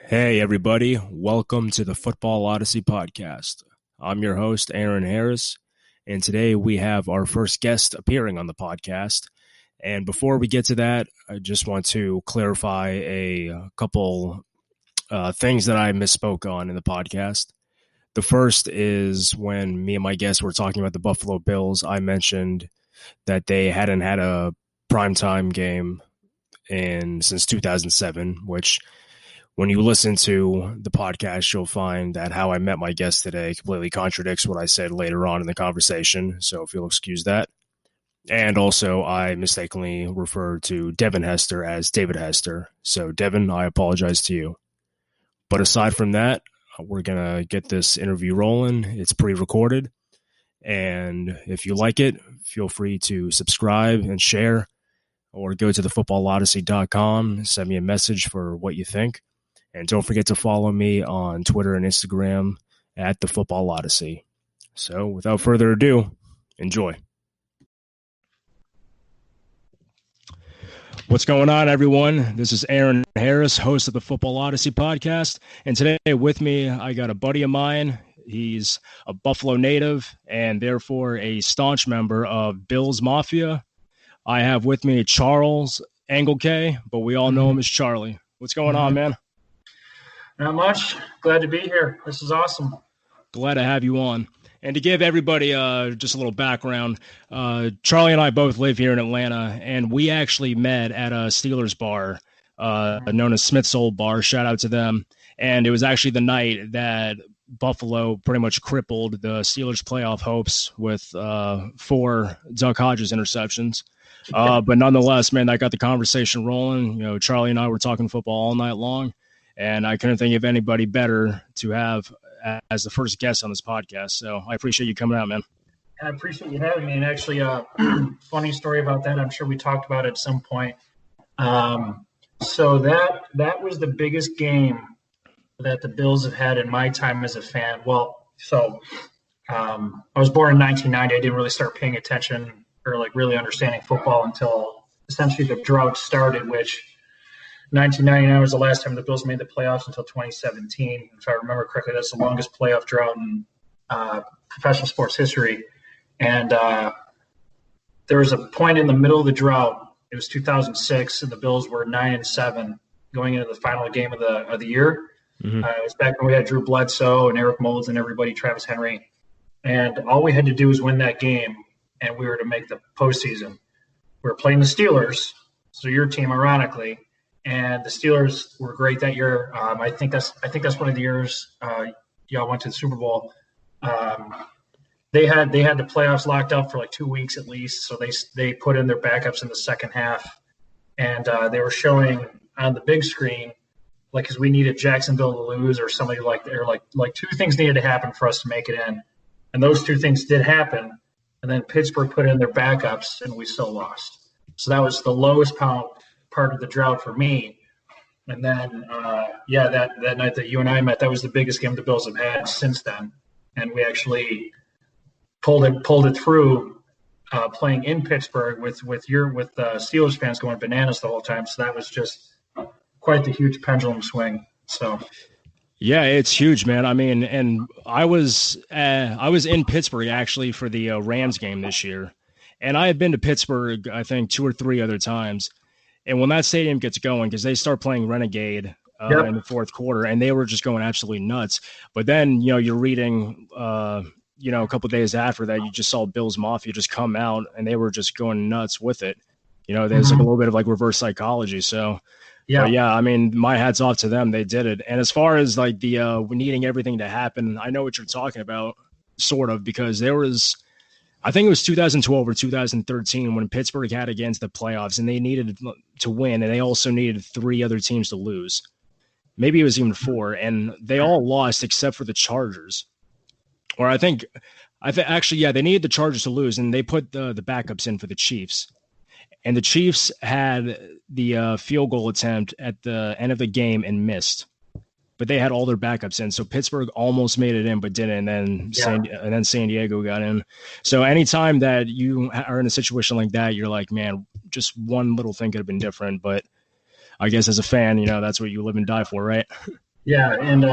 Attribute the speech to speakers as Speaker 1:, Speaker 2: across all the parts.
Speaker 1: Hey, everybody. Welcome to the Football Odyssey podcast. I'm your host, Aaron Harris, and today we have our first guest appearing on the podcast. And before we get to that, I just want to clarify a couple things that I misspoke on in the podcast. The first is when me and my guests were talking about the Buffalo Bills, I mentioned that they hadn't had a primetime game since 2007, which when you listen to the podcast, you'll find that how I met my guest today completely contradicts what I said later on in the conversation, so if you'll excuse that. And also, I mistakenly referred to Devin Hester as David Hester. So, Devin, I apologize to you. But aside from that, we're going to get this interview rolling. It's pre-recorded. And if you like it, feel free to subscribe and share, or go to thefootballodyssey.com, send me a message for what you think. And don't forget to follow me on Twitter and Instagram at The Football Odyssey. So, without further ado, enjoy. What's going on, everyone? This is Aaron Harris, host of the Football Odyssey podcast. And today with me, I got a buddy of mine. He's a Buffalo native and therefore a staunch member of Bills Mafia. I have with me Charles Engleka, but we all know him as Charlie. What's going on, man?
Speaker 2: Not much. Glad to be here. This is awesome.
Speaker 1: Glad to have you on. And to give everybody just a little background, Charlie and I both live here in Atlanta, and we actually met at a Steelers bar known as Smith's Old Bar. Shout out to them. And it was actually the night that Buffalo pretty much crippled the Steelers' playoff hopes with 4 Duck Hodges interceptions. But nonetheless, man, that got the conversation rolling. You know, Charlie and I were talking football all night long. And I couldn't think of anybody better to have as the first guest on this podcast. So I appreciate you coming out, man.
Speaker 2: I appreciate you having me. And actually, funny story about that. I'm sure we talked about it at some point. So that was the biggest game that the Bills have had in my time as a fan. Well, so I was born in 1990. I didn't really start paying attention or like really understanding football until essentially the drought started, which 1999 was the last time the Bills made the playoffs until 2017. If I remember correctly, that's the longest playoff drought in professional sports history. And there was a point in the middle of the drought. It was 2006, and the Bills were 9-7 going into the final game of the year. Mm-hmm. It was back when we had Drew Bledsoe and Eric Moulds and everybody, Travis Henry. And all we had to do was win that game, and we were to make the postseason. We were playing the Steelers, so your team, ironically. And the Steelers were great that year. I think that's one of the years y'all went to the Super Bowl. They had the playoffs locked up for like 2 weeks at least, so they put in their backups in the second half, and they were showing on the big screen, like, because we needed Jacksonville to lose or somebody like 2 things needed to happen for us to make it in, and those 2 things did happen, and then Pittsburgh put in their backups and we still lost. So that was the lowest part of the drought for me. And then that night that you and I met, that was the biggest game the Bills have had since then, and we actually pulled it through playing in Pittsburgh with Steelers fans going bananas the whole time. So that was just quite the huge pendulum swing. So
Speaker 1: yeah, it's huge, man. I mean, and I was in Pittsburgh actually for the Rams game this year, and I had been to Pittsburgh I think 2 or 3 other times. And when that stadium gets going, because they start playing Renegade in the fourth quarter, and they were just going absolutely nuts. But then, you're reading, a couple of days after that, you just saw Bills Mafia just come out, and they were just going nuts with it. There's like a little bit of like reverse psychology. So, I mean, my hat's off to them. They did it. And as far as like the needing everything to happen, I know what you're talking about, sort of, because there was – I think it was 2012 or 2013 when Pittsburgh had against the playoffs, and they needed to win, and they also needed 3 other teams to lose. Maybe it was even 4, and they all lost except for the Chargers. Or I think actually, they needed the Chargers to lose, and they put the backups in for the Chiefs. And the Chiefs had the field goal attempt at the end of the game and missed. But they had all their backups in. So Pittsburgh almost made it in, but didn't. And then San Diego got in. So anytime that you are in a situation like that, you're like, man, just one little thing could have been different. But I guess as a fan, that's what you live and die for, right?
Speaker 2: Yeah, and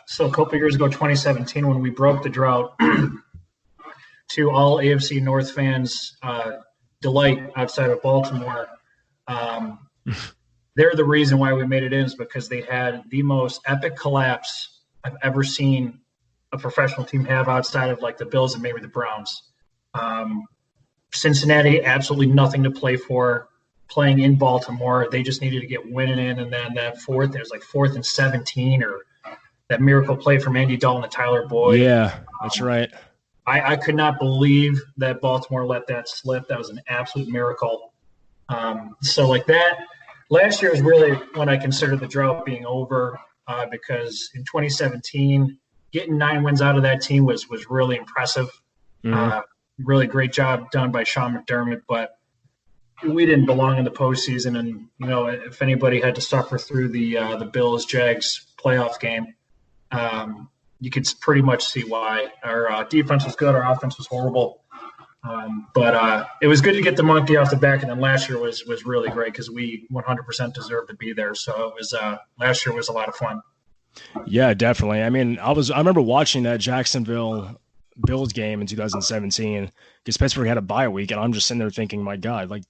Speaker 2: so a couple years ago, 2017, when we broke the drought, to all AFC North fans' delight outside of Baltimore, they're the reason why we made it in is because they had the most epic collapse I've ever seen a professional team have outside of like the Bills and maybe the Browns. Cincinnati, absolutely nothing to play for. Playing in Baltimore, they just needed to get winning in, and then that there's like 4th and 17, or that miracle play from Andy Dalton to Tyler Boyd.
Speaker 1: Yeah, that's right.
Speaker 2: I could not believe that Baltimore let that slip. That was an absolute miracle. So like that, last year was really when I considered the drought being over, because in 2017, getting 9 wins out of that team was really impressive. Really great job done by Sean McDermott, but we didn't belong in the postseason. And, if anybody had to suffer through the Bills-Jags playoff game, you could pretty much see why. Our defense was good. Our offense was horrible. But it was good to get the monkey off the back. And then last year was really great because we 100% deserved to be there. So it was last year was a lot of fun.
Speaker 1: Yeah, definitely. I mean, I remember watching that Jacksonville Bills game in 2017 because Pittsburgh had a bye week, and I'm just sitting there thinking, my God, like,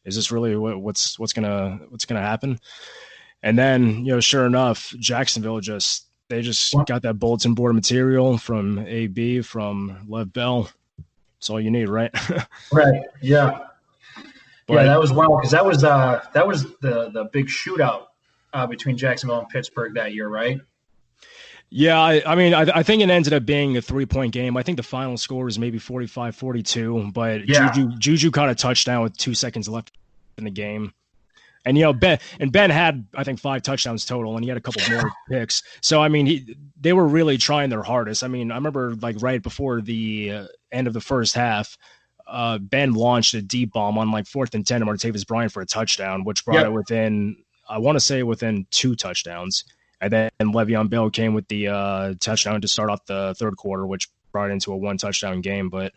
Speaker 1: is this really what's gonna happen? And then, sure enough, Jacksonville just got that bulletin board material from AB, from Lev Bell. That's all you need, right?
Speaker 2: Right. Yeah. Yeah, that was wild because that was the big shootout between Jacksonville and Pittsburgh that year, right?
Speaker 1: Yeah, I think it ended up being a 3-point game. I think the final score was maybe 45-42, but yeah. Juju caught a touchdown with 2 seconds left in the game. And, Ben had, I think, 5 touchdowns total, and he had a couple more picks. So, I mean, they were really trying their hardest. I mean, I remember, like, right before the end of the first half, Ben launched a deep bomb on, like, 4th and 10 to Martavis Bryant for a touchdown, which brought it within 2 touchdowns. And then Le'Veon Bell came with the touchdown to start off the third quarter, which brought it into a 1-touchdown game. But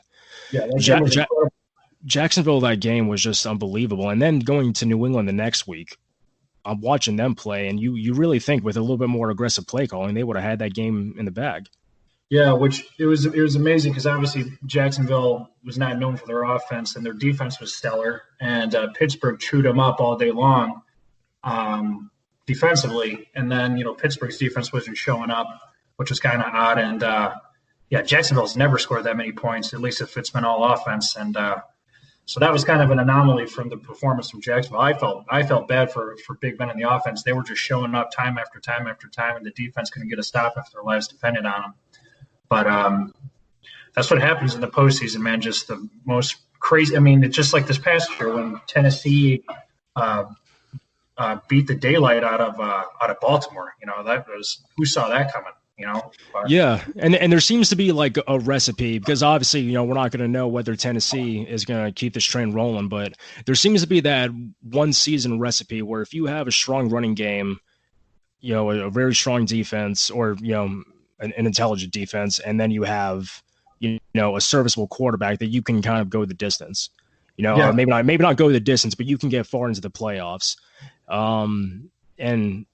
Speaker 1: Jacksonville, that game was just unbelievable. And then going to New England the next week, I'm watching them play, and you really think with a little bit more aggressive play calling, they would have had that game in the bag.
Speaker 2: Yeah, which it was amazing because obviously Jacksonville was not known for their offense, and their defense was stellar. And Pittsburgh chewed them up all day long. Defensively, and then Pittsburgh's defense wasn't showing up, which was kind of odd. And Jacksonville's never scored that many points, at least if it's been all offense. And so that was kind of an anomaly from the performance from Jacksonville. I felt bad for Big Ben in the offense. They were just showing up time after time after time, and the defense couldn't get a stop if their lives depended on them. But that's what happens in the postseason, man. Just the most crazy. I mean, it's just like this past year when Tennessee beat the daylight out of Baltimore. That was, who saw that coming? But,
Speaker 1: yeah, and there seems to be like a recipe because obviously we're not going to know whether Tennessee is going to keep this train rolling, but there seems to be that one season recipe where if you have a strong running game, a very strong defense, or an intelligent defense, and then you have a serviceable quarterback that you can kind of go the distance. Or maybe not go the distance, but you can get far into the playoffs. And,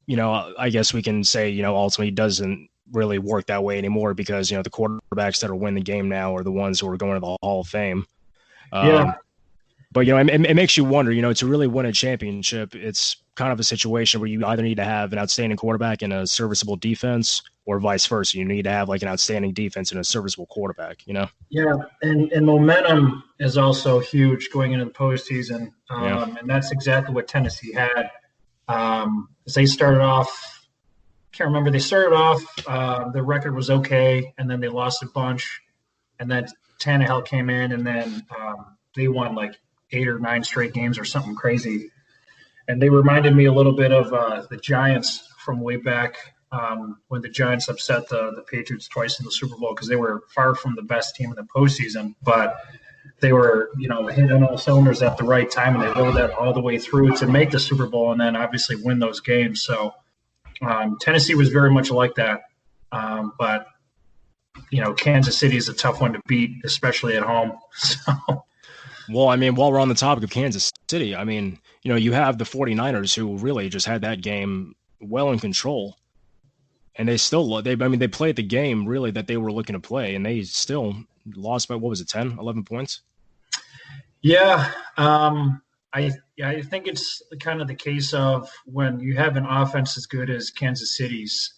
Speaker 1: I guess we can say, ultimately it doesn't really work that way anymore because, the quarterbacks that are winning the game now are the ones who are going to the Hall of Fame. But, it makes you wonder, to really win a championship, it's kind of a situation where you either need to have an outstanding quarterback and a serviceable defense, or vice versa. You need to have like an outstanding defense and a serviceable quarterback, Yeah,
Speaker 2: and momentum is also huge going into the postseason. And that's exactly what Tennessee had. As they started off, can't remember, their record was okay, and then they lost a bunch, and then Tannehill came in, and then they won like 8 or 9 straight games or something crazy. And they reminded me a little bit of the Giants from way back when the Giants upset the Patriots twice in the Super Bowl, because they were far from the best team in the postseason, but they were, hitting on all cylinders at the right time, and they rolled that all the way through to make the Super Bowl and then obviously win those games. So Tennessee was very much like that. But, Kansas City is a tough one to beat, especially at home. So.
Speaker 1: Well, I mean, while we're on the topic of Kansas City, I mean, you have the 49ers who really just had that game well in control. And they still, they played the game really that they were looking to play, and they still lost by, what was it, 10, 11 points?
Speaker 2: Yeah. I think it's kind of the case of when you have an offense as good as Kansas City's,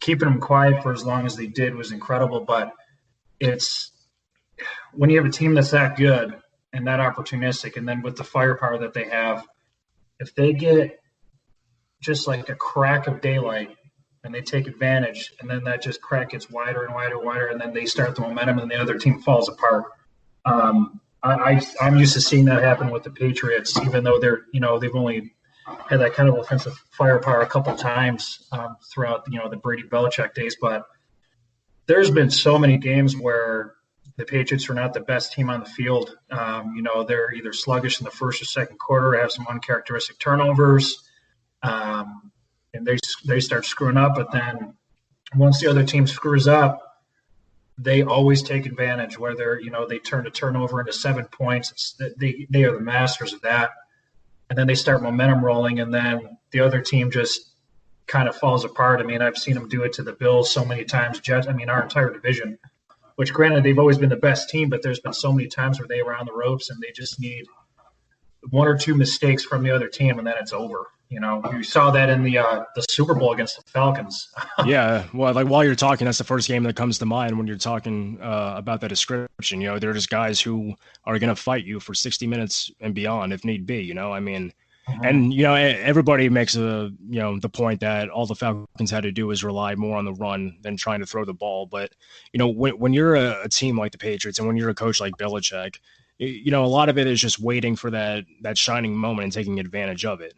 Speaker 2: keeping them quiet for as long as they did was incredible. But it's when you have a team that's that good and that opportunistic, and then with the firepower that they have, if they get just like a crack of daylight and they take advantage, and then that just crack gets wider and wider and wider, and then they start the momentum and the other team falls apart. I'm used to seeing that happen with the Patriots, even though they've only had that kind of offensive firepower a couple times throughout the Brady Belichick days. But there's been so many games where the Patriots are not the best team on the field. They're either sluggish in the first or second quarter, have some uncharacteristic turnovers, and they start screwing up. But then once the other team screws up, they always take advantage, whether, they turn a turnover into 7 points. They are the masters of that. And then they start momentum rolling, and then the other team just kind of falls apart. I mean, I've seen them do it to the Bills so many times. Jets, our entire division, which granted they've always been the best team, but there's been so many times where they were on the ropes and they just need one or two mistakes from the other team, and then it's over. You saw that in the Super Bowl against the Falcons.
Speaker 1: Yeah, well, like while you're talking, that's the first game that comes to mind when you're talking about that description. They're just guys who are going to fight you for 60 minutes and beyond if need be. And everybody makes the point that all the Falcons had to do is rely more on the run than trying to throw the ball. But when you're a team like the Patriots and when you're a coach like Belichick, a lot of it is just waiting for that shining moment and taking advantage of it.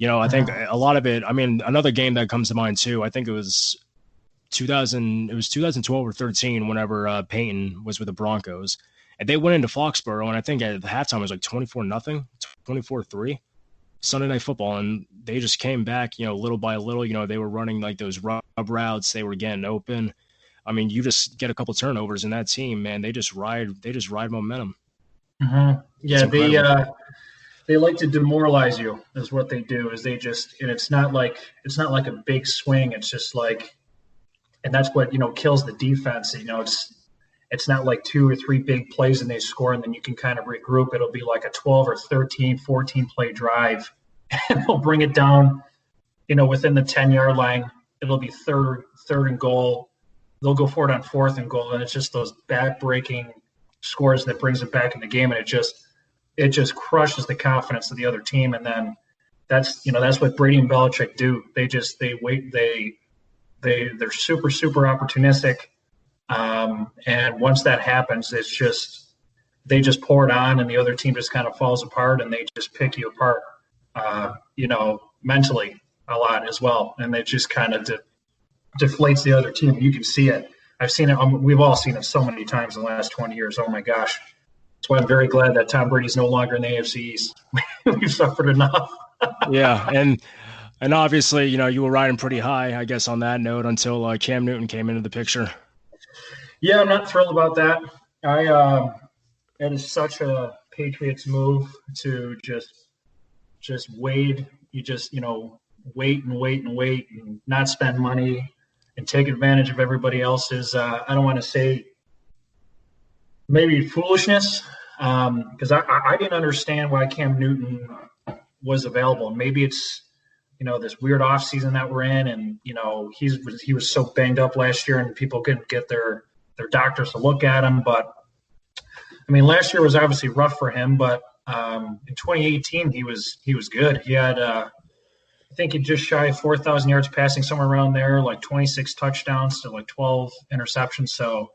Speaker 1: I think a lot of it, another game that comes to mind too, I think it was 2012 or 13 whenever Peyton was with the Broncos, and they went into Foxborough, and I think at the halftime it was like 24-0, 24-3 Sunday Night Football, and they just came back, little by little. They were running like those rub routes, they were getting open. You just get a couple turnovers in that team, man, they just ride momentum.
Speaker 2: Mm-hmm. Yeah, they like to demoralize you is what they do, is they just, and it's not like a big swing. It's just like, and that's what, kills the defense. It's not like 2 or 3 big plays and they score and then you can kind of regroup. It'll be like a 12 or 13, 14 play drive and they'll bring it down, within the 10-yard line. It'll be third and goal. They'll go for it on 4th and goal. And it's just those back-breaking scores that brings it back in the game. And it just crushes the confidence of the other team. And then that's what Brady and Belichick do. They're super, super opportunistic. And once that happens, they just pour it on and the other team just kind of falls apart and they just pick you apart, mentally a lot as well. And it just kind of deflates the other team. You can see it. I've seen it. We've all seen it so many times in the last 20 years. Oh my gosh. That's why I'm very glad that Tom Brady's no longer in the AFC East. We've suffered enough.
Speaker 1: Yeah. And obviously, you were riding pretty high, I guess, on that note until Cam Newton came into the picture.
Speaker 2: Yeah, I'm not thrilled about that. It is such a Patriots move to just wait. You just, wait and not spend money and take advantage of everybody else's, I don't want to say maybe foolishness, because I didn't understand why Cam Newton was available. Maybe it's, this weird off season that we're in, and he was so banged up last year, and people couldn't get their doctors to look at him. But last year was obviously rough for him. But in 2018, he was good. He had I think he just shy of 4,000 yards passing, somewhere around there, like 26 touchdowns to like 12 interceptions. So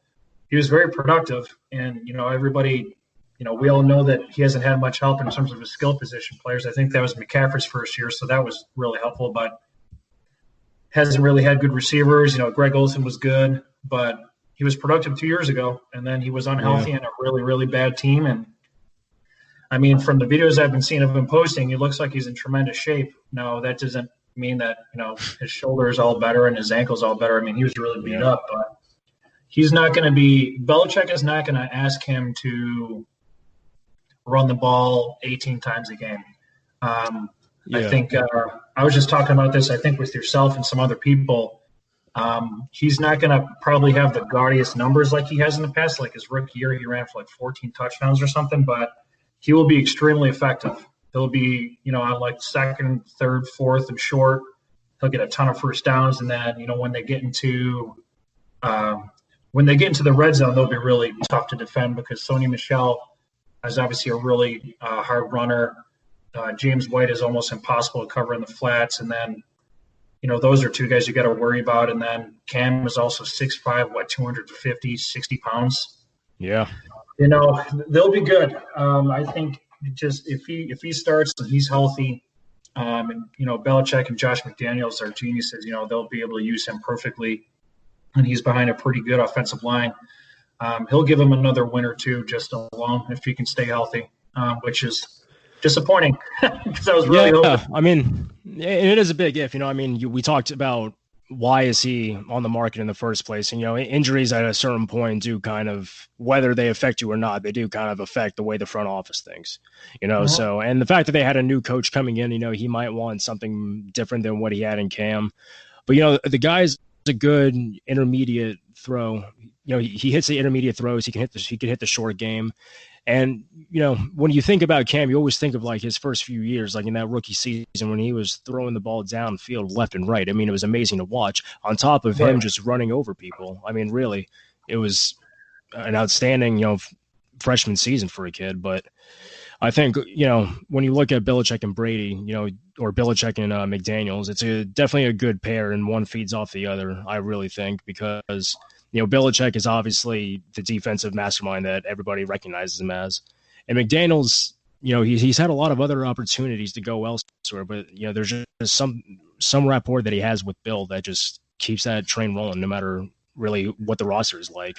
Speaker 2: he was very productive, and everybody. We all know that he hasn't had much help in terms of his skill position players. I think that was McCaffrey's first year, so that was really helpful, but hasn't really had good receivers. Greg Olsen was good, but he was productive 2 years ago, and then he was unhealthy in a really, really bad team. And, from the videos I've been seeing of him posting, he looks like he's in tremendous shape. No, that doesn't mean that, his shoulder is all better and his ankle's all better. He was really beat up, but he's not going to be – Belichick is not going to ask him to – run the ball 18 times a game. I think I was just talking about this, I think, with yourself and some other people. He's not going to probably have the gaudiest numbers like he has in the past. Like his rookie year, he ran for like 14 touchdowns or something, but he will be extremely effective. He'll be, on like second, third, fourth, and short. He'll get a ton of first downs, and then when they get into the red zone, they'll be really tough to defend because Sony Michel is obviously a really hard runner. James White is almost impossible to cover in the flats, and then those are two guys you got to worry about. And then Cam is also 6'5", 250, 60 pounds.
Speaker 1: Yeah.
Speaker 2: They'll be good. I think just if he starts and he's healthy, and Belichick and Josh McDaniels are geniuses. They'll be able to use him perfectly, and he's behind a pretty good offensive line. He'll give him another win or two just alone if he can stay healthy, which is disappointing because I was really hoping.
Speaker 1: I mean, it is a big if. We talked about why is he on the market in the first place, and injuries at a certain point do kind of, whether they affect you or not, they do kind of affect the way the front office thinks. So, and the fact that they had a new coach coming in, he might want something different than what he had in Cam, but the guy's a good intermediate throw. He hits the intermediate throws. He can hit the short game. And, when you think about Cam, you always think of like his first few years, like in that rookie season when he was throwing the ball downfield left and right. I mean, it was amazing to watch on top of him just running over people. I mean, really, it was an outstanding, freshman season for a kid. But I think, when you look at Belichick and Brady, or Belichick and McDaniels, it's definitely a good pair, and one feeds off the other, I really think, because Belichick is obviously the defensive mastermind that everybody recognizes him as. And McDaniels, he's had a lot of other opportunities to go elsewhere, but, there's just some rapport that he has with Bill that just keeps that train rolling no matter really what the roster is like.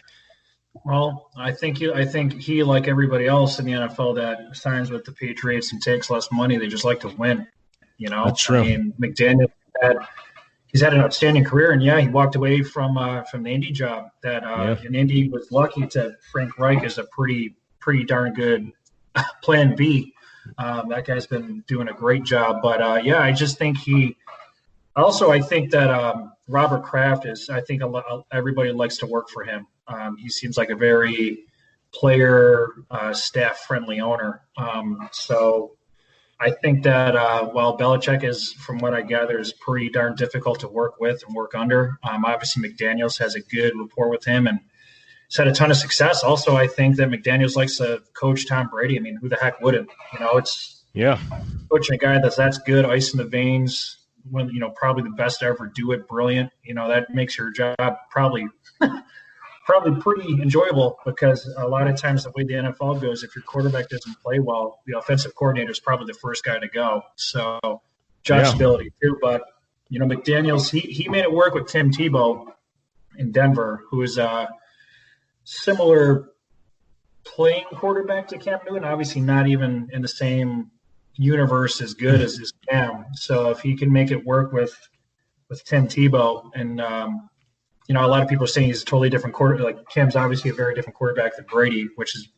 Speaker 2: Well, I think he, like everybody else in the NFL that signs with the Patriots and takes less money, they just like to win.
Speaker 1: That's true.
Speaker 2: I mean, McDaniels he's had an outstanding career, and he walked away from the Indy job. And Indy was lucky to Frank Reich is a pretty darn good plan B. That guy's been doing a great job, but I just think I think that Robert Kraft is. I think everybody likes to work for him. He seems like a very player staff friendly owner. So I think that while Belichick is, from what I gather, is pretty darn difficult to work with and work under, obviously McDaniels has a good rapport with him and he's had a ton of success. Also, I think that McDaniels likes to coach Tom Brady. I mean, who the heck wouldn't? It's coaching a guy that's good, ice in the veins, when probably the best to ever do it, brilliant. That makes your job probably pretty enjoyable, because a lot of times the way the NFL goes, if your quarterback doesn't play well, the offensive coordinator is probably the first guy to go. So job stability too. But McDaniels, he made it work with Tim Tebow in Denver, who is a similar playing quarterback to Cam Newton, obviously not even in the same universe as good as his Cam. So if he can make it work with Tim Tebow, and a lot of people are saying he's a totally different quarterback. Like Cam's obviously a very different quarterback than Brady, which is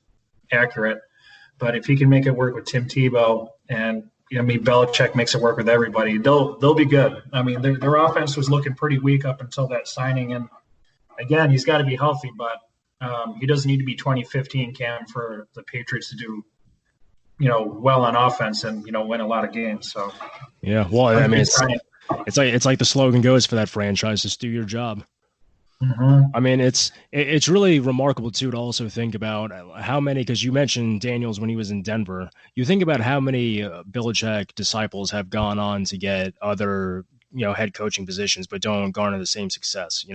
Speaker 2: accurate. But if he can make it work with Tim Tebow, and Belichick makes it work with everybody, they'll be good. I mean, their offense was looking pretty weak up until that signing, and again, he's got to be healthy, but he doesn't need to be 2015 Cam for the Patriots to do well on offense and win a lot of games. So
Speaker 1: well, I mean, it's like the slogan goes for that franchise: just do your job.
Speaker 2: Mm-hmm.
Speaker 1: I mean, it's really remarkable too to also think about how many, because you mentioned Daniels when he was in Denver. You think about how many Belichick disciples have gone on to get other head coaching positions, but don't garner the same success.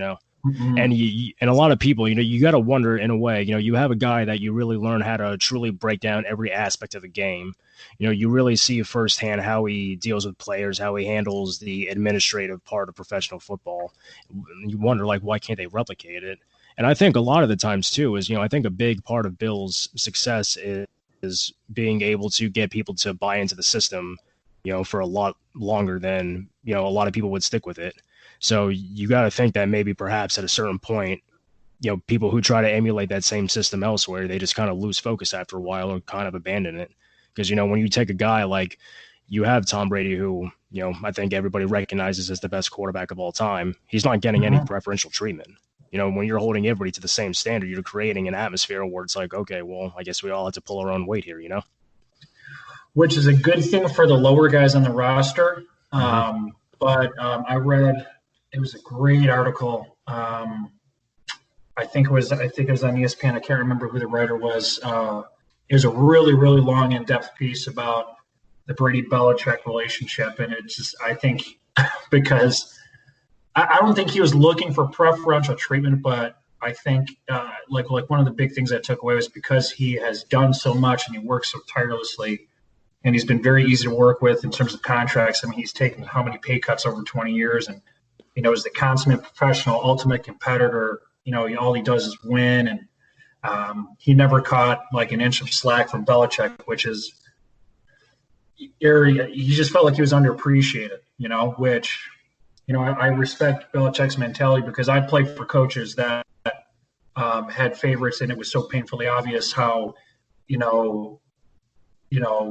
Speaker 2: Mm-hmm.
Speaker 1: And a lot of people, you got to wonder in a way. You have a guy that you really learn how to truly break down every aspect of the game. You really see firsthand how he deals with players, how he handles the administrative part of professional football. You wonder, why can't they replicate it? And I think a lot of the times too is, I think a big part of Bill's success is being able to get people to buy into the system, for a lot longer than, a lot of people would stick with it. So you got to think that maybe perhaps at a certain point, people who try to emulate that same system elsewhere, they just kind of lose focus after a while and kind of abandon it. Because, when you take a guy like you have Tom Brady, who, I think everybody recognizes as the best quarterback of all time. He's not getting any preferential treatment. When you're holding everybody to the same standard, you're creating an atmosphere where it's like, okay, well, I guess we all have to pull our own weight here,
Speaker 2: Which is a good thing for the lower guys on the roster. But I read, it was a great article. I think it was on ESPN. I can't remember who the writer was. It was a really, really long, in-depth piece about the Brady-Belichick relationship. And it's just, I think, because I don't think he was looking for preferential treatment, but I think like one of the big things I took away was because he has done so much and he works so tirelessly, and he's been very easy to work with in terms of contracts. I mean, he's taken how many pay cuts over 20 years, and is the consummate professional, ultimate competitor. All he does is win, and he never caught like an inch of slack from Belichick, which is he just felt like he was underappreciated. Which I respect Belichick's mentality, because I played for coaches that had favorites, and it was so painfully obvious how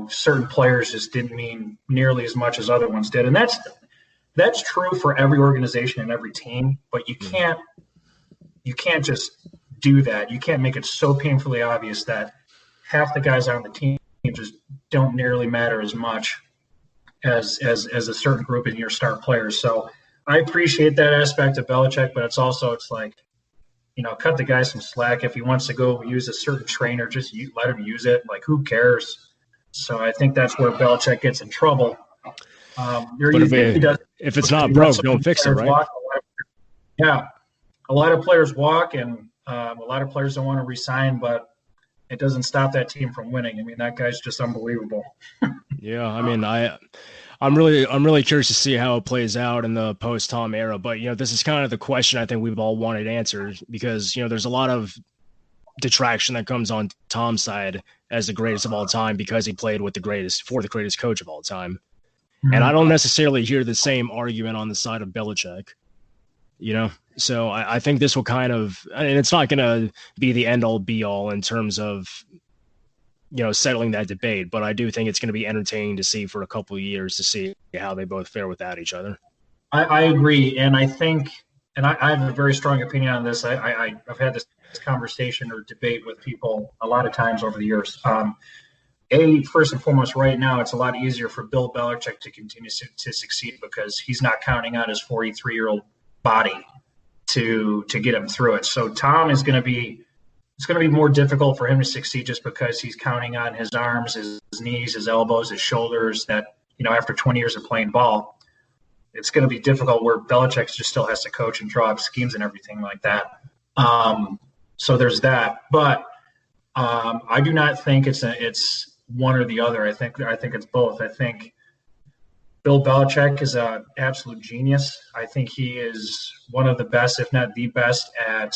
Speaker 2: certain players just didn't mean nearly as much as other ones did, and that's true for every organization and every team. But you can't just do that. You can't make it so painfully obvious that half the guys on the team just don't nearly matter as much as a certain group in your star players. So I appreciate that aspect of Belichick, but it's like, cut the guy some slack. If he wants to go use a certain trainer, just let him use it. Like, who cares? So I think that's where Belichick gets in trouble.
Speaker 1: But if it's not broke, don't fix it, right?
Speaker 2: A lot of players walk, and a lot of players don't want to resign, but it doesn't stop that team from winning. I mean, that guy's just unbelievable.
Speaker 1: Yeah, I mean, I'm really curious to see how it plays out in the post-Tom era. But, this is kind of the question I think we've all wanted answered, because, there's a lot of detraction that comes on Tom's side as the greatest of all time because he played with the greatest coach of all time. And I don't necessarily hear the same argument on the side of Belichick, So I think this will kind of, and it's not going to be the end-all be-all in terms of, settling that debate, but I do think it's going to be entertaining to see for a couple of years to see how they both fare without each other. I
Speaker 2: agree. And I think, and I have a very strong opinion on this. I've had this conversation or debate with people a lot of times over the years. First and foremost, right now, it's a lot easier for Bill Belichick to continue to succeed because he's not counting on his 43-year-old body to get him through it. So Tom it's going to be more difficult for him to succeed just because he's counting on his arms, his knees, his elbows, his shoulders that, after 20 years of playing ball, it's going to be difficult where Belichick just still has to coach and draw up schemes and everything like that. So there's that. But I do not think it's one or the other. I think it's both. I think Bill Belichick is an absolute genius. I think he is one of the best, if not the best, at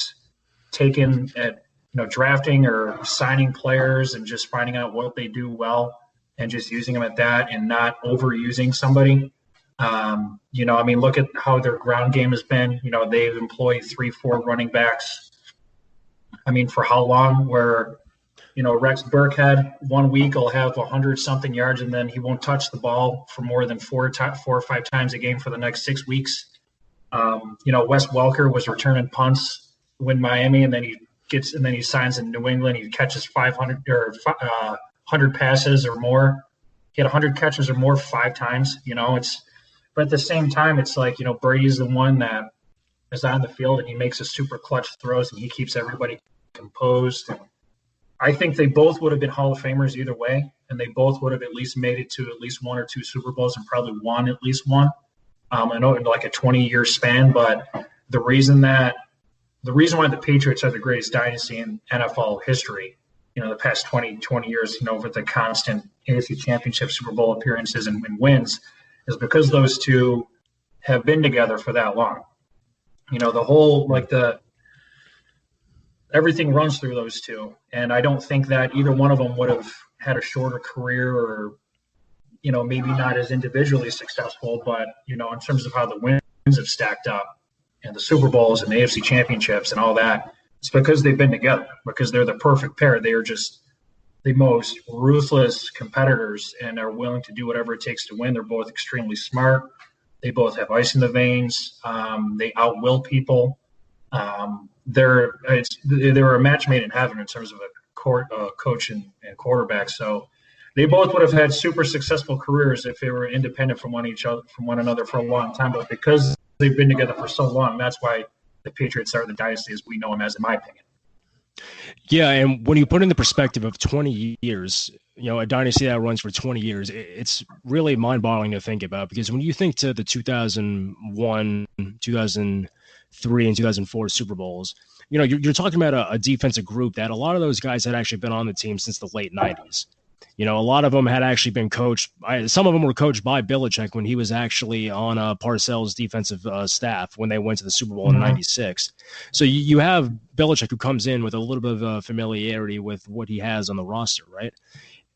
Speaker 2: drafting or signing players and just finding out what they do well and just using them at that and not overusing somebody. Look at how their ground game has been. They've employed 3-4 running backs. For how long? Where, Rex Burkhead 1 week will have 100-something yards, and then he won't touch the ball for more than 4 or 5 times a game for the next 6 weeks. Wes Welker was returning punts when Miami, and then he signs in New England. He catches 500 or 100 passes or more. He had 100 catches or more 5 times. But at the same time, it's like, Brady's the one that is on the field and he makes a super clutch throws and he keeps everybody composed. I think they both would have been Hall of Famers either way, and they both would have at least made it to at least 1 or 2 Super Bowls and probably won at least one. I know in like a 20-year span, but the reason why the Patriots are the greatest dynasty in NFL history, the past 20 years, with the constant AFC Championship, Super Bowl appearances and wins, is because those two have been together for that long. The whole, everything runs through those two. And I don't think that either one of them would have had a shorter career or, maybe not as individually successful, but, in terms of how the wins have stacked up and the Super Bowls and the AFC Championships and all that, it's because they've been together, because they're the perfect pair. They are just the most ruthless competitors and are willing to do whatever it takes to win. They're both extremely smart. They both have ice in the veins. They outwill people. They're a match made in heaven in terms of a coach and quarterback. So they both would have had super successful careers if they were independent from one another for a long time. But because they've been together for so long, that's why the Patriots are the dynasty as we know them as, in my opinion.
Speaker 1: Yeah, and when you put in the perspective of 20 years, a dynasty that runs for 20 years, it's really mind-boggling to think about, because when you think to the 2001, 2003, and 2004 Super Bowls, you're talking about a defensive group that a lot of those guys had actually been on the team since the late 90s. A lot of them had actually been coached. Some of them were coached by Belichick when he was actually on Parcells' defensive staff when they went to the Super Bowl in '96. So you have Belichick, who comes in with a little bit of familiarity with what he has on the roster, right?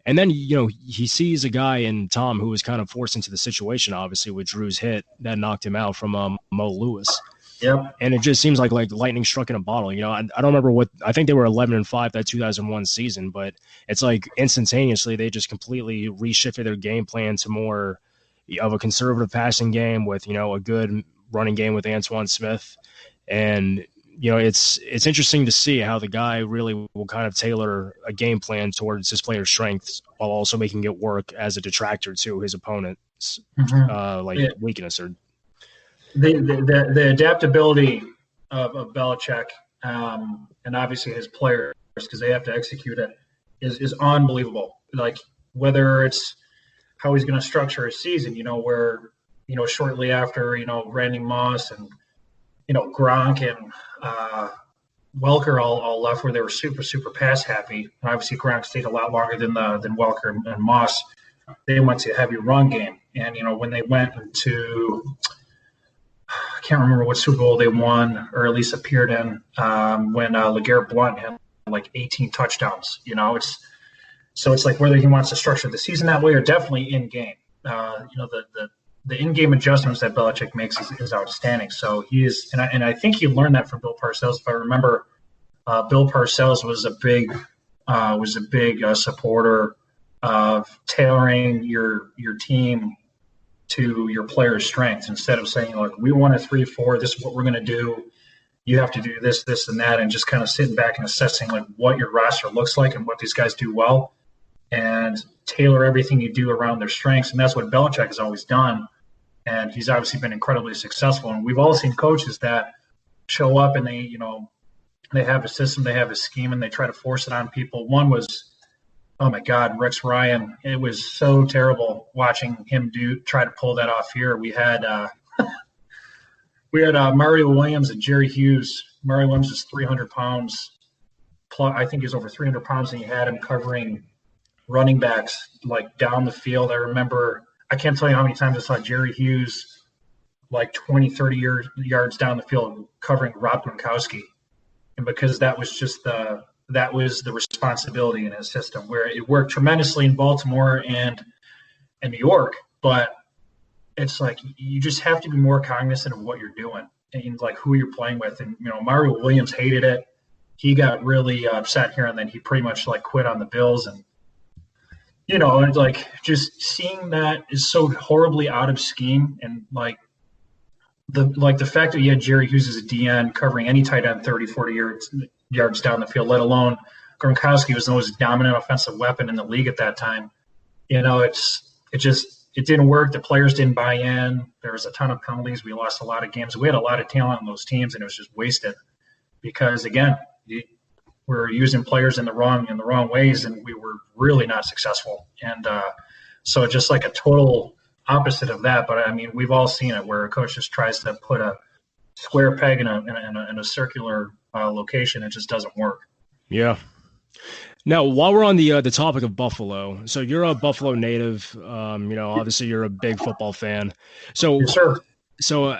Speaker 1: And then, he sees a guy in Tom who was kind of forced into the situation, obviously, with Drew's hit that knocked him out from Mo Lewis.
Speaker 2: Yep.
Speaker 1: And it just seems like lightning struck in a bottle. I don't remember I think they were 11-5 that 2001 season, but it's like instantaneously they just completely reshifted their game plan to more of a conservative passing game with, a good running game with Antoine Smith. And, it's interesting to see how the guy really will kind of tailor a game plan towards his player's strengths while also making it work as a detractor to his opponent's weakness or
Speaker 2: the adaptability of Belichick, and obviously his players, because they have to execute it, is unbelievable. Like, whether it's how he's going to structure a season, where, shortly after, Randy Moss and, Gronk and Welker all left, where they were super, super pass happy. And obviously Gronk stayed a lot longer than Welker and Moss. They went to a heavy run game. And, when they went to – I can't remember what Super Bowl they won, or at least appeared in, when LeGarrette Blount had like 18 touchdowns. It's like whether he wants to structure the season that way or definitely in game. The in-game adjustments that Belichick makes is outstanding. So he is, and I think he learned that from Bill Parcells. If I remember, Bill Parcells was a big supporter of tailoring your team to your players' strengths, instead of saying, like, we want a 3-4, this is what we're going to do, you have to do this, this, and that, and just kind of sitting back and assessing like what your roster looks like and what these guys do well, and tailor everything you do around their strengths. And that's what Belichick has always done, and he's obviously been incredibly successful. And we've all seen coaches that show up and they have a system, they have a scheme, and they try to force it on people. One was, oh my God, Rex Ryan. It was so terrible watching him try to pull that off here. We had Mario Williams and Jerry Hughes. Mario Williams is 300 pounds. I think he was over 300 pounds, and he had him covering running backs like down the field. I remember, I can't tell you how many times I saw Jerry Hughes like 20, 30 yards down the field covering Rob Gronkowski. And because that was the responsibility in his system, where it worked tremendously in Baltimore and New York. But it's like you just have to be more cognizant of what you're doing and like who you're playing with. And, Mario Williams hated it. He got really upset here, and then he pretty much like quit on the Bills. And, it's like just seeing that is so horribly out of scheme. And the fact that you had Jerry Hughes as a DN covering any tight end 30, 40 yards down the field, let alone Gronkowski was the most dominant offensive weapon in the league at that time. It didn't work. The players didn't buy in. There was a ton of penalties. We lost a lot of games. We had a lot of talent on those teams, and it was just wasted because, again, we're using players in the wrong ways, and we were really not successful. And so just like a total opposite of that. But I mean, we've all seen it where a coach just tries to put a square peg in a circular location. It just doesn't work. Yeah.
Speaker 1: Now, while we're on the topic of Buffalo, so you're a Buffalo native. Obviously you're a big football fan. So,
Speaker 2: yes, sir.
Speaker 1: So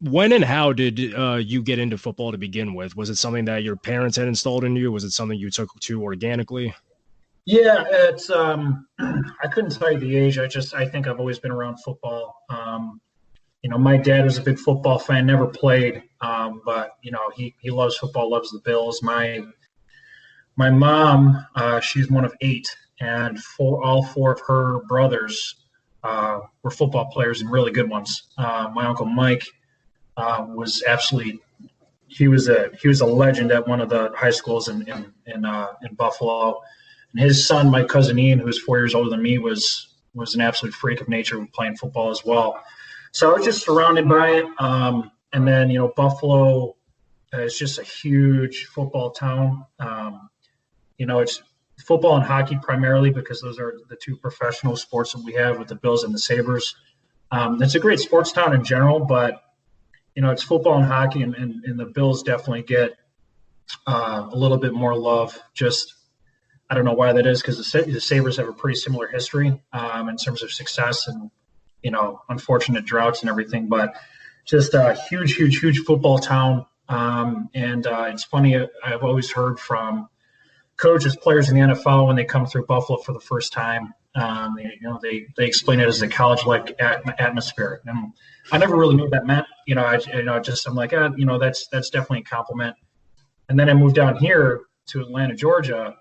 Speaker 1: when and how did you get into football to begin with? Was it something that your parents had installed in you? Was it something you took to organically?
Speaker 2: Yeah, it's I couldn't tell you the age. I think I've always been around football. My dad was a big football fan, never played, but he loves football, loves the Bills. My my mom, she's one of 8, and all 4 of her brothers were football players and really good ones. My uncle Mike was absolutely he was a legend at one of the high schools in Buffalo. And his son, my cousin Ian, who's 4 years older than me, was an absolute freak of nature playing football as well. So I was just surrounded by it. And then, Buffalo is just a huge football town. It's football and hockey primarily because those are the 2 professional sports that we have with the Bills and the Sabres. It's a great sports town in general, but, it's football and hockey, and the Bills definitely get a little bit more love. Just, I don't know why that is, because the Sabres have a pretty similar history in terms of success and, unfortunate droughts and everything. But just a huge, huge, huge football town. And it's funny, I've always heard from coaches, players in the NFL when they come through Buffalo for the first time, they explain it as a college-like atmosphere. And I never really knew what that meant. I'm like, that's definitely a compliment. And then I moved down here to Atlanta, Georgia,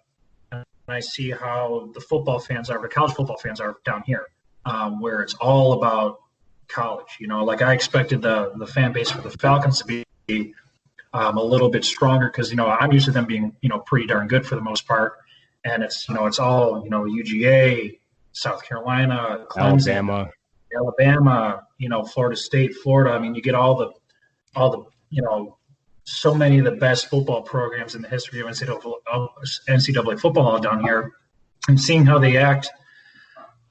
Speaker 2: and I see how the college football fans are down here, where it's all about college. I expected the fan base for the Falcons to be a little bit stronger because, I'm used to them being, pretty darn good for the most part. And it's all, UGA, South Carolina, Clemson, Alabama, Florida State, Florida. I mean, you get all the, so many of the best football programs in the history of NCAA football down here, and seeing how they act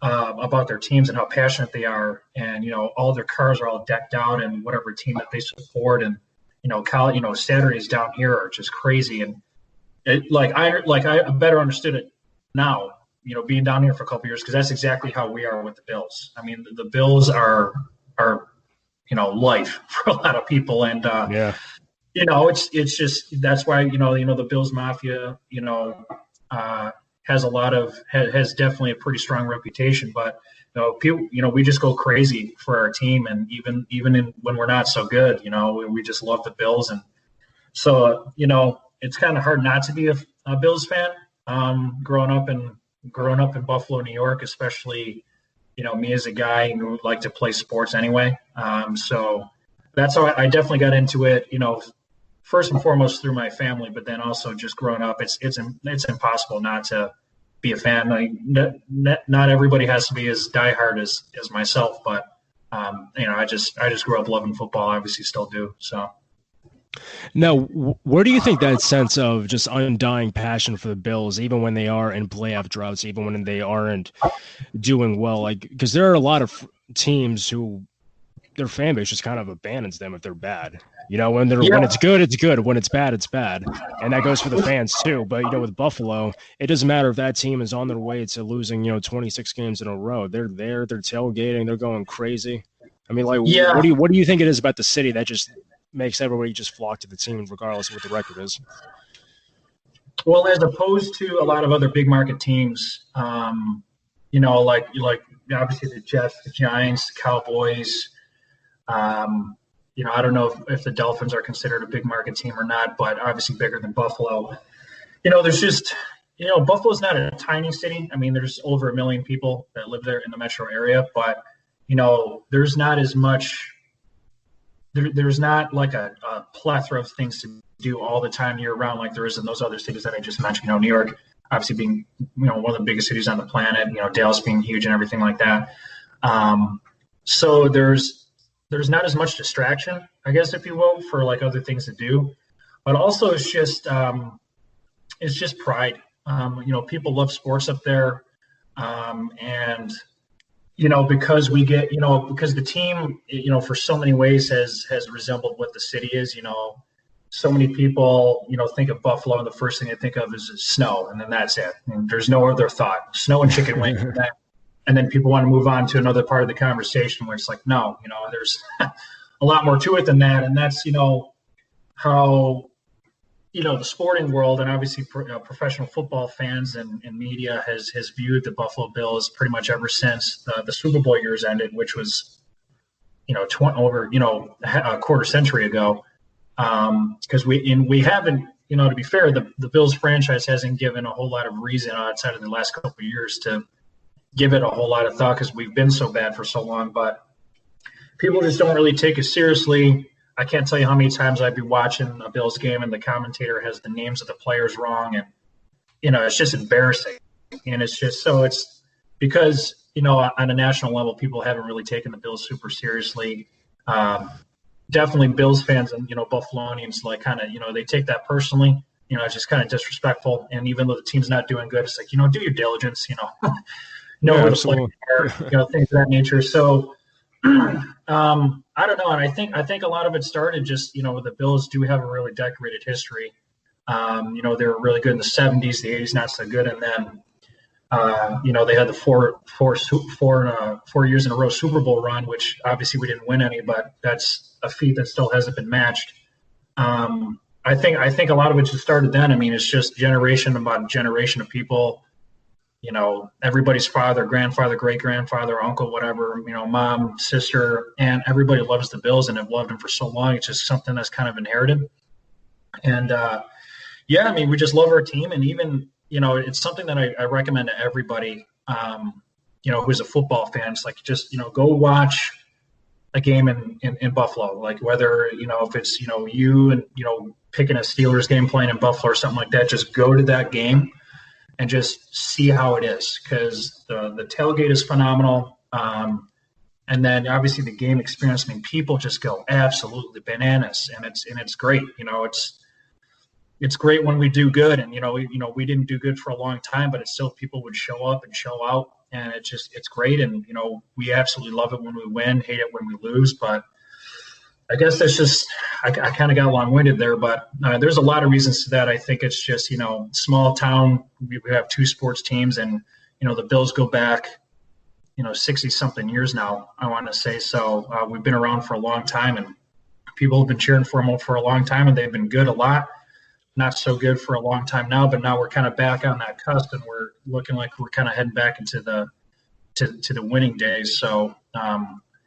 Speaker 2: about their teams and how passionate they are. And, all their cars are all decked out and whatever team that they support. And, Saturdays down here are just crazy. And I better understood it now, being down here for a couple of years, because that's exactly how we are with the Bills. I mean, the Bills are life for a lot of people. And, it's just, that's why, the Bills Mafia, has definitely a pretty strong reputation, but people, we just go crazy for our team. And even when we're not so good, we just love the Bills. And so, it's kind of hard not to be a Bills fan, growing up in Buffalo, New York, especially, me as a guy who would like to play sports anyway. So that's how I definitely got into it, first and foremost through my family, but then also just growing up, it's impossible not to be a fan. Not everybody has to be as diehard as myself, but I just grew up loving football. Obviously, still do. So.
Speaker 1: Now, where do you think that sense of just undying passion for the Bills, even when they are in playoff droughts, even when they aren't doing well, because there are a lot of teams who their fan base just kind of abandons them if they're bad. When it's good, it's good. When it's bad, it's bad. And that goes for the fans too. But, with Buffalo, it doesn't matter if that team is on their way to losing, 26 games in a row. They're there, they're tailgating, they're going crazy. I mean, what do you think it is about the city that just makes everybody just flock to the team regardless of what the record is?
Speaker 2: Well, as opposed to a lot of other big market teams, like obviously the Jets, the Giants, the Cowboys, I don't know if the Dolphins are considered a big market team or not, but obviously bigger than Buffalo. There's just, Buffalo's not a tiny city. I mean, there's over 1 million people that live there in the metro area, but, there's not as much, there's not like a plethora of things to do all the time year round like there is in those other cities that I just mentioned. New York, obviously being, one of the biggest cities on the planet, Dallas being huge and everything like that. So there's not as much distraction, I guess, if you will, for like other things to do, but also it's just pride. People love sports up there. And, because we get, because the team, for so many ways has resembled what the city is, so many people, think of Buffalo and the first thing they think of is snow. And then that's it. And there's no other thought, snow and chicken wings. And then people want to move on to another part of the conversation where it's like, no, there's a lot more to it than that. And that's, how, the sporting world and obviously professional football fans and media has viewed the Buffalo Bills pretty much ever since the Super Bowl years ended, which was, a quarter century ago. Because we haven't, to be fair, the Bills franchise hasn't given a whole lot of reason outside of the last couple of years to give it a whole lot of thought because we've been so bad for so long. But people just don't really take it seriously. I can't tell you how many times I'd be watching a Bills game and the commentator has the names of the players wrong. And, it's just embarrassing. And it's just it's because, on a national level, people haven't really taken the Bills super seriously. Definitely Bills fans and, Buffalonians, like kind of, they take that personally. It's just kind of disrespectful. And even though the team's not doing good, it's like, do your diligence, know who the players are, things of that nature. So, I don't know. And I think a lot of it started just, the Bills do have a really decorated history. They were really good in the 70s, the 80s, not so good. And then, they had the four years in a row Super Bowl run, which obviously we didn't win any, but that's a feat that still hasn't been matched. I think a lot of it just started then. I mean, it's just generation about generation of people, everybody's father, grandfather, great-grandfather, uncle, whatever, mom, sister, and everybody loves the Bills and have loved them for so long. It's just something that's kind of inherited. And, we just love our team. And even, it's something that I recommend to everybody, who's a football fan. It's like, just, go watch a game in Buffalo, like whether, if it's, you and, picking a Steelers game playing in Buffalo or something like that, just go to that game and just see how it is. Cause the tailgate is phenomenal. And then obviously the game experience, people just go absolutely bananas and it's great. It's great when we do good and, we didn't do good for a long time, but it's still people would show up and show out and it's great. And, we absolutely love it when we win, hate it when we lose, but I guess that's just, I kind of got long-winded there, but there's a lot of reasons to that. I think it's just, small town, we have two sports teams and, the Bills go back, 60 something years now, I want to say. So we've been around for a long time and people have been cheering for them for a long time and they've been good a lot. Not so good for a long time now, but now we're kind of back on that cusp and we're looking like we're kind of heading back into the winning days. So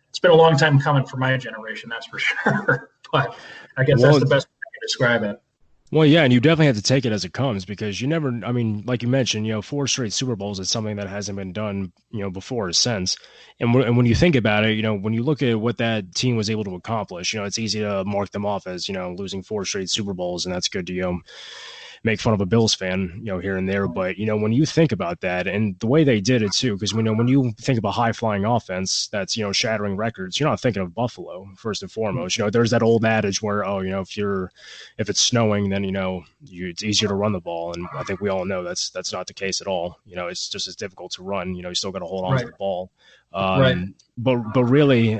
Speaker 2: it's been a long time coming for my generation, that's for sure. But I guess that's the best way to describe it.
Speaker 1: Well, yeah, and you definitely have to take it as it comes because you never, like you mentioned, 4 straight Super Bowls is something that hasn't been done, before or since. And when you think about it, when you look at what that team was able to accomplish, it's easy to mark them off as, losing 4 straight Super Bowls, and that's good to, make fun of a Bills fan, here and there. But, when you think about that and the way they did it too, because we know when you think of a high flying offense that's, shattering records, you're not thinking of Buffalo first and foremost. There's that old adage where, if it's snowing, then, it's easier to run the ball. And I think we all know that's not the case at all. It's just as difficult to run, you still got to hold on to the ball. But really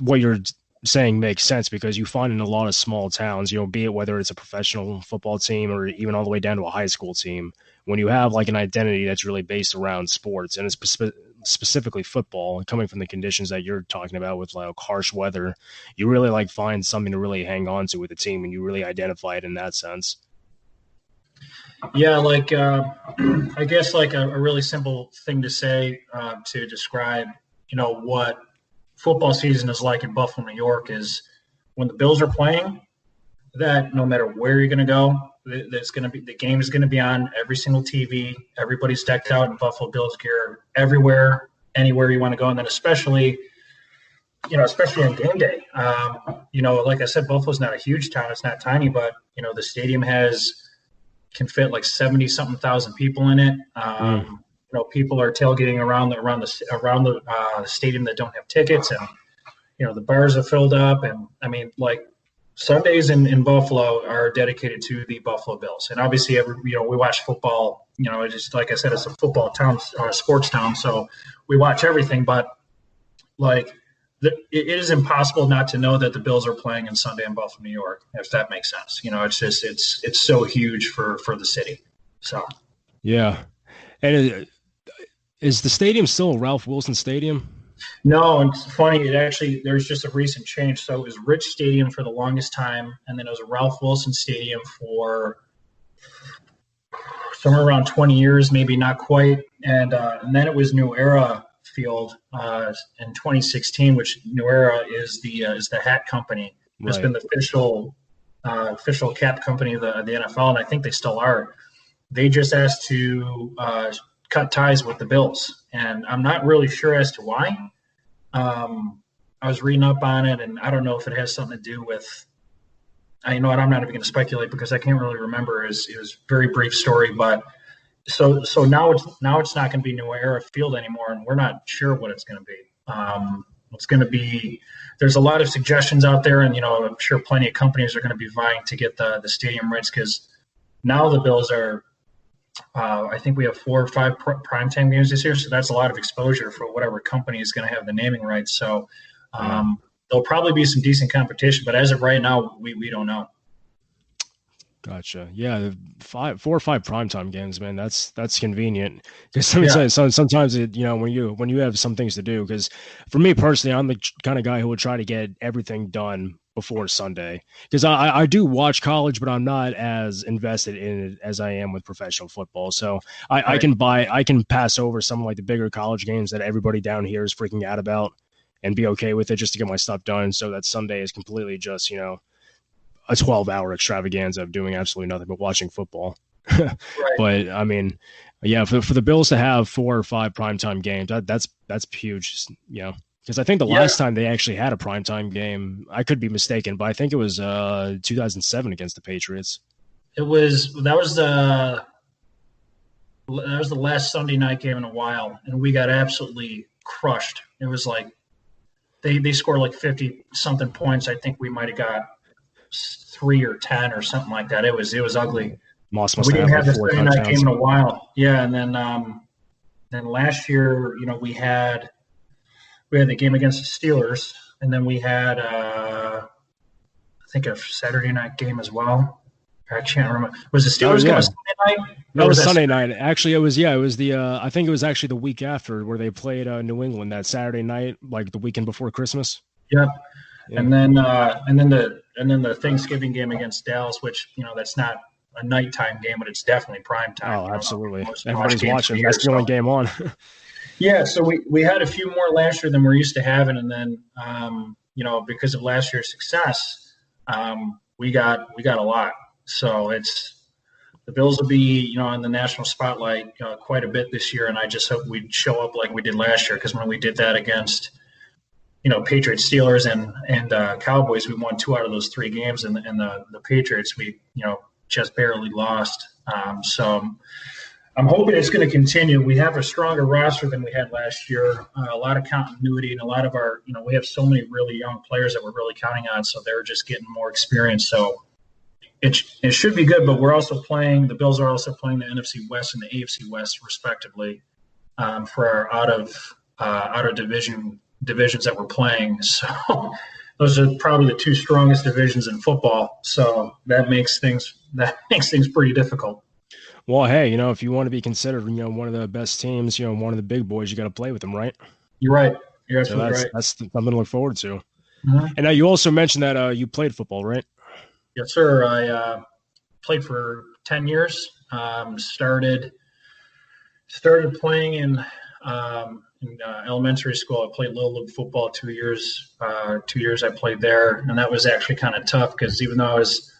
Speaker 1: what you're saying makes sense because you find in a lot of small towns, be it whether it's a professional football team or even all the way down to a high school team, when you have like an identity that's really based around sports and it's specifically football, coming from the conditions that you're talking about with like harsh weather, you really like find something to really hang on to with the team and you really identify it in that sense.
Speaker 2: Yeah, like I guess like a really simple thing to say to describe, what football season is like in Buffalo, New York is when the Bills are playing, that no matter where you're going to go, the game is going to be on every single TV. Everybody's decked out in Buffalo Bills gear everywhere, anywhere you want to go. And then especially on game day, like I said, Buffalo's not a huge town. It's not tiny, but, the stadium can fit like 70 something thousand people in it. People are tailgating around the stadium that don't have tickets, and the bars are filled up. And like Sundays in Buffalo are dedicated to the Buffalo Bills. And obviously, we watch football. It's just like I said, it's a football town, sports town, so we watch everything. But like, it is impossible not to know that the Bills are playing on Sunday in Buffalo, New York. If that makes sense, it's just it's so huge for the city. So
Speaker 1: yeah, and. Is the stadium still Ralph Wilson Stadium?
Speaker 2: No, and it's funny. There's just a recent change. So it was Rich Stadium for the longest time, and then it was Ralph Wilson Stadium for somewhere around 20 years, maybe not quite. And then it was New Era Field in 2016, which New Era is the hat company. It's been the official official cap company of the NFL, and I think they still are. They just asked to cut ties with the Bills, and I'm not really sure as to why. I was reading up on it, and I don't know if it has something to do with. I know I'm not even going to speculate because I can't really remember. It was a very brief story, but so now it's not going to be New Era Field anymore, and we're not sure what it's going to be. It's going to be. There's a lot of suggestions out there, and I'm sure plenty of companies are going to be vying to get the stadium rights because now the Bills are. I think we have 4 or 5 primetime games this year, so that's a lot of exposure for whatever company is going to have the naming rights. So. There'll probably be some decent competition, but as of right now, we don't know.
Speaker 1: Gotcha. Yeah, 4 or 5 primetime games, man. That's convenient because sometimes when you have some things to do. Because for me personally, I'm the kind of guy who would try to get everything done before Sunday. Because I do watch college, but I'm not as invested in it as I am with professional football. So I can pass over some of like the bigger college games that everybody down here is freaking out about. And be okay with it just to get my stuff done so that Sunday is completely just, a 12-hour extravaganza of doing absolutely nothing but watching football. Right. But, I mean, yeah, for the Bills to have 4 or 5 primetime games, that's huge, Because I think the last time they actually had a primetime game, I could be mistaken, but I think it was 2007 against the Patriots. That was
Speaker 2: the last Sunday night game in a while, and we got absolutely crushed. It was like, They scored like 50-something points. I think we might have got 3 or 10 or something like that. It was ugly.
Speaker 1: Moss
Speaker 2: we didn't have the Sunday night game in a while. Yeah, and then last year, we had the game against the Steelers, and then we had I think a Saturday night game as well. I can't remember. Was the Steelers game Sunday night?
Speaker 1: That was Sunday night. Actually, it was the I think it was actually the week after where they played New England that Saturday night, like the weekend before Christmas.
Speaker 2: Yep. Yeah. And then the Thanksgiving game against Dallas, which that's not a nighttime game, but it's definitely prime time.
Speaker 1: Oh, absolutely. Everybody's watching. That's the only game on.
Speaker 2: Yeah, so we had a few more last year than we're used to having, and then because of last year's success, we got a lot. So the Bills will be, in the national spotlight quite a bit this year, and I just hope we'd show up like we did last year. Because when we did that against, Patriots, Steelers, and Cowboys, we won 2 out of those 3 games, and the Patriots we just barely lost. So I'm hoping it's going to continue. We have a stronger roster than we had last year. A lot of continuity, and a lot of our, we have so many really young players that we're really counting on. So they're just getting more experience. So. It should be good, but the Bills are also playing the NFC West and the AFC West respectively for our out of divisions that we're playing. So those are probably the 2 strongest divisions in football. So that makes things pretty difficult.
Speaker 1: Well, hey, if you want to be considered, one of the best teams, one of the big boys, you got to play with them, right?
Speaker 2: You're right. You're absolutely right.
Speaker 1: That's something to look forward to. Mm-hmm. And now you also mentioned that you played football, right?
Speaker 2: Yes, sir. I played for 10 years. Started playing in elementary school. I played Little League football 2 years. 2 years I played there, and that was actually kind of tough because even though I was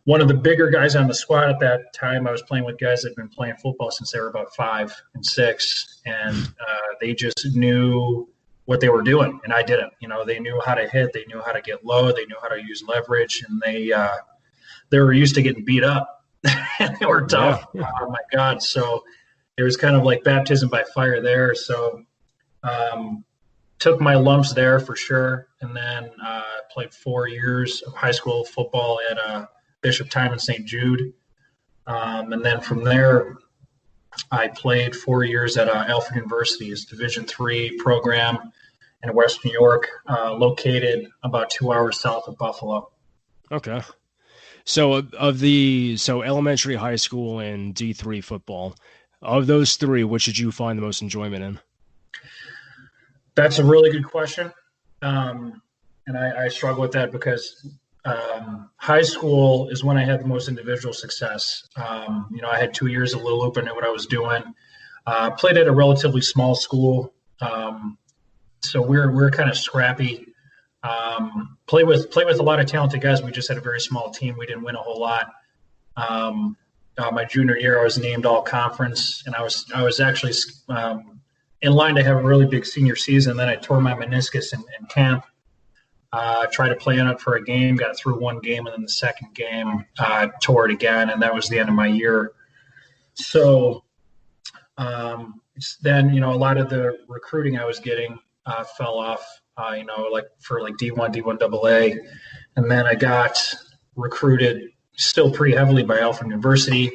Speaker 2: one of the bigger guys on the squad at that time, I was playing with guys that had been playing football since they were about 5 and 6, and they just knew what they were doing, and I didn't. They knew how to hit, they knew how to get low, they knew how to use leverage, and they were used to getting beat up. They were tough. Yeah. Oh my God! So it was kind of like baptism by fire there. So took my lumps there for sure, and then played 4 years of high school football at Bishop Timon St. Jude, and then from there. I played 4 years at Alfred University, it's Division III program in West New York, located about 2 hours south of Buffalo.
Speaker 1: Okay. So elementary, high school, and D3 football, of those 3, which did you find the most enjoyment in?
Speaker 2: That's a really good question. And I struggle with that because high school is when I had the most individual success. I had 2 years of Little Loop. I knew what I was doing. Played at a relatively small school. So we're kind of scrappy. Play with a lot of talented guys. We just had a very small team. We didn't win a whole lot. My junior year, I was named all conference, and I was actually in line to have a really big senior season. Then I tore my meniscus in camp. Tried to play on it for a game, got through one game, and then the second game tore it again, and that was the end of my year. So then, a lot of the recruiting I was getting fell off, for D1, D1 AA. And then I got recruited still pretty heavily by Alfred University.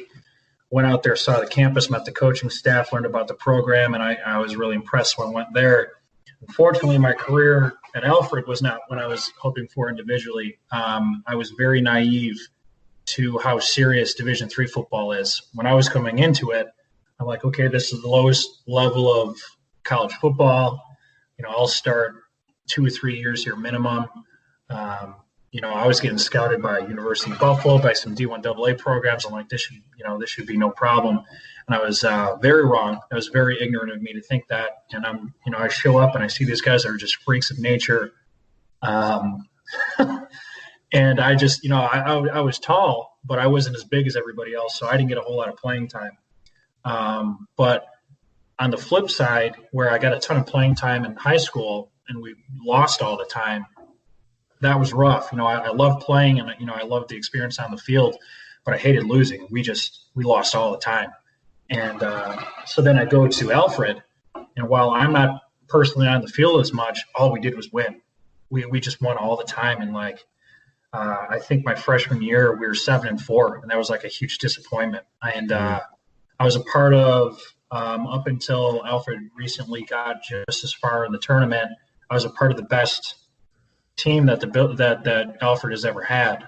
Speaker 2: Went out there, saw the campus, met the coaching staff, learned about the program, and I was really impressed when I went there. Unfortunately, my career at Alfred was not what I was hoping for individually. I was very naive to how serious Division III football is. When I was coming into it, I'm like, okay, this is the lowest level of college football. I'll start 2 or 3 years here minimum. I was getting scouted by University of Buffalo, by some D1 AA programs. I'm like, this should be no problem. And I was very wrong. It was very ignorant of me to think that. And I show up and I see these guys that are just freaks of nature. And I just, I was tall, but I wasn't as big as everybody else. So I didn't get a whole lot of playing time. But on the flip side, where I got a ton of playing time in high school and we lost all the time, that was rough. I loved playing and, I loved the experience on the field, but I hated losing. We lost all the time. And so then I go to Alfred, and while I'm not personally on the field as much, all we did was win. We just won all the time. And I think my freshman year, we were 7-4, and that was like a huge disappointment. And I was a part of, up until Alfred recently got just as far in the tournament, I was a part of the best team that Alfred has ever had.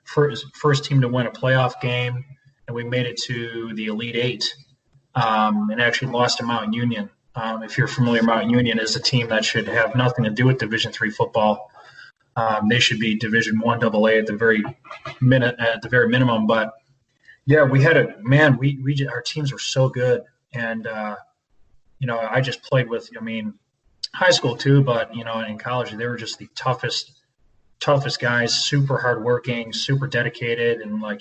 Speaker 2: First team to win a playoff game, and we made it to the Elite Eight, and actually lost to Mount Union. If you're familiar, Mount Union is a team that should have nothing to do with Division III football. They should be Division I AA at the very minimum. But yeah, we had our teams were so good, and I just played with, high school too, but in college they were just the toughest guys, super hardworking, super dedicated, and I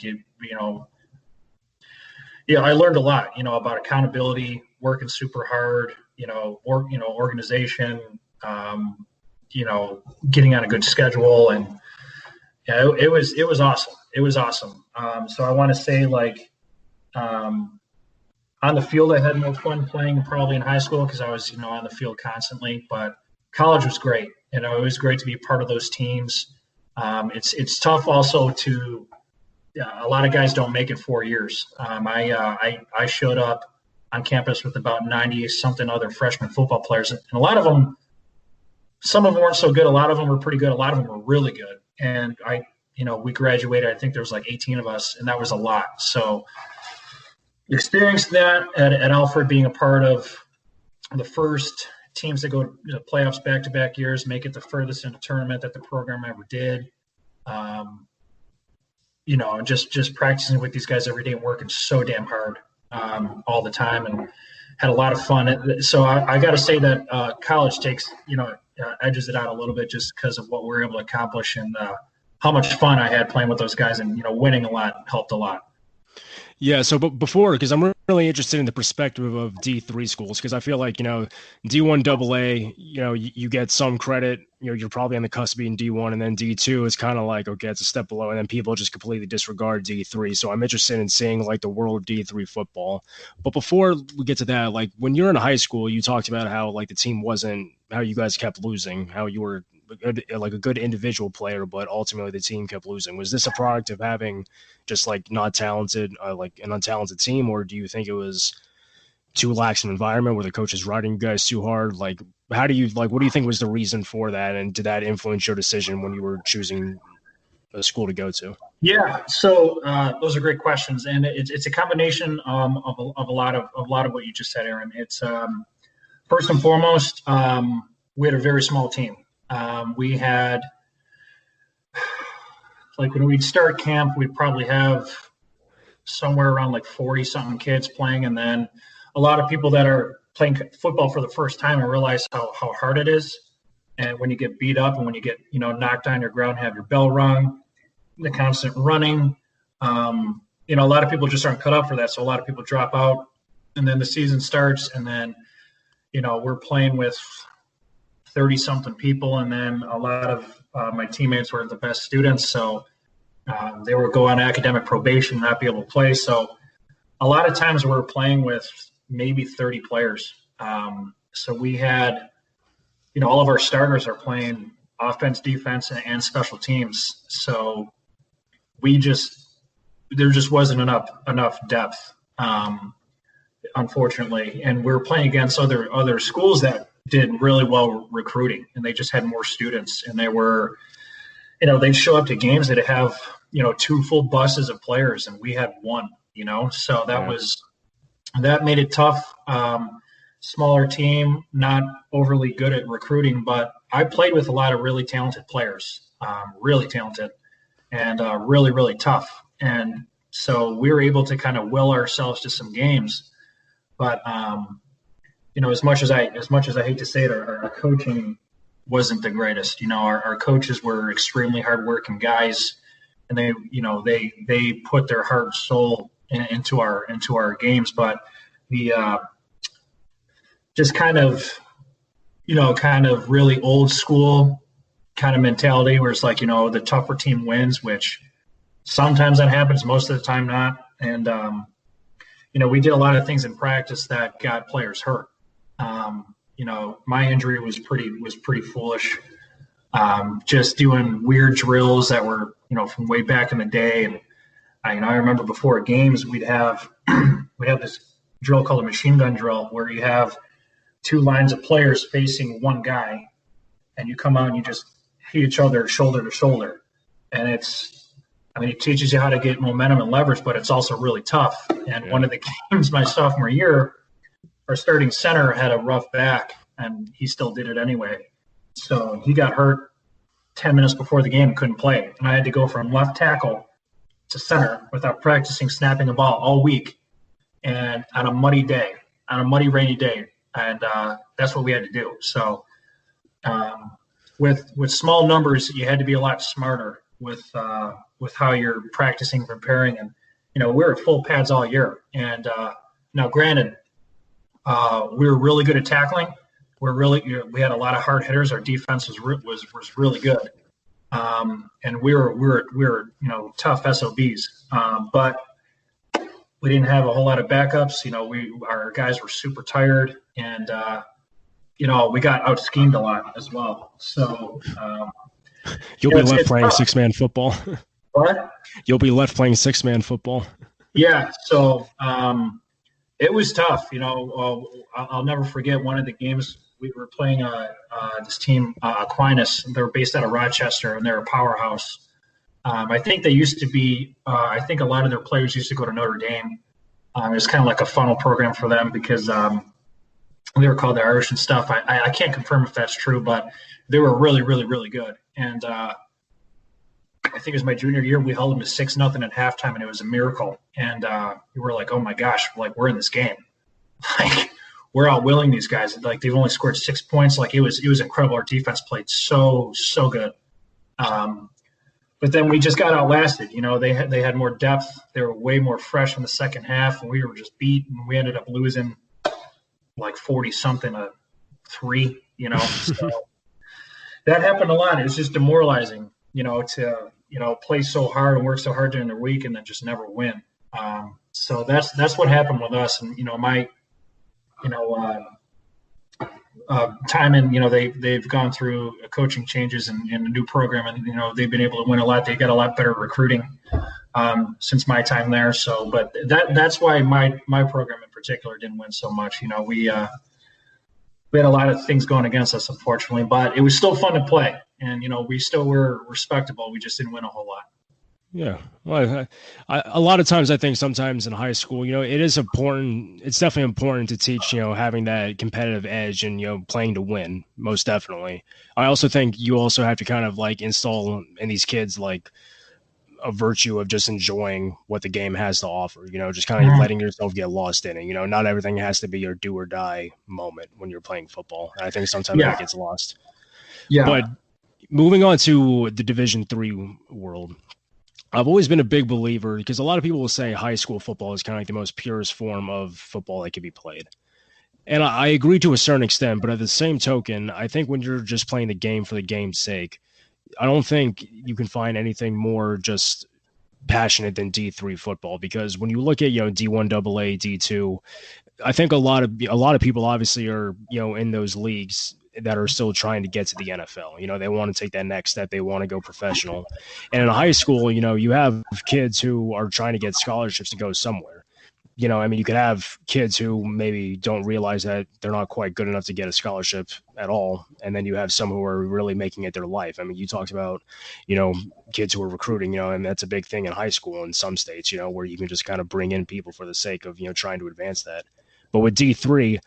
Speaker 2: learned a lot, about accountability, working super hard, organization, getting on a good schedule, and it was awesome. It was awesome. So I want to say on the field, I had more fun playing probably in high school because I was, on the field constantly. But college was great. It was great to be part of those teams. It's tough also to a lot of guys don't make it 4 years. I showed up on campus with about 90-something other freshman football players, and a lot of them, some of them weren't so good. A lot of them were pretty good. A lot of them were really good. And we graduated. I think there was 18 of us, and that was a lot. So experienced that at Alfred, being a part of the first teams that go to the playoffs back-to-back years, make it the furthest in a tournament that the program ever did. Just practicing with these guys every day and working so damn hard all the time, and had a lot of fun. So I got to say that college takes, edges it out a little bit just because of what we're able to accomplish and how much fun I had playing with those guys, and, winning a lot helped a lot.
Speaker 1: Yeah. So, but before, because I'm really interested in the perspective of D3 schools, because I feel like, D1 AA, you get some credit, you're probably on the cusp of being D1, and then D2 is kind of like, okay, it's a step below, and then people just completely disregard D3. So I'm interested in seeing the world of D3 football. But before we get to that, when you're in high school, you talked about how the team wasn't, how you guys kept losing, how you were a good individual player, but ultimately the team kept losing. Was this a product of having just not talented, an untalented team, or do you think it was too lax an environment where the coach is riding you guys too hard? How do you what do you think was the reason for that, and did that influence your decision when you were choosing a school to go to?
Speaker 2: Yeah, so those are great questions, and it's a combination of a lot of what you just said, Aaron. It's first and foremost, we had a very small team. We had, when we'd start camp, we'd probably have somewhere around 40-something kids playing, and then a lot of people that are playing football for the first time and realize how hard it is. And when you get beat up and when you get, knocked on your ground, have your bell rung, the constant running, a lot of people just aren't cut up for that. So a lot of people drop out, and then the season starts, and then, we're playing with 30-something people, and then a lot of my teammates were the best students, so they would go on academic probation, not be able to play. So a lot of times we're playing with maybe 30 players. So we had, all of our starters are playing offense, defense, and special teams. So there just wasn't enough depth, unfortunately. And we were playing against other schools that did really well recruiting, and they just had more students, and they were, they'd show up to games that have, 2 full buses of players, and we had 1, so that made it tough. Smaller team, not overly good at recruiting, but I played with a lot of really talented players, really talented and really, really tough. And so we were able to kind of will ourselves to some games, but as much as I hate to say it, our coaching wasn't the greatest. Our coaches were extremely hardworking guys, and they put their heart and soul into our games. But the just kind of really old school kind of mentality where it's like, the tougher team wins, which sometimes that happens, most of the time not. And we did a lot of things in practice that got players hurt. My injury was pretty foolish. Just doing weird drills that were, from way back in the day. And I remember before games, we'd have this drill called a machine gun drill, where you have 2 lines of players facing one guy, and you come out and you just hit each other shoulder to shoulder. And it teaches you how to get momentum and leverage, but it's also really tough. And one of the games my sophomore year, our starting center had a rough back, and he still did it anyway. So he got hurt 10 minutes before the game and couldn't play. And I had to go from left tackle to center without practicing snapping a ball all week, and on a muddy rainy day. And that's what we had to do. So with small numbers, you had to be a lot smarter with how you're practicing, preparing. And, we were at full pads all year. And now, granted, we were really good at tackling. We had a lot of hard hitters. Our defense was really good. And we were tough SOBs. But we didn't have a whole lot of backups. Our guys were super tired, and we got out schemed a lot as well. So
Speaker 1: you'll be left playing 6-man football.
Speaker 2: What?
Speaker 1: You'll be left playing 6-man football.
Speaker 2: Yeah. So it was tough. I'll never forget one of the games we were playing. This team, Aquinas. They were based out of Rochester, and they're a powerhouse. I think they used to be. I think a lot of their players used to go to Notre Dame. It was kind of like a funnel program for them because they were called the Irish and stuff. I can't confirm if that's true, but they were really, really, really good. And I think it was my junior year. We held them to 6-0 at halftime, and it was a miracle. And we were like, "Oh my gosh! Like, we're in this game. Like, we're outwilling these guys. Like, they've only scored 6 points. Like, it was incredible. Our defense played so good." But then we just got outlasted. They had more depth. They were way more fresh in the second half, and we were just beat. And we ended up losing like 40-something to 3. So that happened a lot. It was just demoralizing. To play so hard and work so hard during the week and then just never win. So that's what happened with us. And my time and they've gone through coaching changes and a new program, and they've been able to win a lot. They got a lot better recruiting since my time there. So, but that's why my program in particular didn't win so much. We had a lot of things going against us, unfortunately, but it was still fun to play, and we still were respectable. We just didn't win a whole lot.
Speaker 1: Yeah. Well, a lot of times I think sometimes in high school, it is important. It's definitely important to teach, having that competitive edge and, playing to win, most definitely. I also think you also have to kind of like install in these kids, like a virtue of just enjoying what the game has to offer, just kind of letting yourself get lost in it. Not everything has to be your do or die moment when you're playing football. And I think sometimes that gets lost.
Speaker 2: Yeah.
Speaker 1: But moving on to the Division III world, I've always been a big believer because a lot of people will say high school football is kind of like the most purest form of football that can be played. And I agree to a certain extent, but at the same token, I think when you're just playing the game for the game's sake, I don't think you can find anything more just passionate than D3 football, because when you look at, D1 AA, D2, I think a lot of people obviously are, in those leagues that are still trying to get to the NFL. They want to take that next step. They want to go professional. And in high school, you have kids who are trying to get scholarships to go somewhere. You could have kids who maybe don't realize that they're not quite good enough to get a scholarship at all. And then you have some who are really making it their life. You talked about, kids who are recruiting, and that's a big thing in high school in some states, where you can just kind of bring in people for the sake of, trying to advance that. But with D3,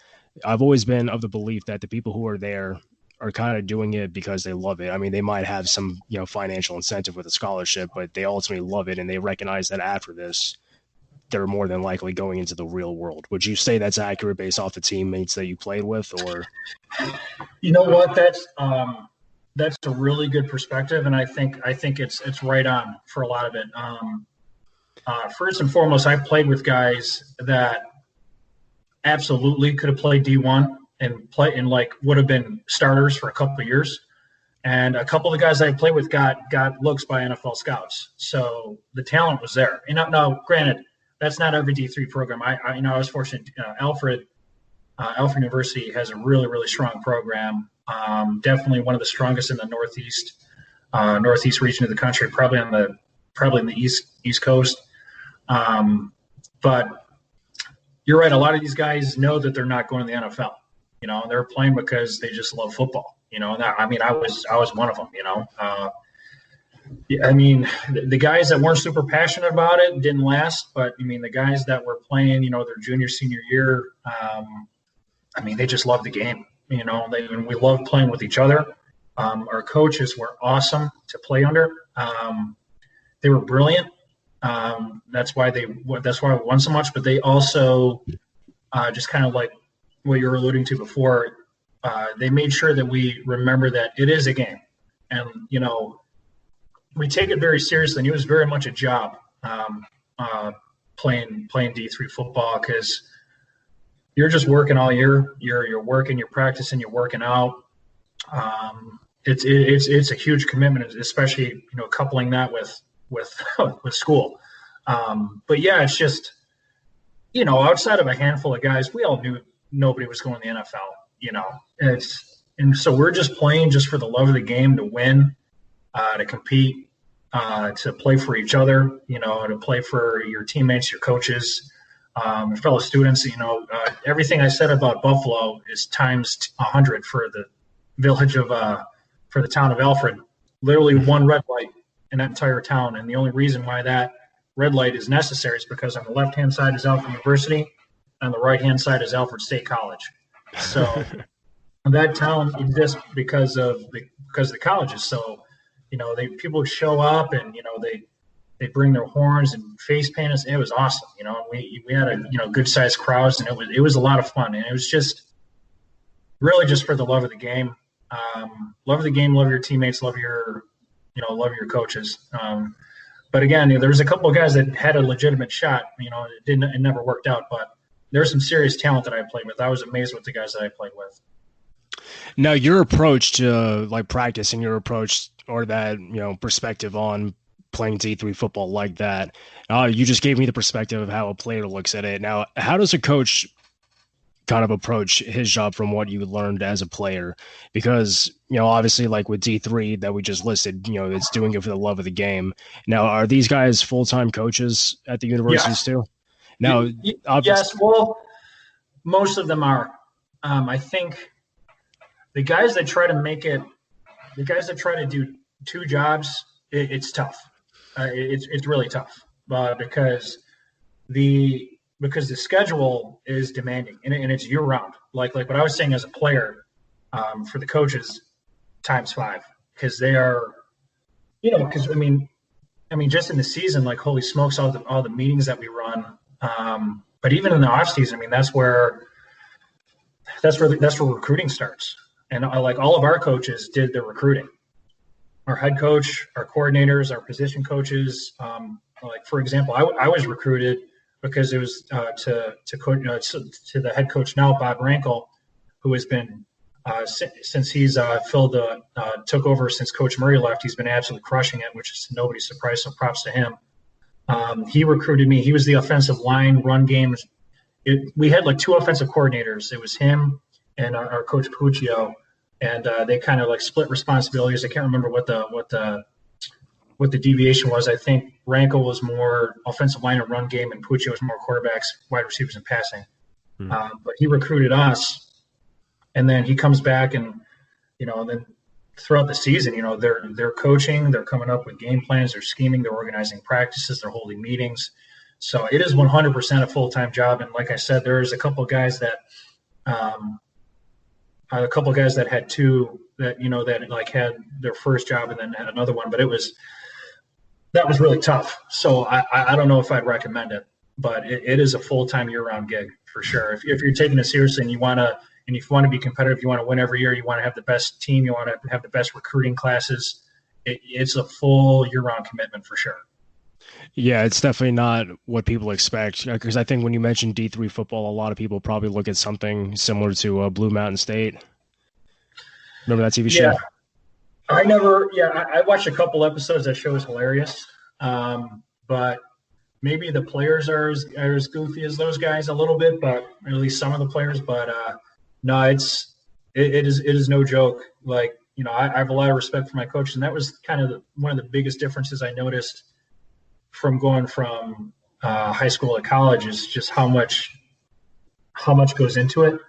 Speaker 1: I've always been of the belief that the people who are there are kind of doing it because they love it. They might have some, financial incentive with a scholarship, but they ultimately love it. And they recognize that after this, they're more than likely going into the real world. Would you say that's accurate based off the teammates that you played with, or?
Speaker 2: You know what? That's a really good perspective. And I think it's right on for a lot of it. First and foremost, I played with guys that absolutely could have played D1 and would have been starters for a couple of years. And a couple of the guys I played with got looks by NFL scouts. So the talent was there. Now, granted, that's not every D3 program. I was fortunate. Alfred University has a really, really strong program. Definitely one of the strongest in the northeast region of the country, probably in the East Coast. But you're right. A lot of these guys know that they're not going to the NFL. They're playing because they just love football. I was one of them. The guys that weren't super passionate about it didn't last. But the guys that were playing, their junior, senior year, they just loved the game. We loved playing with each other. Our coaches were awesome to play under. They were brilliant. That's why we won so much. But they also just kind of like what you were alluding to before. They made sure that we remember that it is a game, and we take it very seriously. And it was very much a job playing D3 football, because you're just working all year. You're working, you're practicing, you're working out. It's a huge commitment, especially coupling that with school. But yeah, it's just outside of a handful of guys, we all knew nobody was going to the NFL. And so we're just playing just for the love of the game, to win, to compete, to play for each other, to play for your teammates, your coaches, fellow students. Everything I said about Buffalo is times 100 for the village of for the town of Alfred. Literally one red light in that entire town, and the only reason why that red light is necessary is because on the left-hand side is Alfred University, and the right-hand side is Alfred State College. So that town exists because of the colleges. So people show up, and they bring their horns and face paint us. It was awesome. We had a good sized crowds, and it was a lot of fun. And it was just really just for the love of the game. Love the game, love your teammates, love your coaches. But again, there was a couple of guys that had a legitimate shot. It never worked out, but there's some serious talent that I played with. I was amazed with the guys that I played with.
Speaker 1: Now, your approach to practicing, your approach or that perspective on playing D3 football like that, you just gave me the perspective of how a player looks at it. Now, how does a coach kind of approach his job from what you learned as a player? Because obviously, like with D3 that we just listed, it's doing it for the love of the game. Now, are these guys full-time coaches at the universities too? Now,
Speaker 2: yes. Well, most of them are. I think the guys that try to do two jobs, it's tough. It's really tough because the schedule is demanding, and it's year round. Like what I was saying as a player, for the coaches, times 5, because they are, because just in the season, holy smokes, all the meetings that we run. But even in the off season, that's where recruiting starts. And like all of our coaches did the recruiting. Our head coach, our coordinators, our position coaches. Like for example, I was recruited because it was to the head coach now, Bob Rankel, who has been since he's took over since Coach Murray left. He's been absolutely crushing it, which is nobody's surprise. So props to him. He recruited me. He was the offensive line, run game. We had like 2 offensive coordinators. It was him and our coach Puccio, and they kind of like split responsibilities. I can't remember what the deviation was. I think Rankel was more offensive line and run game, and Puccio was more quarterbacks, wide receivers, and passing. But he recruited us. And then he comes back and, then throughout the season, they're coaching, they're coming up with game plans, they're scheming, they're organizing practices, they're holding meetings. So it is 100% a full-time job. And like I said, there's a couple of guys that had 2 that like had their first job and then had another one, but that was really tough. So I don't know if I'd recommend it, but it is a full-time year-round gig for sure. If you're taking it seriously and if you want to be competitive, you want to win every year, you want to have the best team, you want to have the best recruiting classes, it's a full year-round commitment for sure.
Speaker 1: Yeah, it's definitely not what people expect. Because I think when you mention D3 football, a lot of people probably look at something similar to Blue Mountain State. Remember that TV show?
Speaker 2: I watched a couple episodes. That show is hilarious. But maybe the players are as goofy as those guys a little bit, but at least some of the players. But no, it is no joke. Like, I have a lot of respect for my coach, and that was kind of one of the biggest differences I noticed from going from high school to college is just how much goes into it.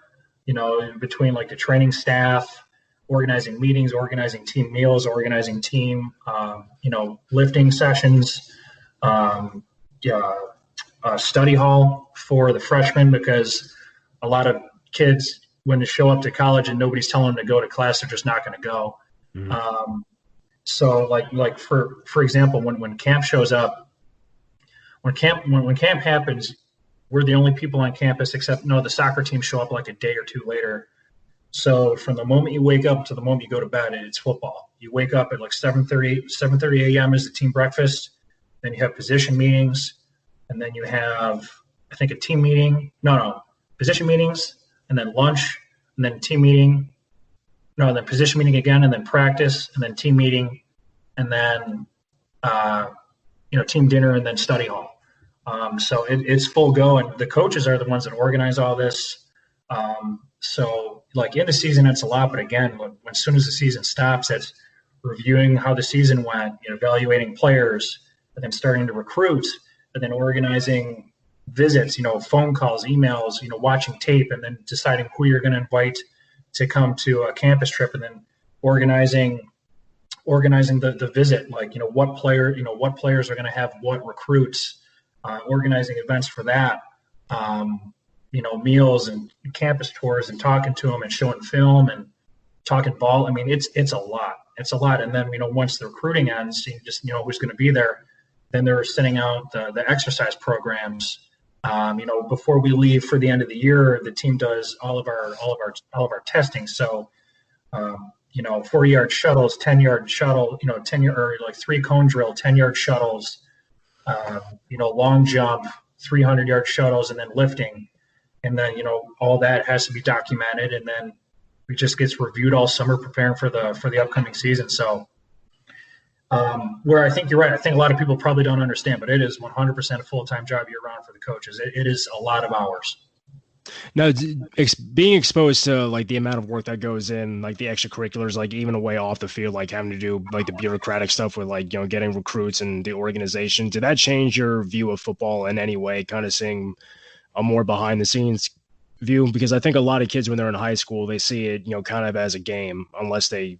Speaker 2: Between like the training staff, organizing meetings, organizing team meals, organizing team, lifting sessions, study hall for the freshmen, because a lot of kids, when they show up to college and nobody's telling them to go to class, they're just not going to go. Mm-hmm. So like for example, when camp shows up, when camp happens, we're the only people on campus except the soccer team show up like a day or 2 later. So from the moment you wake up to the moment you go to bed, it's football. You wake up at like 7:30 a.m. is the team breakfast. Then you have position meetings, and then you have, I think, a team meeting. Position meetings, and then lunch, and then team meeting. Then position meeting again, and then practice, and then team meeting, and then team dinner, and then study hall. So it's full go, and the coaches are the ones that organize all this. So like in the season, it's a lot, but again, as soon as the season stops, it's reviewing how the season went, evaluating players, and then starting to recruit, and then organizing visits, phone calls, emails, watching tape, and then deciding who you're going to invite to come to a campus trip, and then organizing the visit, like, what players are going to have what recruits, organizing events for that, meals and campus tours and talking to them and showing film and talking ball. I mean, it's a lot. It's a lot. And then, once the recruiting ends, you just who's going to be there. Then they're sending out the exercise programs. Before we leave for the end of the year, the team does all of our testing. So, 40-yard shuttles, 10-yard shuttle, 10-yard or like 3-cone drill, 10-yard shuttles, long jump, 300-yard shuttles, and then lifting. And then, all that has to be documented, and then it just gets reviewed all summer preparing for the upcoming season. So, where I think you're right, I think a lot of people probably don't understand, but it is 100% a full-time job year-round for the coaches. It is a lot of hours.
Speaker 1: Now, being exposed to like the amount of work that goes in, like the extracurriculars, like even away off the field, like having to do like the bureaucratic stuff with like, getting recruits and the organization, did that change your view of football in any way, kind of seeing a more behind the scenes view? Because I think a lot of kids when they're in high school, they see it, kind of as a game, unless they,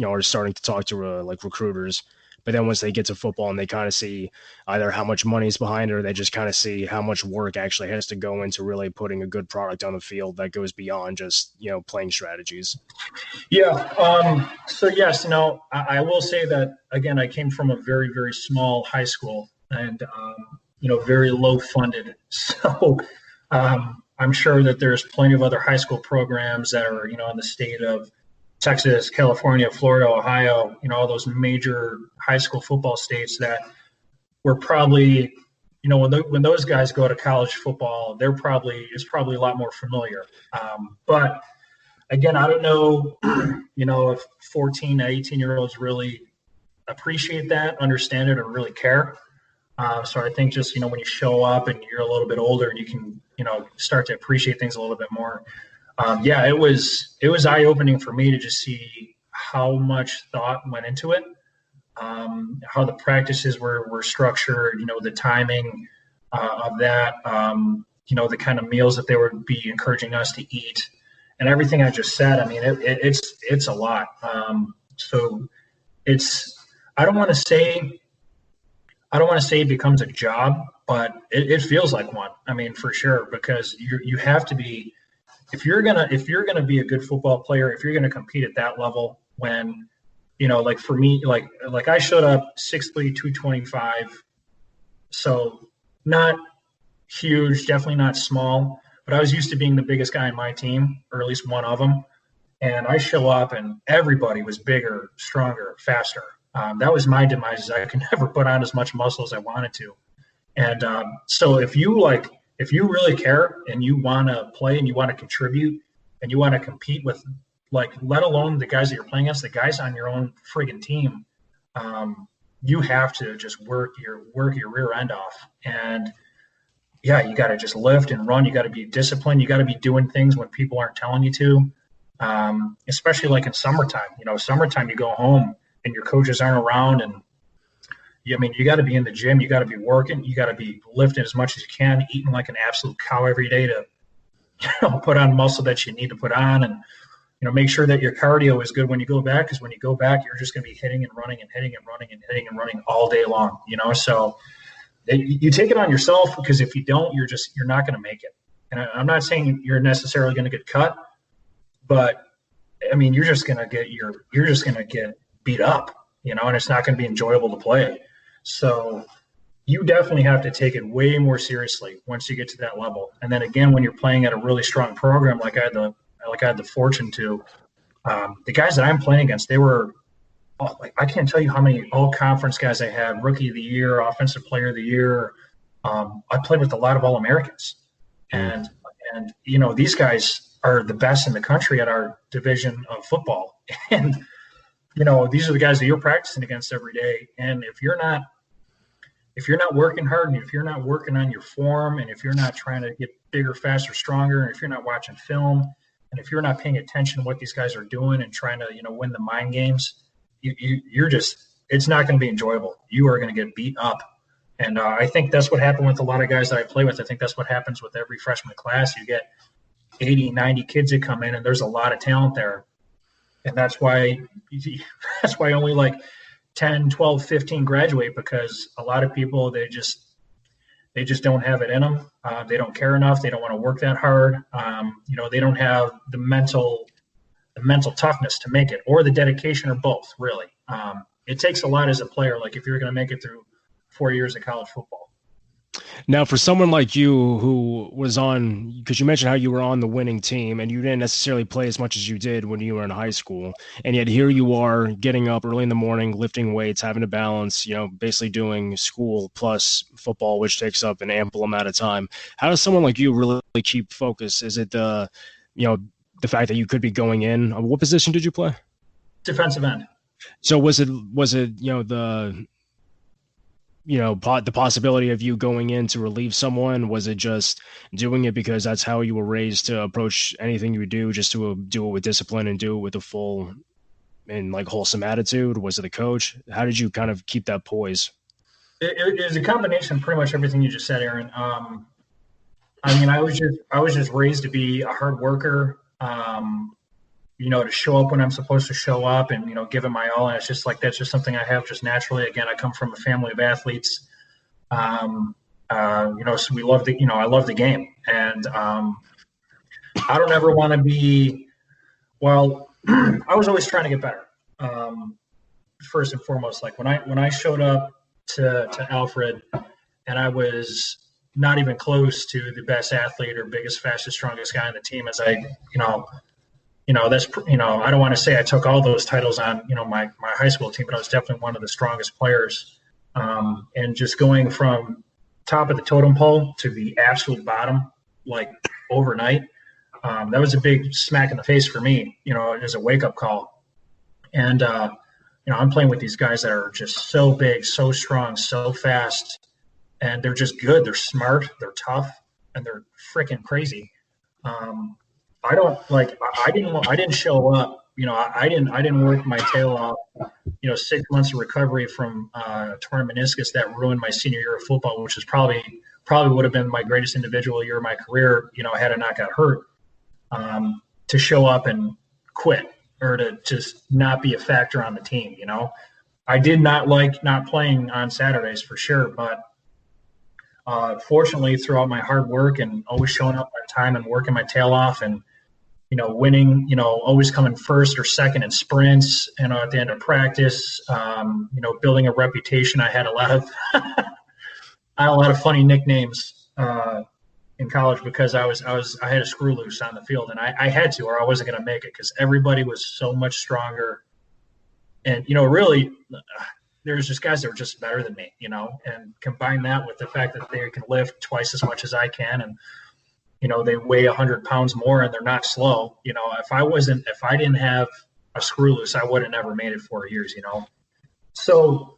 Speaker 1: are starting to talk to like recruiters. But then once they get to football and they kind of see either how much money is behind it, or they just kind of see how much work actually has to go into really putting a good product on the field that goes beyond just, playing strategies.
Speaker 2: Yeah. So yes, I will say that, again, I came from a very, very small high school and, very low funded. So I'm sure that there's plenty of other high school programs that are, in the state of Texas, California, Florida, Ohio, all those major high school football states that were probably, when those guys go to college football, it's probably a lot more familiar. But again, I don't know, if 14 to 18-year-olds really appreciate that, understand it, or really care. So I think just, when you show up and you're a little bit older and you can, start to appreciate things a little bit more. It was eye-opening for me to just see how much thought went into it, how the practices were structured, the timing of that, the kind of meals that they would be encouraging us to eat, and everything I just said. I mean, it's a lot. So I don't want to say it becomes a job, but it feels like one. I mean, for sure, because you have to be. If you're gonna be a good football player, if you're gonna compete at that level, when, like for me, like I showed up 6'3", 225, so not huge, definitely not small, but I was used to being the biggest guy in my team, or at least one of them, and I show up and everybody was bigger, stronger, faster. That was my demise. Is I could never put on as much muscle as I wanted to, and so if you really care and you want to play and you want to contribute and you want to compete with, let alone the guys that you're playing against, the guys on your own friggin' team, you have to just work your rear end off. And yeah, you got to just lift and run. You got to be disciplined. You got to be doing things when people aren't telling you to, especially like in summertime. Summertime, you go home and your coaches aren't around, and you got to be in the gym. You got to be working. You got to be lifting as much as you can, eating like an absolute cow every day to, put on muscle that you need to put on, and, make sure that your cardio is good when you go back. Because when you go back, you're just going to be hitting and running and hitting and running and hitting and running all day long. So you take it on yourself, because if you don't, you're not going to make it. And I'm not saying you're necessarily going to get cut, but I mean, you're just going to get beat up, and it's not going to be enjoyable to play. So you definitely have to take it way more seriously once you get to that level. And then again, when you're playing at a really strong program, like I had the fortune to, the guys that I'm playing against, they were, I can't tell you how many all-conference guys I had, rookie of the year, offensive player of the year. I played with a lot of All-Americans. And these guys are the best in the country at our division of football. And, these are the guys that you're practicing against every day. And if you're not working hard, and if you're not working on your form, and if you're not trying to get bigger, faster, stronger, and if you're not watching film, and if you're not paying attention to what these guys are doing and trying to, win the mind games, it's not going to be enjoyable. You are going to get beat up. And I think that's what happened with a lot of guys that I play with. I think that's what happens with every freshman class. You get 80, 90 kids that come in, and there's a lot of talent there. And that's why only like 10, 12, 15 graduate, because a lot of people, they just don't have it in them. They don't care enough. They don't want to work that hard. They don't have the mental toughness to make it, or the dedication, or both, really. It takes a lot as a player, like if you're going to make it through 4 years of college football.
Speaker 1: Now, for someone like you who was on, because you mentioned how you were on the winning team and you didn't necessarily play as much as you did when you were in high school, and yet here you are getting up early in the morning, lifting weights, having to balance, basically doing school plus football, which takes up an ample amount of time. How does someone like you really keep focus? Is it the fact that you could be going in? What position did you play?
Speaker 2: Defensive end.
Speaker 1: So was it the possibility of you going in to relieve someone? Was it just doing it because that's how you were raised to approach anything you would do, just to do it with discipline and do it with a full and wholesome attitude? Was it the coach? How did you kind of keep that poise?
Speaker 2: It was a combination of pretty much everything you just said, Aaron. I was just raised to be a hard worker, to show up when I'm supposed to show up and, give it my all. And it's just that's just something I have just naturally. Again, I come from a family of athletes. So we love I love the game. And I don't ever want to be, I was always trying to get better. First and foremost, when I showed up to Alfred, and I was not even close to the best athlete or biggest, fastest, strongest guy on the team, as I, that's, I don't want to say I took all those titles on, my high school team, but I was definitely one of the strongest players. And just going from top of the totem pole to the absolute bottom, like overnight, that was a big smack in the face for me, as a wake up call. And, I'm playing with these guys that are just so big, so strong, so fast, and they're just good. They're smart, they're tough, and they're freaking crazy. I didn't show up. I didn't work my tail off. 6 months of recovery from torn meniscus that ruined my senior year of football, which is probably would have been my greatest individual year of my career. Had I not got hurt, to show up and quit or to just not be a factor on the team. I did not like not playing on Saturdays for sure, but fortunately, throughout my hard work and always showing up on time and working my tail off and winning, always coming first or second in sprints, at the end of practice, building a reputation. I had a lot of funny nicknames in college because I had a screw loose on the field, and I had to, or I wasn't going to make it because everybody was so much stronger. And, really, there's just guys that were just better than me, and combine that with the fact that they can lift twice as much as I can. And, they weigh 100 pounds more and they're not slow. If I didn't have a screw loose, I would have never made it 4 years, So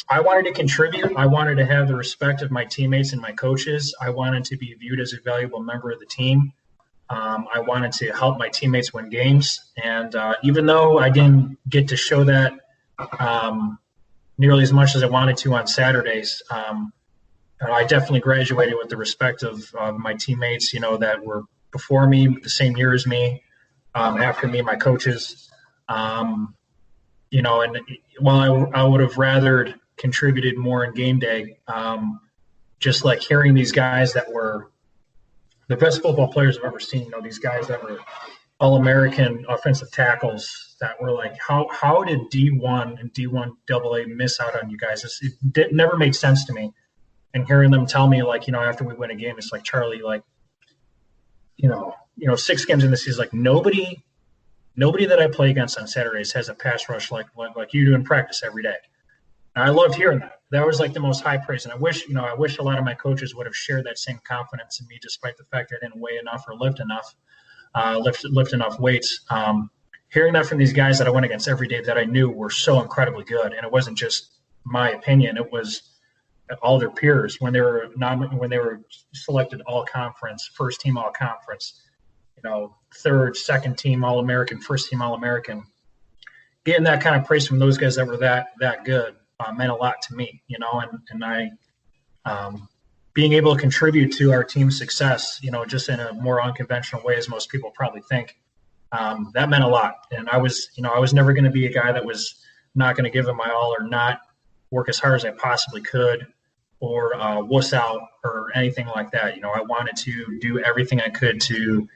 Speaker 2: I wanted to contribute. I wanted to have the respect of my teammates and my coaches. I wanted to be viewed as a valuable member of the team. I wanted to help my teammates win games. And even though I didn't get to show that nearly as much as I wanted to on Saturdays, I definitely graduated with the respect of my teammates, that were before me, the same year as me, after me, my coaches. And while I would have rather contributed more in game day, just like hearing these guys that were the best football players I've ever seen, these guys that were All-American offensive tackles that were like, how did D1 and D1 AA miss out on you guys? It never made sense to me. And hearing them tell me, like, after we win a game, it's like, Charlie, like, 6 games in this season, like nobody that I play against on Saturdays has a pass rush like you do in practice every day. And I loved hearing that. That was like the most high praise. And I wish a lot of my coaches would have shared that same confidence in me, despite the fact I didn't weigh enough or lift enough weights. Hearing that from these guys that I went against every day that I knew were so incredibly good. And it wasn't just my opinion. It was all their peers when they were selected all conference, first team all conference, third, second team all American, first team all American. Getting that kind of praise from those guys that were that good meant a lot to me, and I being able to contribute to our team's success, just in a more unconventional way, as most people probably think, that meant a lot. And I was never going to be a guy that was not going to give it my all or not work as hard as I possibly could, or wuss out or anything like that. I wanted to do everything I could to,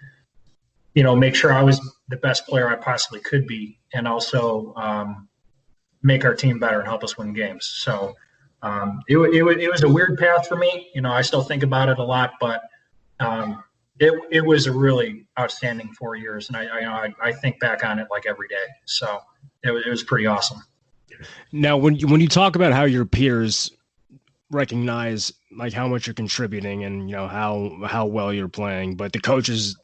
Speaker 2: make sure I was the best player I possibly could be, and also make our team better and help us win games. So it was a weird path for me. I still think about it a lot, but it was a really outstanding 4 years, and I think back on it like every day. So it was pretty awesome.
Speaker 1: Now, when you talk about how your peers recognize like how much you're contributing and how well you're playing, but the coaches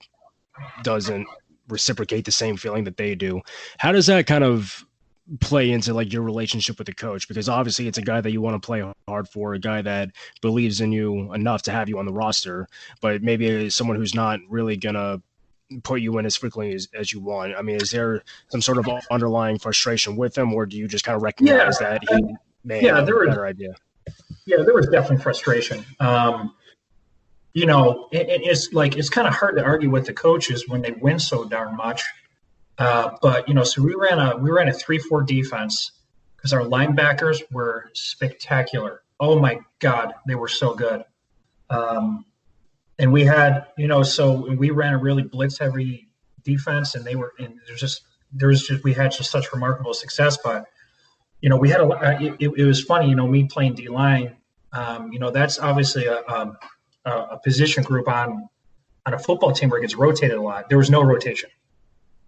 Speaker 1: doesn't reciprocate the same feeling that they do, how does that kind of play into like your relationship with the coach? Because obviously it's a guy that you want to play hard for, a guy that believes in you enough to have you on the roster, but maybe someone who's not really gonna put you in as frequently as you want. I mean, is there some sort of underlying frustration with him, or do you just kind of recognize that he may have a better idea?
Speaker 2: Yeah, there was definitely frustration. It's kind of hard to argue with the coaches when they win so darn much. But so we ran a 3-4 defense because our linebackers were spectacular. Oh my God, they were so good. And we had, so we ran a really blitz heavy defense, and we had just such remarkable success. But we had it was funny, me playing D-line. That's obviously a position group on a football team where it gets rotated a lot. There was no rotation.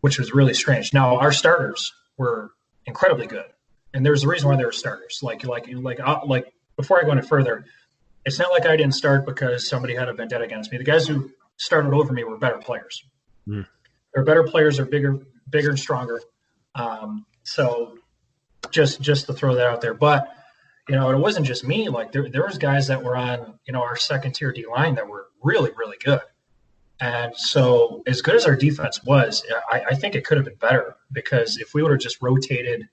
Speaker 2: which was really strange. Now our starters were incredibly good, and there's a reason why they were starters. Like before I go any further, it's not like I didn't start because somebody had a vendetta against me. The guys who started over me were better players. They're better players. They're bigger and stronger. So just to throw that out there, but it wasn't just me. Like there was guys that were on, our second tier D line that were really, really good. And so as good as our defense was, I think it could have been better, because if we would have just rotated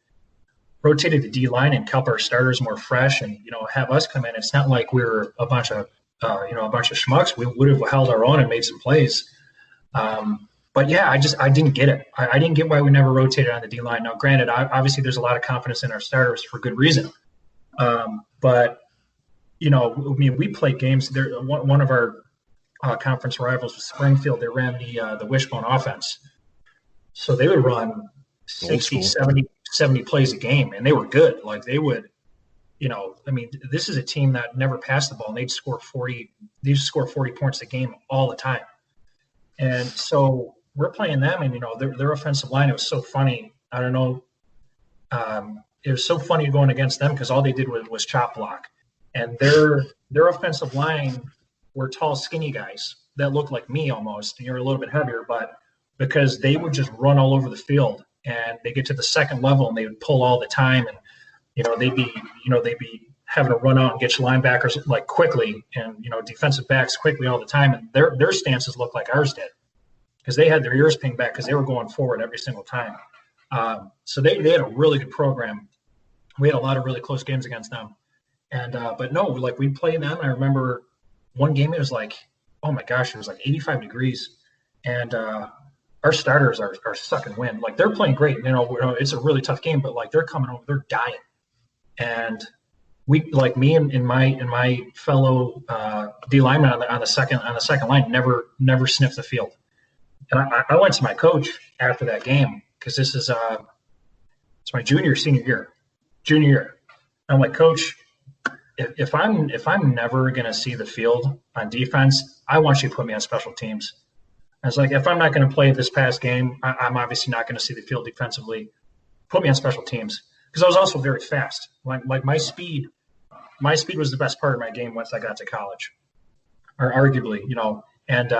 Speaker 2: the D line and kept our starters more fresh and, have us come in, it's not like we were a bunch of schmucks. We would have held our own and made some plays. But yeah, I didn't get it. I didn't get why we never rotated on the D line. Now, granted, obviously there's a lot of confidence in our starters for good reason. But we played games there. One of our conference rivals was Springfield. They ran the wishbone offense. So they would run 60, 70 plays a game, and they were good. Like they would, this is a team that never passed the ball, and they'd score 40 points a game all the time. And so we're playing them, and, their offensive line, it was so funny. I don't know. It was so funny going against them because all they did was chop block. And their offensive line were tall, skinny guys that looked like me almost. You're a little bit heavier, but because they would just run all over the field, and they get to the second level and they would pull all the time, and they'd be having to run out and get your linebackers like quickly, and defensive backs quickly all the time, and their stances looked like ours did, because they had their ears pinged back because they were going forward every single time. So they had a really good program. We had a lot of really close games against them, and but no, like we played them. I remember one game, it was like, oh my gosh, it was like 85 degrees, and our starters are sucking wind. Like they're playing great. It's a really tough game, but like they're coming over, they're dying. And we, like me and my fellow D lineman on the second line, never sniffed the field. And I went to my coach after that game, because this is it's my junior year. I'm like, Coach, if I'm never gonna see the field on defense, I want you to put me on special teams. I was like, if I'm not going to play this past game, I'm obviously not going to see the field defensively. Put me on special teams, because I was also very fast. Like my speed was the best part of my game once I got to college, or arguably, And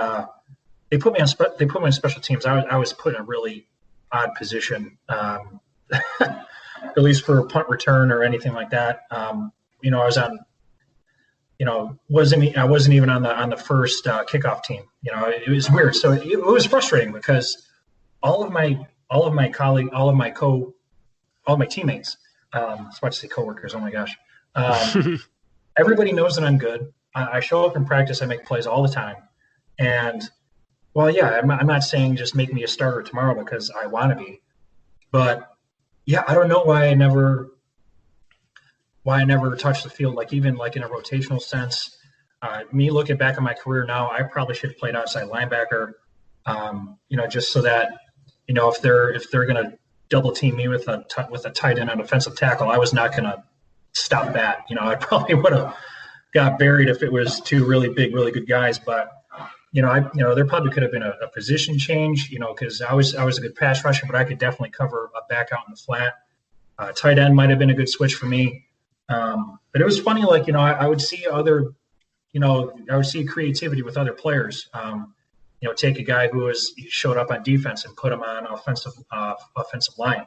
Speaker 2: they put me on special teams. I was put in a really odd position, at least for a punt return or anything like that. I was on. I wasn't even on the first kickoff team. It was weird. So it was frustrating, because all of my colleagues, all of my teammates, I was about to say coworkers. Oh my gosh. Everybody knows that I'm good. I show up in practice. I make plays all the time. And well, yeah, I'm not saying just make me a starter tomorrow because I want to be, but yeah, I don't know why I never touched the field, like even like in a rotational sense. Me looking back on my career now, I probably should have played outside linebacker, just so that, if they're going to double team me with a tight end and offensive tackle, I was not going to stop that. I probably would have got buried if it was two really big, really good guys. But, there probably could have been a position change, because I was a good pass rusher, but I could definitely cover a back out in the flat. Tight end might have been a good switch for me. But it was funny, like, I would see creativity with other players. Take a guy who showed up on defense and put him on offensive line.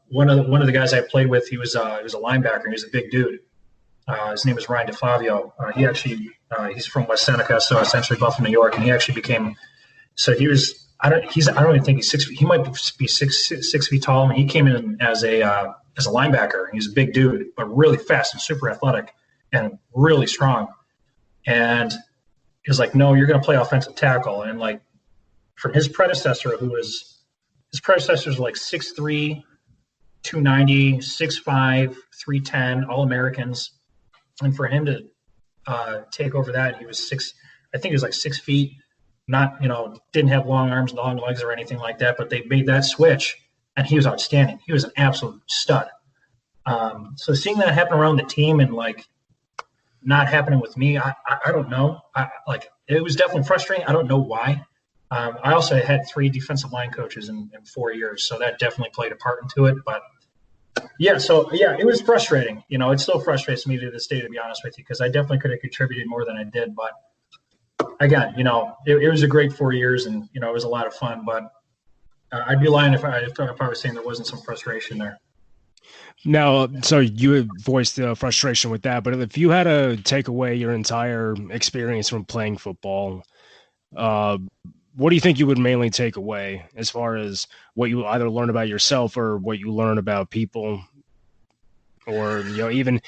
Speaker 2: One of the guys I played with, he was a linebacker. He was a big dude. His name is Ryan DeFlavio. He's from West Seneca, so essentially Buffalo, New York, and he actually became. So he was. I don't even think he's 6 feet. He might be six feet tall. And he came in as a linebacker. He's a big dude, but really fast and super athletic and really strong. And he was like, no, you're going to play offensive tackle. And like from his predecessor, his predecessors were like 6'3", 290, 6'5", 310, all Americans. And for him to take over that, he was I think he was like 6 feet, not, didn't have long arms, long legs or anything like that, but they made that switch. And he was outstanding. He was an absolute stud. So seeing that happen around the team and like not happening with me, I don't know. It was definitely frustrating. I don't know why. I also had 3 defensive line coaches in 4 years, so that definitely played a part into it. But it was frustrating. It still frustrates me to this day, to be honest with you, because I definitely could have contributed more than I did. But again, it was a great 4 years, and it was a lot of fun. But I'd be lying if I was saying there wasn't some frustration there.
Speaker 1: Now, so you had voiced the frustration with that, but if you had to take away your entire experience from playing football, what do you think you would mainly take away as far as what you either learn about yourself or what you learn about people? Or, even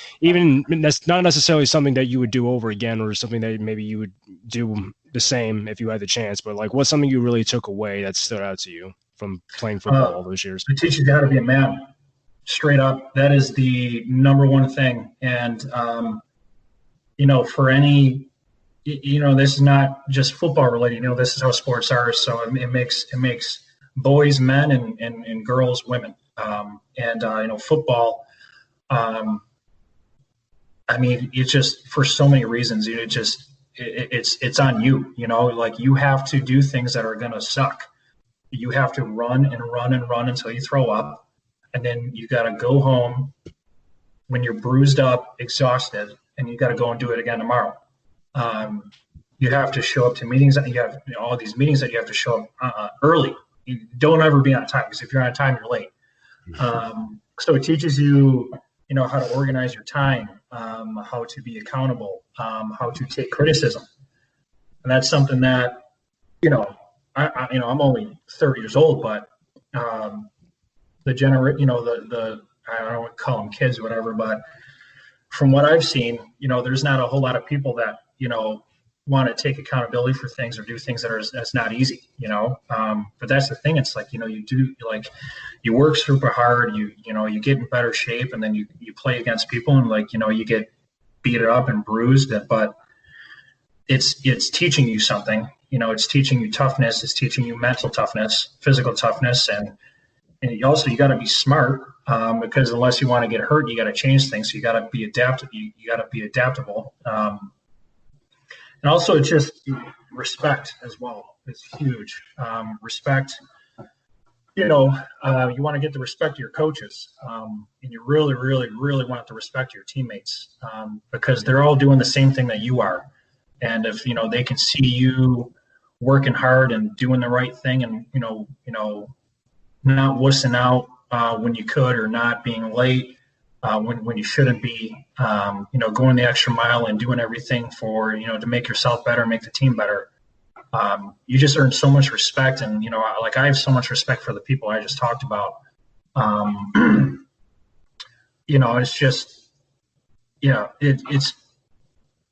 Speaker 1: that's not necessarily something that you would do over again, or something that maybe you would do the same if you had the chance, but like, what's something you really took away that stood out to you from playing football all those years?
Speaker 2: It teaches you how to be a man. Straight up, that is the number one thing. And, for any, this is not just football related, this is how sports are. So it makes boys men and girls women. Football, it's just for so many reasons, it's on you, like you have to do things that are going to suck. You have to run and run and run until you throw up. And then you got to go home when you're bruised up, exhausted, and you got to go and do it again tomorrow. You have to show up to meetings. You have all these meetings that you have to show up early. You don't ever be on time, because if you're on time, you're late. So it teaches you, how to organize your time, how to be accountable, how to take criticism. And that's something that, I'm only 30 years old, but I don't want to call them kids or whatever, but from what I've seen, there's not a whole lot of people that, want to take accountability for things or do things that's not easy, but that's the thing. It's like, you work super hard, you get in better shape, and then you play against people and you get beat up and bruised, but it's teaching you something, it's teaching you toughness. It's teaching you mental toughness, physical toughness, and you got to be smart, because unless you want to get hurt, you got to change things. So you got to be adaptable. You got to be adaptable. And also it's just respect as well. It's huge. Respect, you want to get the respect of your coaches. And you really, really, really want to respect your teammates, because they're all doing the same thing that you are. And if, they can see you working hard and doing the right thing and, not wussing out when you could, or not being late when you shouldn't be, going the extra mile and doing everything for, to make yourself better, make the team better. You just earn so much respect. And, I have so much respect for the people I just talked about. It's just, it's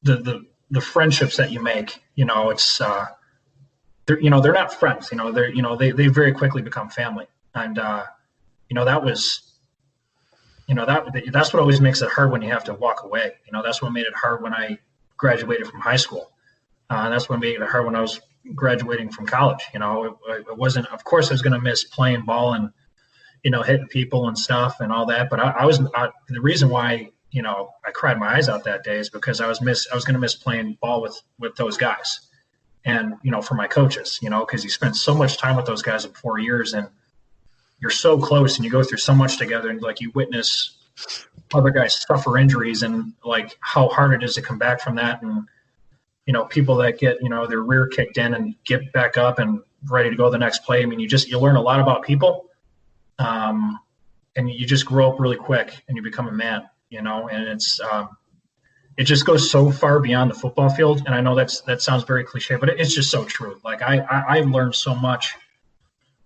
Speaker 2: the friendships that you make, it's, they're not friends, they very quickly become family. And, that's what always makes it hard when you have to walk away. That's what made it hard when I graduated from high school. That's what made it hard when I was graduating from college. It wasn't, of course I was going to miss playing ball and, hitting people and stuff and all that. But the reason why, I cried my eyes out that day is because I was going to miss playing ball with those guys and, for my coaches, because you spend so much time with those guys in 4 years and you're so close and you go through so much together, and you witness other guys suffer injuries and how hard it is to come back from that. And, people that get, their rear kicked in and get back up and ready to go the next play. I mean, you learn a lot about people, and you just grow up really quick and you become a man, and it's, it just goes so far beyond the football field. And I know that sounds very cliche, but it's just so true. I learned so much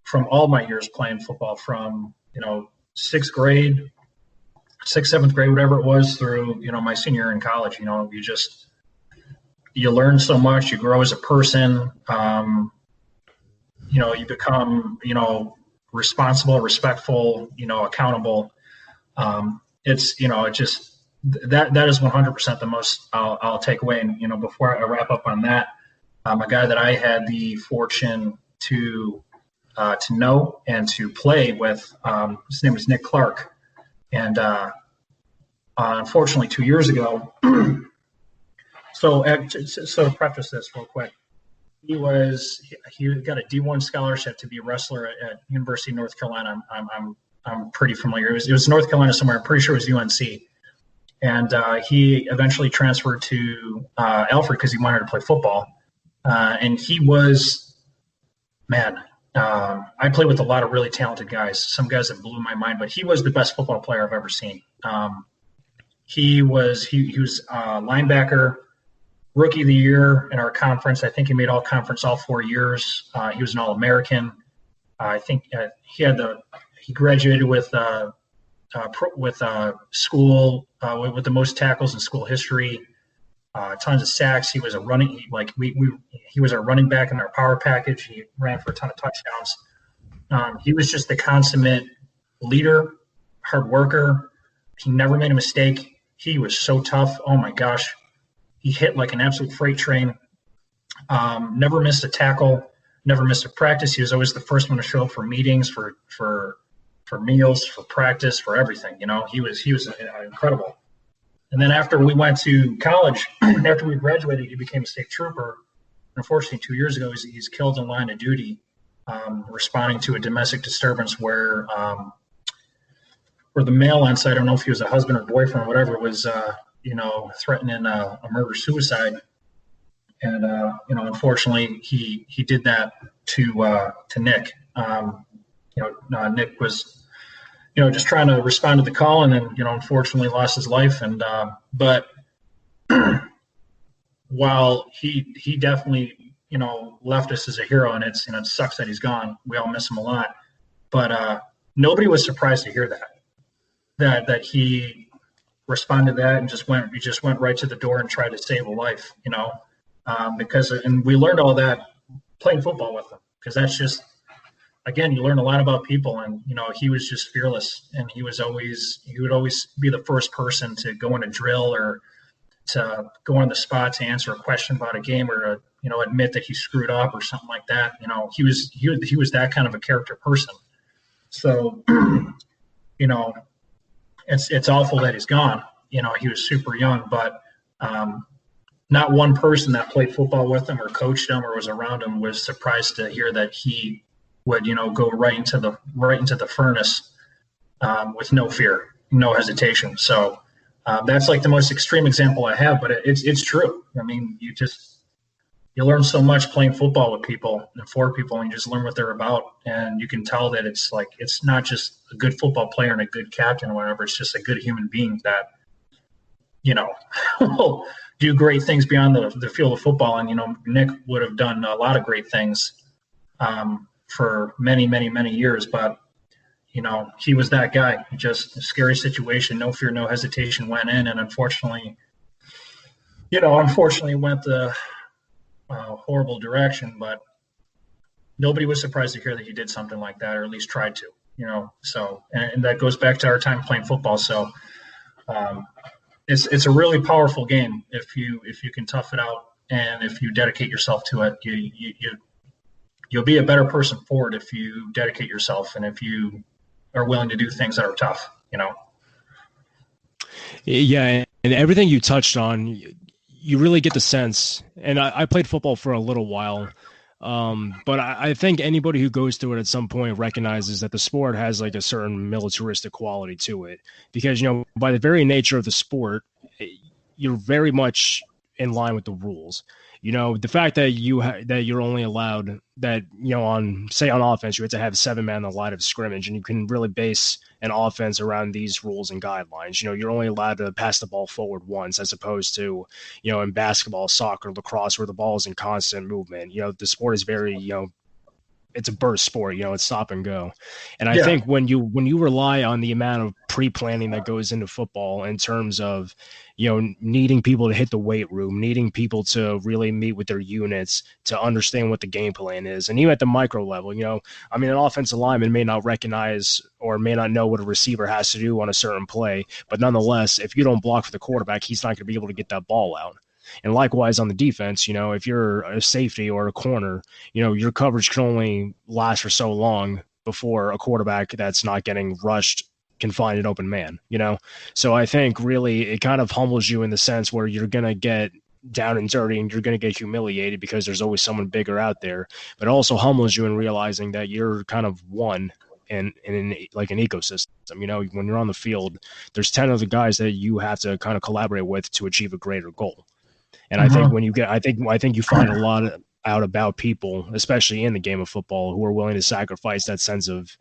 Speaker 2: from all my years playing football, from, 6th grade, 6th, 7th grade, whatever it was, through, my senior year in college. You learn so much, you grow as a person, you become, responsible, respectful, accountable. It's, it just, that is 100% the most I'll take away. And, before I wrap up on that, a guy that I had the fortune to know and to play with, his name was Nick Clark. And unfortunately, 2 years ago, so to preface this real quick, He got a D1 scholarship to be a wrestler at University of North Carolina. I'm pretty familiar. It was North Carolina somewhere. I'm pretty sure it was UNC. And he eventually transferred to Alfred because he wanted to play football. And he was, man, I played with a lot of really talented guys, some guys that blew my mind, but he was the best football player I've ever seen. He was linebacker, rookie of the year in our conference. I think he made all conference all 4 years. He was an All-American. I think he graduated with school with the most tackles in school history. Tons of sacks. He was a running he was our running back in our power package. He ran for a ton of touchdowns. He was just the consummate leader, hard worker. He never made a mistake. He was so tough. Oh my gosh. He hit like an absolute freight train. Never missed a tackle, never missed a practice. He was always the first one to show up for meetings, for meals, for practice, for everything. He was incredible. And then after we went to college, after we graduated, he became a state trooper. Unfortunately, 2 years ago, he's killed in line of duty, responding to a domestic disturbance where the male on site, I don't know if he was a husband or boyfriend or whatever, was threatening a murder-suicide. And, unfortunately, he did that to Nick. Nick was, just trying to respond to the call, and then, unfortunately lost his life. And but while he definitely, left us as a hero, and it sucks that he's gone. We all miss him a lot. But nobody was surprised to hear that he responded to that and just went right to the door and tried to save a life, and we learned all that playing football with him, because that's just, again, you learn a lot about people. And, he was just fearless, and he would always be the first person to go in a drill or to go on the spot to answer a question about a game, or admit that he screwed up or something like that. He was that kind of a character person. So, it's awful that he's gone. He was super young, but not one person that played football with him or coached him or was around him was surprised to hear that he would, go right into the furnace with no fear, no hesitation. So that's like the most extreme example I have, but it's true. I mean, you learn so much playing football with people and for people, and you just learn what they're about. And you can tell that it's not just a good football player and a good captain or whatever. It's just a good human being that, will do great things beyond the field of football. And, Nick would have done a lot of great things for many, many, many years. But, he was that guy. Just a scary situation, no fear, no hesitation, went in. And unfortunately went the horrible direction, but nobody was surprised to hear that he did something like that, or at least tried to, so, and that goes back to our time playing football. So it's a really powerful game if you can tough it out, and if you dedicate yourself to it. You'll be a better person for it if you dedicate yourself, and if you are willing to do things that are tough.
Speaker 1: Yeah, and everything you touched on, you really get the sense, and I played football for a little while, but I think anybody who goes through it at some point recognizes that the sport has like a certain militaristic quality to it, because, by the very nature of the sport, you're very much in line with the rules. The fact that you're only allowed that, on offense, you have to have 7 men on the line of scrimmage, and you can really base an offense around these rules and guidelines. You're only allowed to pass the ball forward once, as opposed to, in basketball, soccer, lacrosse, where the ball is in constant movement. The sport is very, it's a burst sport, it's stop and go. And I think when you rely on the amount of pre-planning that goes into football, in terms of, needing people to hit the weight room, needing people to really meet with their units, to understand what the game plan is. And even at the micro level, an offensive lineman may not recognize or may not know what a receiver has to do on a certain play, but nonetheless, if you don't block for the quarterback, he's not going to be able to get that ball out. And likewise on the defense, if you're a safety or a corner, your coverage can only last for so long before a quarterback that's not getting rushed can find an open man, So I think really it kind of humbles you in the sense where you're going to get down and dirty and you're going to get humiliated because there's always someone bigger out there, but it also humbles you in realizing that you're kind of one in like an ecosystem. When you're on the field, there's 10 other guys that you have to kind of collaborate with to achieve a greater goal. And I think I think you find a lot out about people, especially in the game of football, who are willing to sacrifice that sense of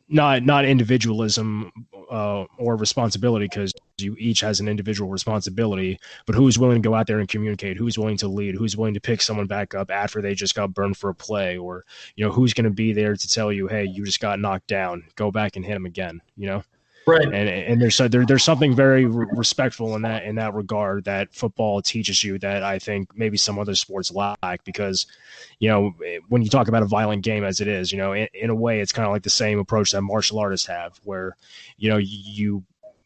Speaker 1: not individualism or responsibility, because you each has an individual responsibility, but who's willing to go out there and communicate, who's willing to lead, who's willing to pick someone back up after they just got burned for a play, or who's going to be there to tell you, hey, you just got knocked down, go back and hit him again.
Speaker 2: Right.
Speaker 1: And there's something very respectful in that regard that football teaches you that I think maybe some other sports lack, because when you talk about a violent game as it is, in a way it's kind of like the same approach that martial artists have, where you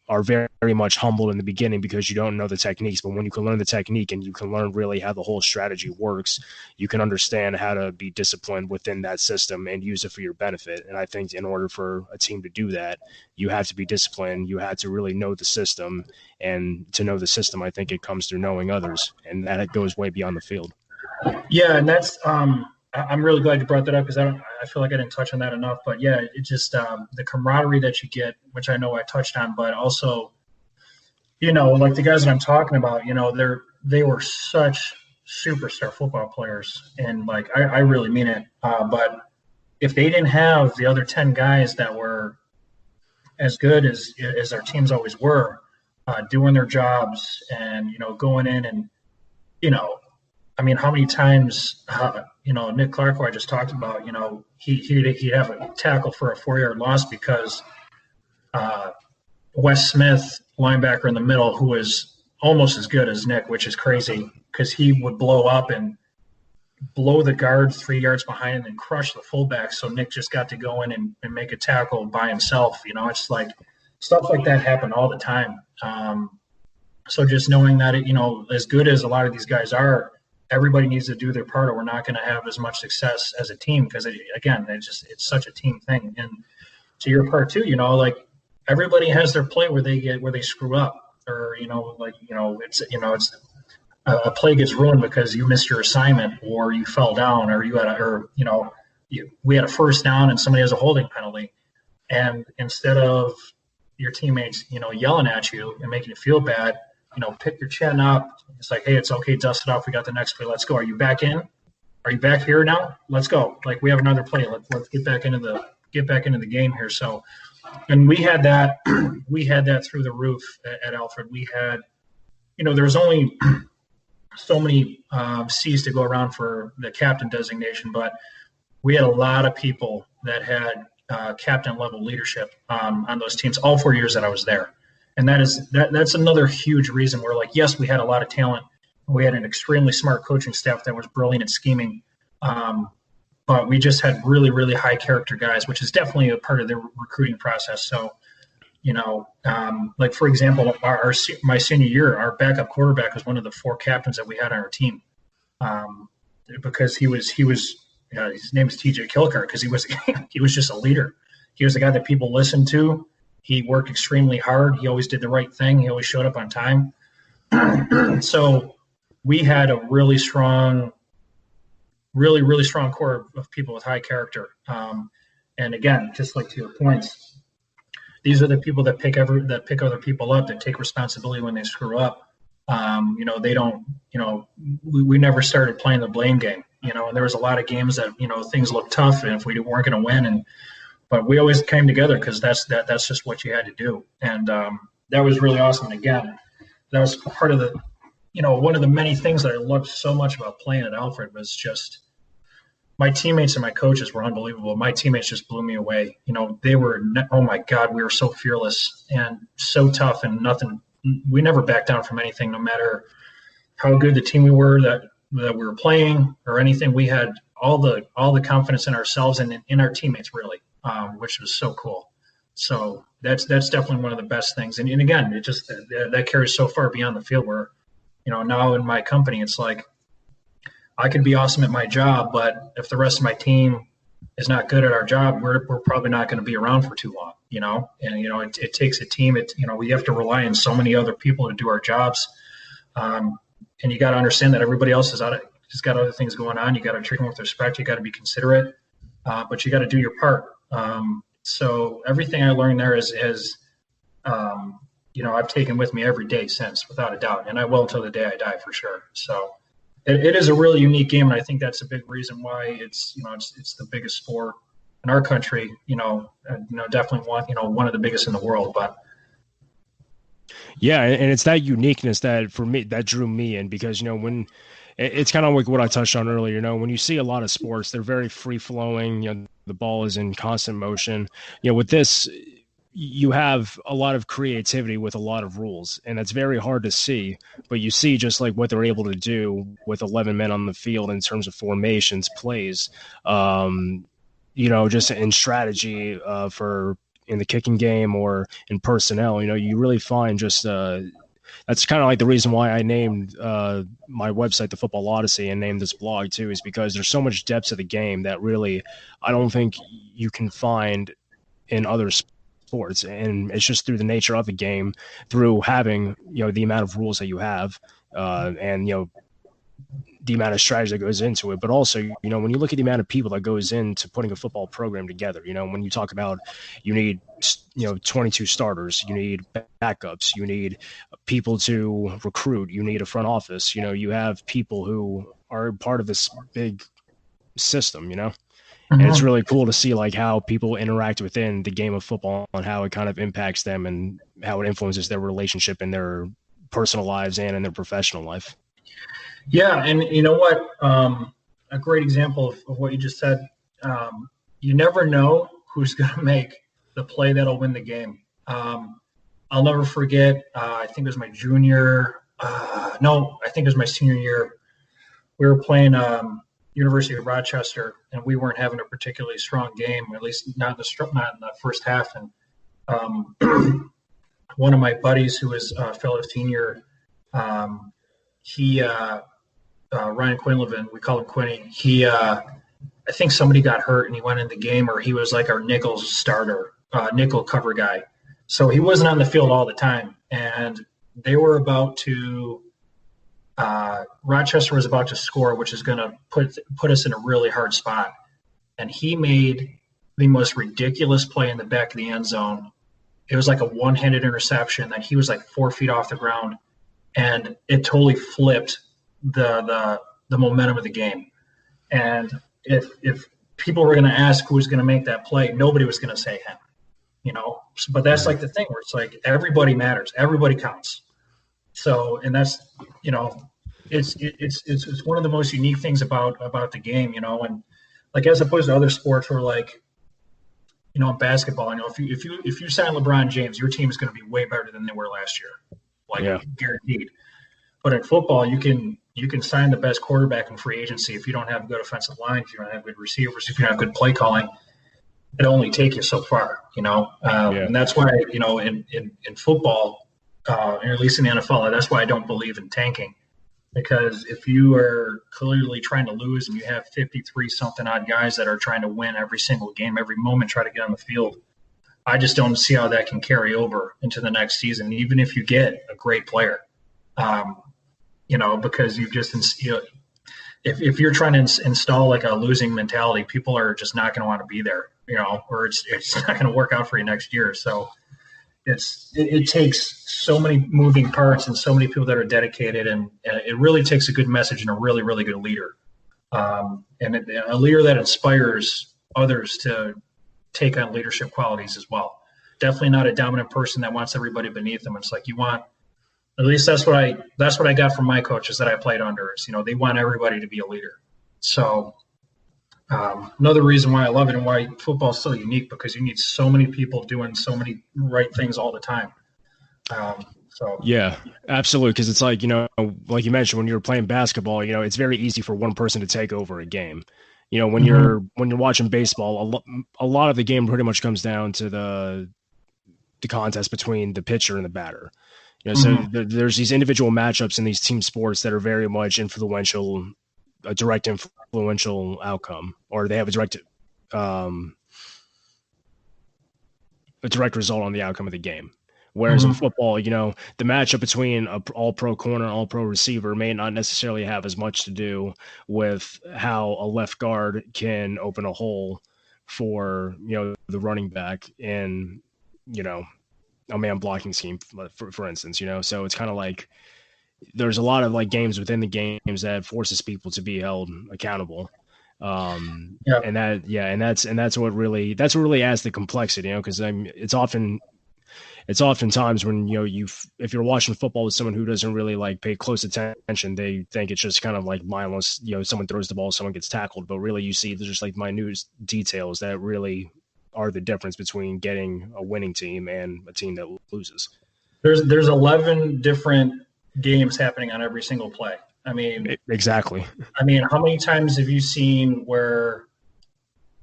Speaker 1: are very, very much humbled in the beginning because you don't know the techniques, but when you can learn the technique and you can learn really how the whole strategy works, you can understand how to be disciplined within that system and use it for your benefit. And I think in order for a team to do that, you have to be disciplined. You have to really know the system, and to know the system, I think it comes through knowing others, and that goes way beyond the field.
Speaker 2: Yeah, and that's I'm really glad you brought that up, because I feel like I didn't touch on that enough. But yeah, it just the camaraderie that you get, which I know I touched on, but also, like the guys that I'm talking about, they were such superstar football players, and like I really mean it. But if they didn't have the other 10 guys that were as good as our teams always were, doing their jobs and going in and I mean, how many times, Nick Clark, who I just talked about, he'd have a tackle for a 4-yard loss because Wes Smith, linebacker in the middle, who was almost as good as Nick, which is crazy, because he would blow up and blow the guard 3 yards behind and then crush the fullback. So Nick just got to go in and make a tackle by himself. It's like stuff like that happened all the time. So just knowing that, as good as a lot of these guys are, everybody needs to do their part, or we're not going to have as much success as a team, because it's such a team thing. And to your part too, like everybody has their play where they screw up, or it's a play gets ruined because you missed your assignment, or you fell down, or we had a first down and somebody has a holding penalty, and instead of your teammates yelling at you and making you feel bad, pick your chin up. It's like, hey, it's okay, dust it off. We got the next play. Let's go. Are you back in? Are you back here now? Let's go. Like, we have another play. Let's get back into the game here. So, and we had that through the roof at Alfred. We had, there was only so many C's to go around for the captain designation, but we had a lot of people that had captain level leadership on those teams all 4 years that I was there. And that's another huge reason we're like, yes, we had a lot of talent. We had an extremely smart coaching staff that was brilliant at scheming. But we just had really, really high character guys, which is definitely a part of the recruiting process. So, like, for example, my senior year, our backup quarterback was one of the 4 captains that we had on our team, because he was his name is TJ Kilcar, because he was just a leader. He was the guy that people listened to. He worked extremely hard. He always did the right thing. He always showed up on time. So we had a really strong core of people with high character. And again, just like to your points, these are the people that pick other people up, that take responsibility when they screw up. They don't, we never started playing the blame game, and there was a lot of games that, things looked tough and if we weren't going to win, but we always came together because that's just what you had to do. And that was really awesome. And again, that was part of the, one of the many things that I loved so much about playing at Alfred was just my teammates and my coaches were unbelievable. My teammates just blew me away. They were, oh my God, we were so fearless and so tough, and we never backed down from anything, no matter how good the team we were that we were playing or anything. We had all the confidence in ourselves and in our teammates, really. Which was so cool. So that's definitely one of the best things. And again, it just that carries so far beyond the field, where, now in my company, it's like I can be awesome at my job, but if the rest of my team is not good at our job, we're probably not going to be around for too long, And it takes a team. We have to rely on so many other people to do our jobs. and you got to understand that everybody else has got other things going on. You got to treat them with respect. You got to be considerate, but you got to do your part. So everything I learned there is I've taken with me every day since, without a doubt, and I will until the day I die for sure. So it is a really unique game, and I think that's a big reason why it's the biggest sport in our country. Definitely one of the biggest in the world. But
Speaker 1: yeah, and it's that uniqueness that for me that drew me in, because when it's kind of like what I touched on earlier. When you see a lot of sports, they're very free flowing. The ball is in constant motion. With this, you have a lot of creativity with a lot of rules, and that's very hard to see, but you see just like what they're able to do with 11 men on the field in terms of formations, plays, just in strategy for in the kicking game or in personnel. You really find just that's kind of like the reason why I named my website The Football Odyssey and named this blog too, is because there's so much depth to the game that really I don't think you can find in other sports, and it's just through the nature of the game, through having the amount of rules that you have, and the amount of strategy that goes into it, but also when you look at the amount of people that goes into putting a football program together, when you talk about you need 22 starters, you need backups, you need people to recruit, you need a front office, you have people who are part of this big system, and it's really cool to see like how people interact within the game of football and how it kind of impacts them and how it influences their relationship in their personal lives and in their professional life.
Speaker 2: Yeah, and you know what? A great example of what you just said. You never know who's going to make the play that'll win the game. I'll never forget. I think it was my junior. I think it was my senior year. We were playing University of Rochester, and we weren't having a particularly strong game, at least not in the first half. And one of my buddies, who was a fellow senior, Ryan Quinlivan, we call him Quinny. I think somebody got hurt and he went in the game, or he was like our nickel starter, nickel cover guy. So he wasn't on the field all the time. And they were about to, Rochester was about to score, which is going to put us in a really hard spot. And he made the most ridiculous play in the back of the end zone. It was like a one-handed interception that he was like 4 feet off the ground. And it totally flipped the momentum of the game. And if people were going to ask who was going to make that play, nobody was going to say him, But that's like the thing where it's like everybody matters, everybody counts. So, and that's it's one of the most unique things about the game, and like as opposed to other sports where like in basketball, if you sign LeBron James, your team is going to be way better than they were last year, guaranteed. But in football, you can sign the best quarterback in free agency if you don't have a good offensive line, if you don't have good receivers, if you don't have good play calling. It'll only take you so far, and that's why in football, or at least in the NFL, that's why I don't believe in tanking, because if you are clearly trying to lose and you have 53 something odd guys that are trying to win every single game, every moment, try to get on the field, I just don't see how that can carry over into the next season, even if you get a great player. Because you've just, if you're trying to install like a losing mentality, people are just not going to want to be there, or it's not going to work out for you next year. So it takes so many moving parts and so many people that are dedicated, and it really takes a good message and a really, really good leader. And a leader that inspires others to take on leadership qualities as well. Definitely not a dominant person that wants everybody beneath them. It's like you want, at least that's what I got from my coaches that I played under, is, they want everybody to be a leader. So another reason why I love it and why football is so unique, because you need so many people doing so many right things all the time.
Speaker 1: Yeah, absolutely. Because it's like, like you mentioned, when you're playing basketball, it's very easy for one person to take over a game. When you're watching baseball, a lot of the game pretty much comes down to the contest between the pitcher and the batter. So there's these individual matchups in these team sports that are very much a direct influential outcome, or they have a direct result on the outcome of the game. Whereas in football, you know, the matchup between an all-pro corner and all-pro receiver may not necessarily have as much to do with how a left guard can open a hole for, you know, the running back in, you know, a man blocking scheme, for instance, you know. So it's kind of like there's a lot of like games within the games that forces people to be held accountable. And that's what really adds the complexity, you know, because it's oftentimes when, you know, if you're watching football with someone who doesn't really like pay close attention, they think it's just kind of like mindless, you know, someone throws the ball, someone gets tackled, but really you see there's just like minute details that really are the difference between getting a winning team and a team that loses.
Speaker 2: There's 11 different games happening on every single play. I mean,
Speaker 1: exactly.
Speaker 2: I mean, how many times have you seen where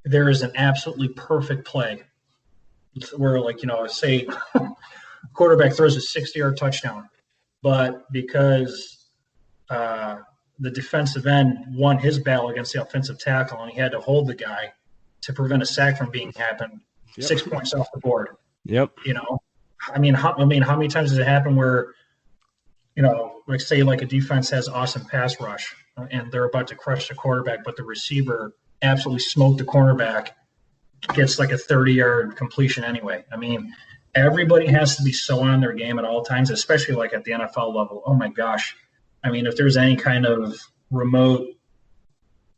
Speaker 2: there is an absolutely perfect play where, like, you know, say quarterback throws a 60-yard touchdown, but because the defensive end won his battle against the offensive tackle and he had to hold the guy to prevent a sack from being happened, 6 points off the board.
Speaker 1: Yep.
Speaker 2: You know, I mean, how many times does it happen where, you know, like say like a defense has awesome pass rush and they're about to crush the quarterback, but the receiver absolutely smoked the cornerback, gets like a 30-yard completion anyway. I mean, everybody has to be so on their game at all times, especially like at the NFL level. Oh my gosh. I mean, if there's any kind of remote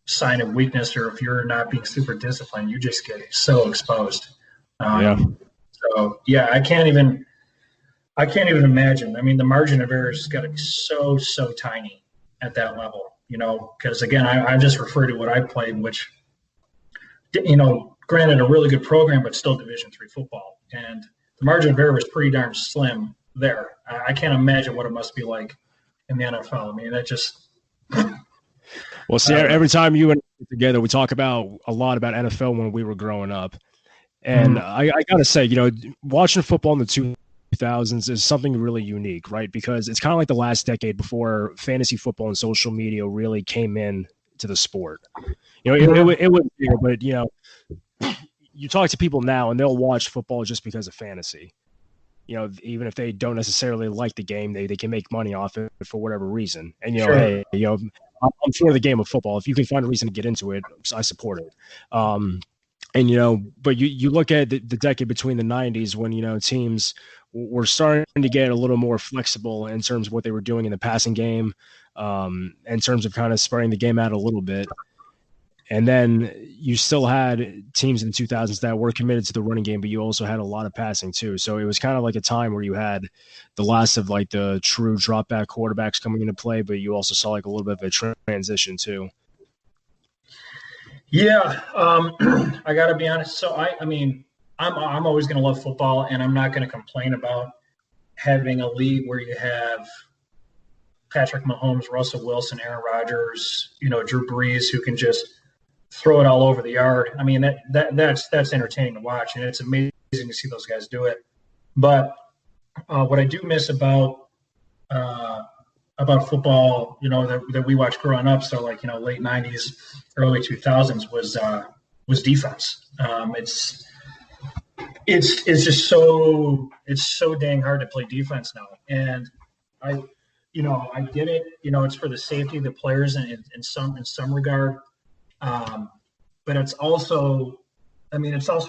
Speaker 2: sign of weakness or if you're not being super disciplined, you just get so exposed. So yeah, I can't even imagine. I mean, the margin of error has got to be so tiny at that level, you know, because again, I just refer to what I played, which, you know, granted a really good program, but still Division III football. And the margin of error was pretty darn slim there. I can't imagine what it must be like in the NFL. I mean, that just.
Speaker 1: Well, see, every time you and I get together, we talk about a lot about NFL when we were growing up. And I got to say, you know, watching football in the 2000s is something really unique, right? Because it's kind of like the last decade before fantasy football and social media really came in to the sport. You know, it was bigger, but, you know, you talk to people now and they'll watch football just because of fantasy. You know, even if they don't necessarily like the game, they can make money off it for whatever reason. And, you know, hey, you know, I'm for the game of football. If you can find a reason to get into it, I support it. And, you know, but you look at the decade between the 90s when, you know, teams were starting to get a little more flexible in terms of what they were doing in the passing game, in terms of kind of spreading the game out a little bit. And then you still had teams in the 2000s that were committed to the running game, but you also had a lot of passing too. So it was kind of like a time where you had the last of like the true drop back quarterbacks coming into play, but you also saw like a little bit of a transition too.
Speaker 2: Yeah, I got to be honest. So I mean, I'm always going to love football, and I'm not going to complain about having a league where you have Patrick Mahomes, Russell Wilson, Aaron Rodgers, you know, Drew Brees, who can just throw it all over the yard. I mean, that's entertaining to watch, and it's amazing to see those guys do it. But what I do miss about football, you know, that we watched growing up, so like, you know, late 90s, early 2000s was defense. It's just so dang hard to play defense now. And I get it, you know, it's for the safety of the players in some regard. But it's also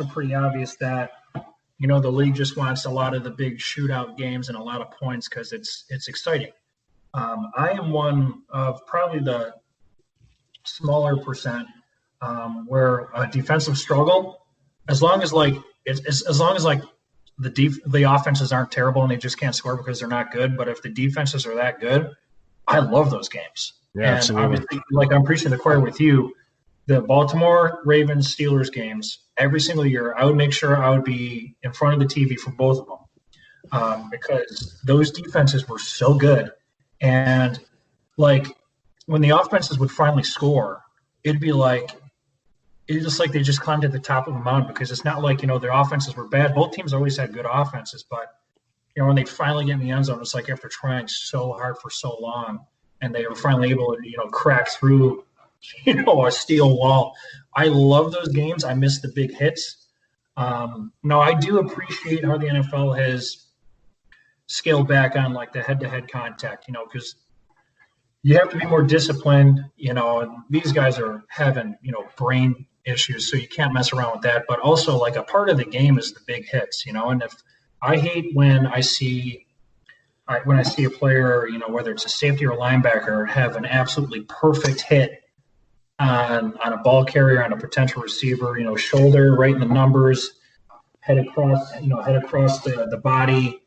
Speaker 2: pretty obvious that, you know, the league just wants a lot of the big shootout games and a lot of points because it's exciting. I am one of probably the smaller percent where a defensive struggle, as long as like the offenses aren't terrible and they just can't score because they're not good. But if the defenses are that good, I love those games.
Speaker 1: Yeah,
Speaker 2: and
Speaker 1: absolutely.
Speaker 2: Obviously, like I'm preaching the choir with you, the Baltimore Ravens Steelers games every single year, I would make sure I would be in front of the TV for both of them because those defenses were so good. And like when the offenses would finally score, it's just like they just climbed to the top of the mountain because it's not like, you know, their offenses were bad. Both teams always had good offenses, but, you know, when they finally get in the end zone, it's like after trying so hard for so long and they were finally able to, you know, crack through, you know, a steel wall. I love those games. I miss the big hits. No, I do appreciate how the NFL has scale back on like the head-to-head contact, because you have to be more disciplined, and these guys are having, brain issues, so you can't mess around with that. But also, like, a part of the game is the big hits, and if I hate when I see a player, whether it's a safety or linebacker, have an absolutely perfect hit on a ball carrier, on a potential receiver, shoulder right in the numbers, head across the body,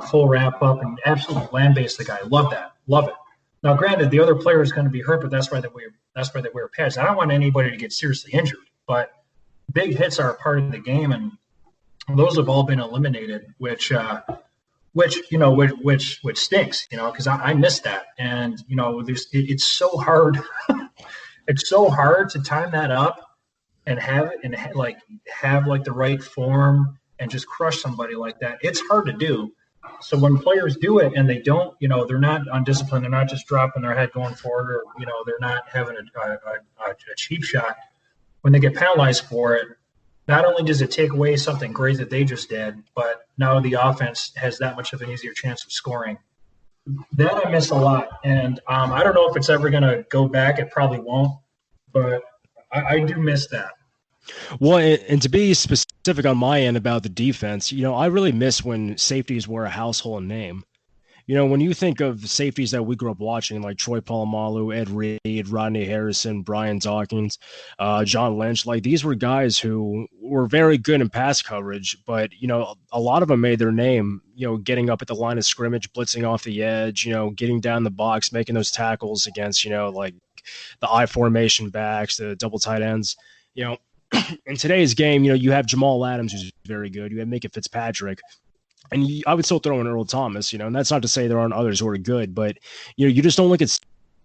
Speaker 2: full wrap up, and absolutely land base the guy. Love that. Love it. Now, granted, the other player is going to be hurt, but that's why they wear pads. I don't want anybody to get seriously injured, but big hits are a part of the game, and those have all been eliminated, which stinks, because I missed that, and it's so hard. It's so hard to time that up and have the right form and just crush somebody like that. It's hard to do. So when players do it and they don't, they're not undisciplined, they're not just dropping their head going forward, or they're not having a cheap shot. When they get penalized for it, not only does it take away something great that they just did, but now the offense has that much of an easier chance of scoring. That I miss a lot, and I don't know if it's ever going to go back. It probably won't, but I do miss that.
Speaker 1: Well, and to be specific on my end about the defense, I really miss when safeties were a household name. When you think of safeties that we grew up watching, like Troy Polamalu, Ed Reed, Rodney Harrison, Brian Dawkins, John Lynch, like these were guys who were very good in pass coverage, but, a lot of them made their name, getting up at the line of scrimmage, blitzing off the edge, getting down the box, making those tackles against, like the I formation backs, the double tight ends, In today's game, you have Jamal Adams, who's very good. You have Minka Fitzpatrick. And I would still throw in Earl Thomas, and that's not to say there aren't others who are good, but, you just don't look at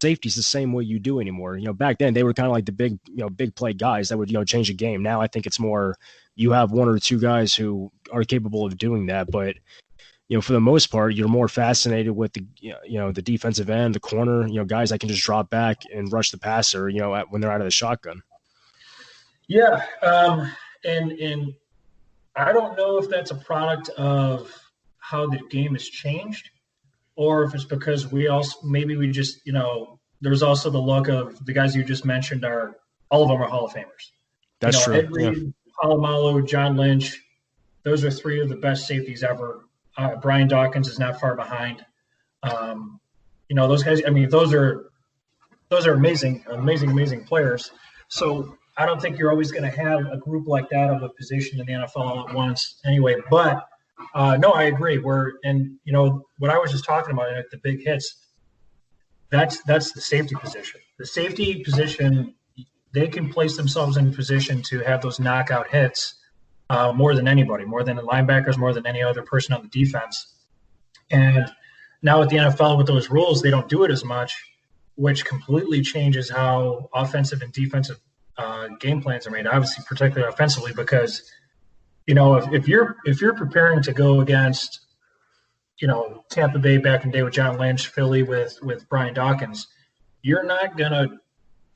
Speaker 1: safeties the same way you do anymore. Back then they were kind of like the big play guys that would, change a game. Now I think it's more you have one or two guys who are capable of doing that. But, for the most part, you're more fascinated with the defensive end, the corner, guys that can just drop back and rush the passer, when they're out of the shotgun.
Speaker 2: Yeah. And I don't know if that's a product of how the game has changed, or if it's because there's also the look of the guys you just mentioned all of them are Hall of Famers.
Speaker 1: That's true.
Speaker 2: Ed Reed, Polamalu, John Lynch, those are three of the best safeties ever. Brian Dawkins is not far behind. Those guys, those are amazing players. So I don't think you're always going to have a group like that of a position in the NFL all at once anyway. But, no, I agree. What I was just talking about, the big hits, that's the safety position. The safety position, they can place themselves in position to have those knockout hits more than anybody, more than the linebackers, more than any other person on the defense. And now with the NFL, with those rules, they don't do it as much, which completely changes how offensive and defensive game plans are made, obviously, particularly offensively, because, if you're preparing to go against, Tampa Bay back in the day with John Lynch, Philly with Brian Dawkins, you're not going to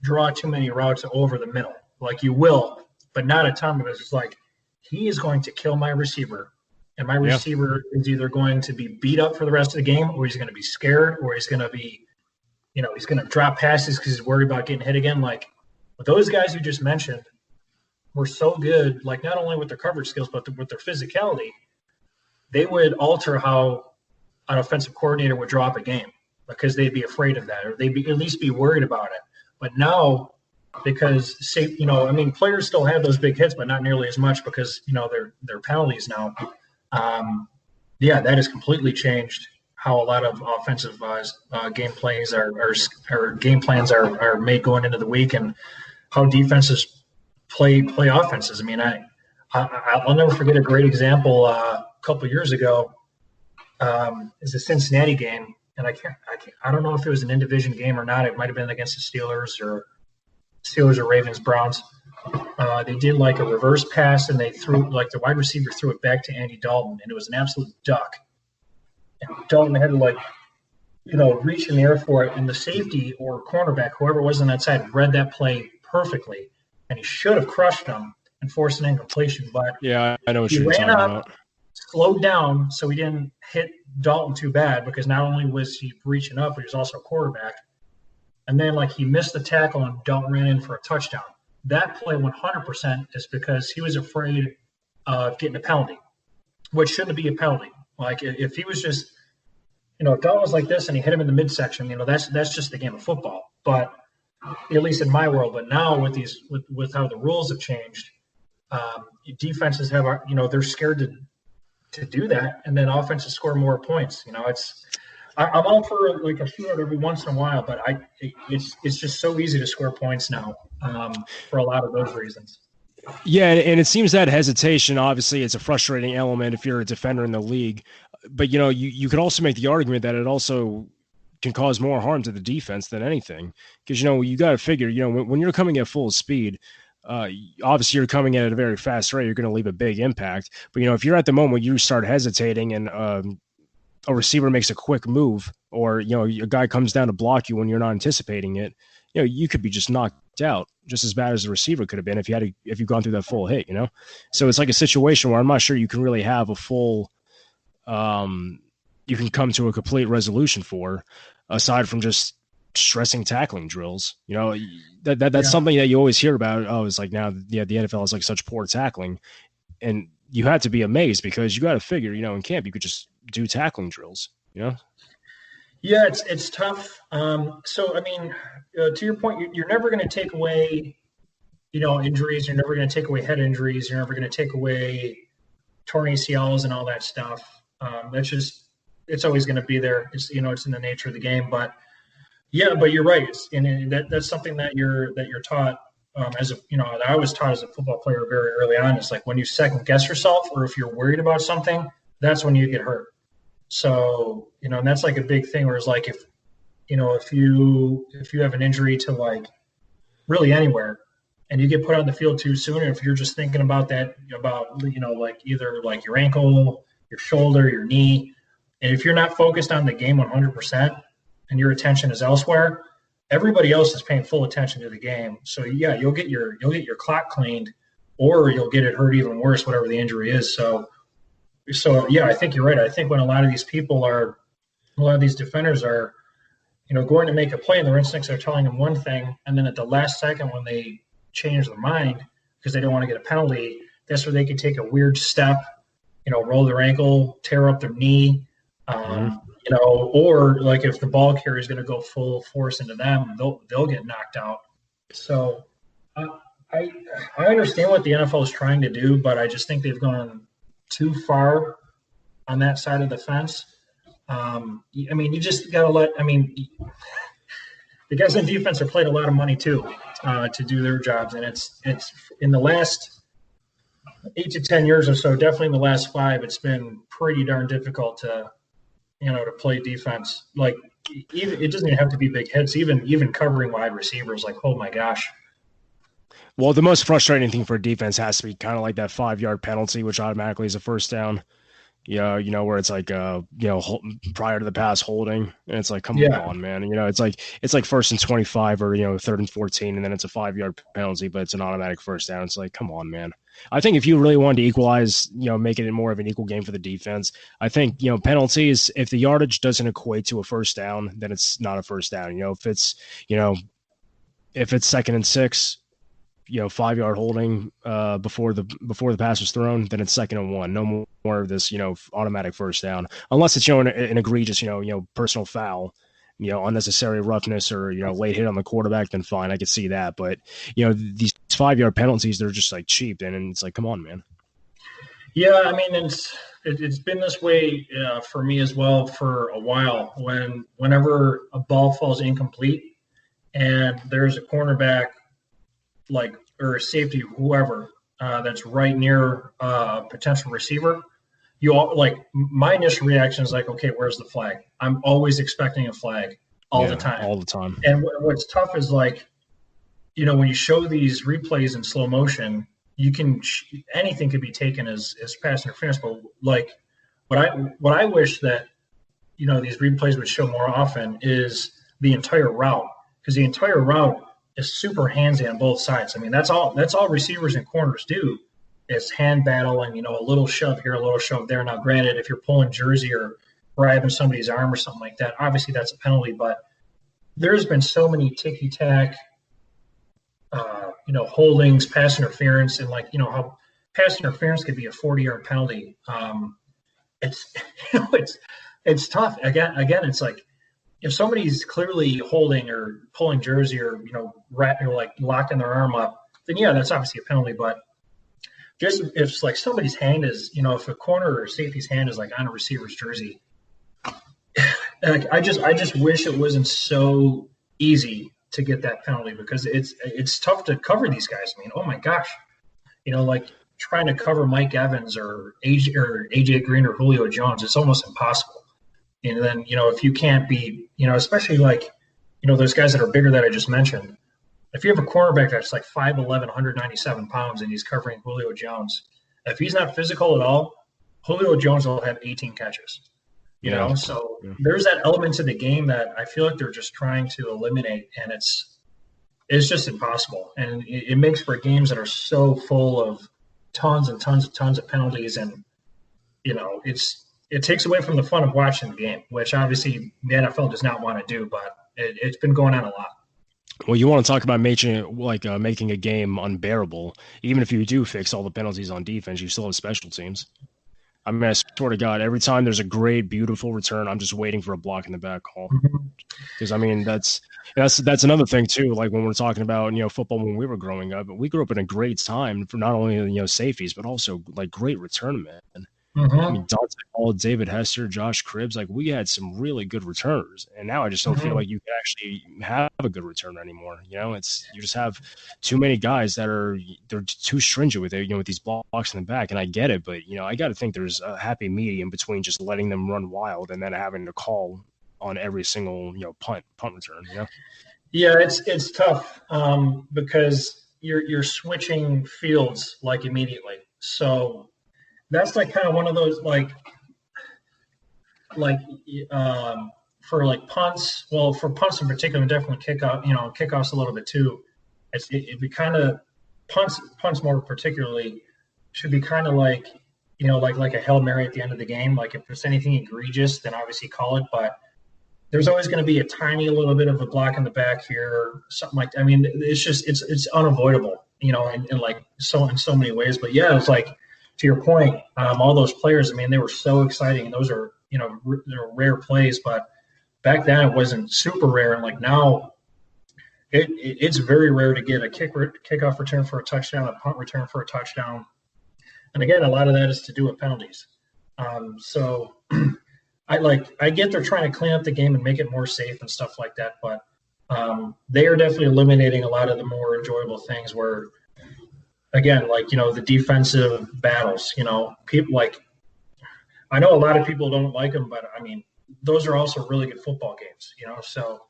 Speaker 2: draw too many routes over the middle. Like, you will, but not a ton, because it's like, he is going to kill my receiver, and my receiver is either going to be beat up for the rest of the game, or he's going to be scared, or he's going to be, he's going to drop passes because he's worried about getting hit again. Like, but those guys you just mentioned were so good, like not only with their coverage skills, but with their physicality, they would alter how an offensive coordinator would draw up a game, because they'd be afraid of that, or they'd at least be worried about it. But now, because players still have those big hits, but not nearly as much, because they're penalties now. That has completely changed how a lot of offensive game plays or game plans are made going into the week, and how defenses play offenses. I'll never forget a great example a couple years ago. Is a Cincinnati game, and I don't know if it was an in-division game or not. It might have been against the Steelers or Ravens, Browns. They did like a reverse pass, and they threw, like, the wide receiver threw it back to Andy Dalton, and it was an absolute duck. And Dalton had to reach in the air for it, and the safety or cornerback, whoever was on that side, read that play perfectly, and he should have crushed him and forced an incompletion. But
Speaker 1: yeah, I know what you're talking about.
Speaker 2: slowed down so he didn't hit Dalton too bad, because not only was he reaching up, but he was also a quarterback. And then like he missed the tackle and Dalton ran in for a touchdown. That play 100% is because he was afraid of getting a penalty, which shouldn't be a penalty. Like if he was just, if Dalton was like this and he hit him in the midsection, that's just the game of football. But at least in my world, but now with how the rules have changed, defenses have, they're scared to do that, and then offenses score more points. I'm all for like a shootout every once in a while, but it's just so easy to score points now for a lot of those reasons.
Speaker 1: Yeah, and it seems that hesitation, obviously, it's a frustrating element if you're a defender in the league. But, you could also make the argument that it also can cause more harm to the defense than anything. Because, you got to figure, when you're coming at full speed, obviously you're coming at a very fast rate, you're going to leave a big impact. But, if you're at the moment you start hesitating and a receiver makes a quick move, or, a guy comes down to block you when you're not anticipating it, you could be just knocked out just as bad as the receiver could have been if you'd gone through that full hit, So it's like a situation where I'm not sure you can really have a full, you can come to a complete resolution for, aside from just stressing tackling drills. That's something that you always hear about. Oh, it's like now, the NFL is like such poor tackling, and you had to be amazed because you got to figure, in camp you could just do tackling drills. Yeah,
Speaker 2: it's tough. So I mean, to your point, you're never going to take away, injuries. You're never going to take away head injuries. You're never going to take away torn ACLs and all that stuff. That's just, it's always going to be there. It's, it's in the nature of the game. But yeah, but you're right. That's something that you're taught I was taught as a football player very early on. It's like when you second guess yourself, or if you're worried about something, that's when you get hurt. So, and that's like a big thing where it's like, if you have an injury to like really anywhere and you get put on the field too soon, or if you're just thinking about that, like either like your ankle, your shoulder, your knee, and if you're not focused on the game 100% and your attention is elsewhere, everybody else is paying full attention to the game. So yeah, you'll get your clock cleaned, or you'll get it hurt even worse, whatever the injury is. So yeah, I think you're right. I think when a lot of these defenders are, going to make a play and their instincts are telling them one thing, and then at the last second when they change their mind because they don't want to get a penalty, that's where they could take a weird step, roll their ankle, tear up their knee, or like if the ball carrier is going to go full force into them, they'll get knocked out. So I understand what the NFL is trying to do, but I just think they've gone too far on that side of the fence. You just got to the guys on defense are paid a lot of money too, to do their jobs. And it's in the last 8 to 10 years or so, definitely in the last 5, it's been pretty darn difficult to play defense. Like even, it doesn't even have to be big hits, even covering wide receivers. Like, oh my gosh.
Speaker 1: Well, the most frustrating thing for defense has to be kind of like that 5-yard penalty, which automatically is a first down. Where it's like, prior to the pass holding, and it's like, come on, man. It's like first and 25 or, third and 14, and then it's a 5-yard penalty, but it's an automatic first down. It's like, come on, man. I think if you really wanted to equalize, make it more of an equal game for the defense, I think, penalties, if the yardage doesn't equate to a first down, then it's not a first down. If it's 2nd and 6, 5-yard holding before the pass was thrown, then it's 2nd and 1. No more of this, automatic first down, unless it's an egregious, personal foul, unnecessary roughness or late hit on the quarterback. Then fine, I could see that. But these 5-yard penalties, they're just like cheap, and it's like, come on, man.
Speaker 2: Yeah, I mean, it's been this way for me as well for a while. Whenever a ball falls incomplete and there's a cornerback, or a safety, whoever, that's right near a potential receiver, my initial reaction is like, okay, where's the flag? I'm always expecting a flag all the time. And what's tough is like, when you show these replays in slow motion, anything could be taken as pass interference. But like what I wish that, these replays would show more often is the entire route, because the entire route is super handsy on both sides. I mean, that's all receivers and corners do it's hand battle and, a little shove here, a little shove there. Now, granted, if you're pulling jersey or grabbing somebody's arm or something like that, obviously that's a penalty. But there's been so many ticky-tack, holdings, pass interference, and how pass interference could be a 40-yard penalty. It's it's tough. Again, it's like if somebody's clearly holding or pulling jersey or or locking their arm up, then yeah, that's obviously a penalty. But just if it's like somebody's hand is, if a corner or safety's hand is like on a receiver's jersey, like I just wish it wasn't so easy to get that penalty, because it's tough to cover these guys. I mean, oh my gosh, like trying to cover Mike Evans or AJ Green or Julio Jones, it's almost impossible. And then, if you can't be, especially those guys that are bigger that I just mentioned, if you have a cornerback that's like 5'11", 197 pounds, and he's covering Julio Jones, if he's not physical at all, Julio Jones will have 18 catches. So there's that element to the game that I feel like they're just trying to eliminate, and it's just impossible. And it makes for games that are so full of tons and tons of penalties, and it takes away from the fun of watching the game, which obviously the NFL does not want to do, but it's been going on a lot.
Speaker 1: Well, you want to talk about making a game unbearable. Even if you do fix all the penalties on defense, you still have special teams. I mean, I swear to God, every time there's a great, beautiful return, I'm just waiting for a block in the back call. Because I mean, that's another thing too. Like when we're talking about football when we were growing up, we grew up in a great time for not only safeties but also like great return men. I mean, Dante Hall, David Hester, Josh Cribbs, like we had some really good returners, and now I just don't feel like you can actually have a good returner anymore. You just have too many guys they're too stringent with it, with these blocks in the back, and I get it, but I got to think there's a happy medium between just letting them run wild and then having to call on every single punt return.
Speaker 2: Yeah, it's tough because you're switching fields like immediately, so. That's like kind of one of those for like punts. Well, for punts in particular, definitely kickoffs a little bit too. It'd be kind of punts more particularly should be kind of like like a Hail Mary at the end of the game. Like if there's anything egregious, then obviously call it. But there's always going to be a tiny little bit of a block in the back here, something like that. I mean, it's unavoidable, and like so in so many ways. But yeah, it's like. To your point, all those players, I mean, they were so exciting. Those are, they're rare plays, but back then it wasn't super rare. And like now, it's very rare to get a kickoff return for a touchdown, a punt return for a touchdown. And again, a lot of that is to do with penalties. So I get they're trying to clean up the game and make it more safe and stuff like that, but they are definitely eliminating a lot of the more enjoyable things where. Again, the defensive battles, people I know a lot of people don't like them, but I mean, those are also really good football games, so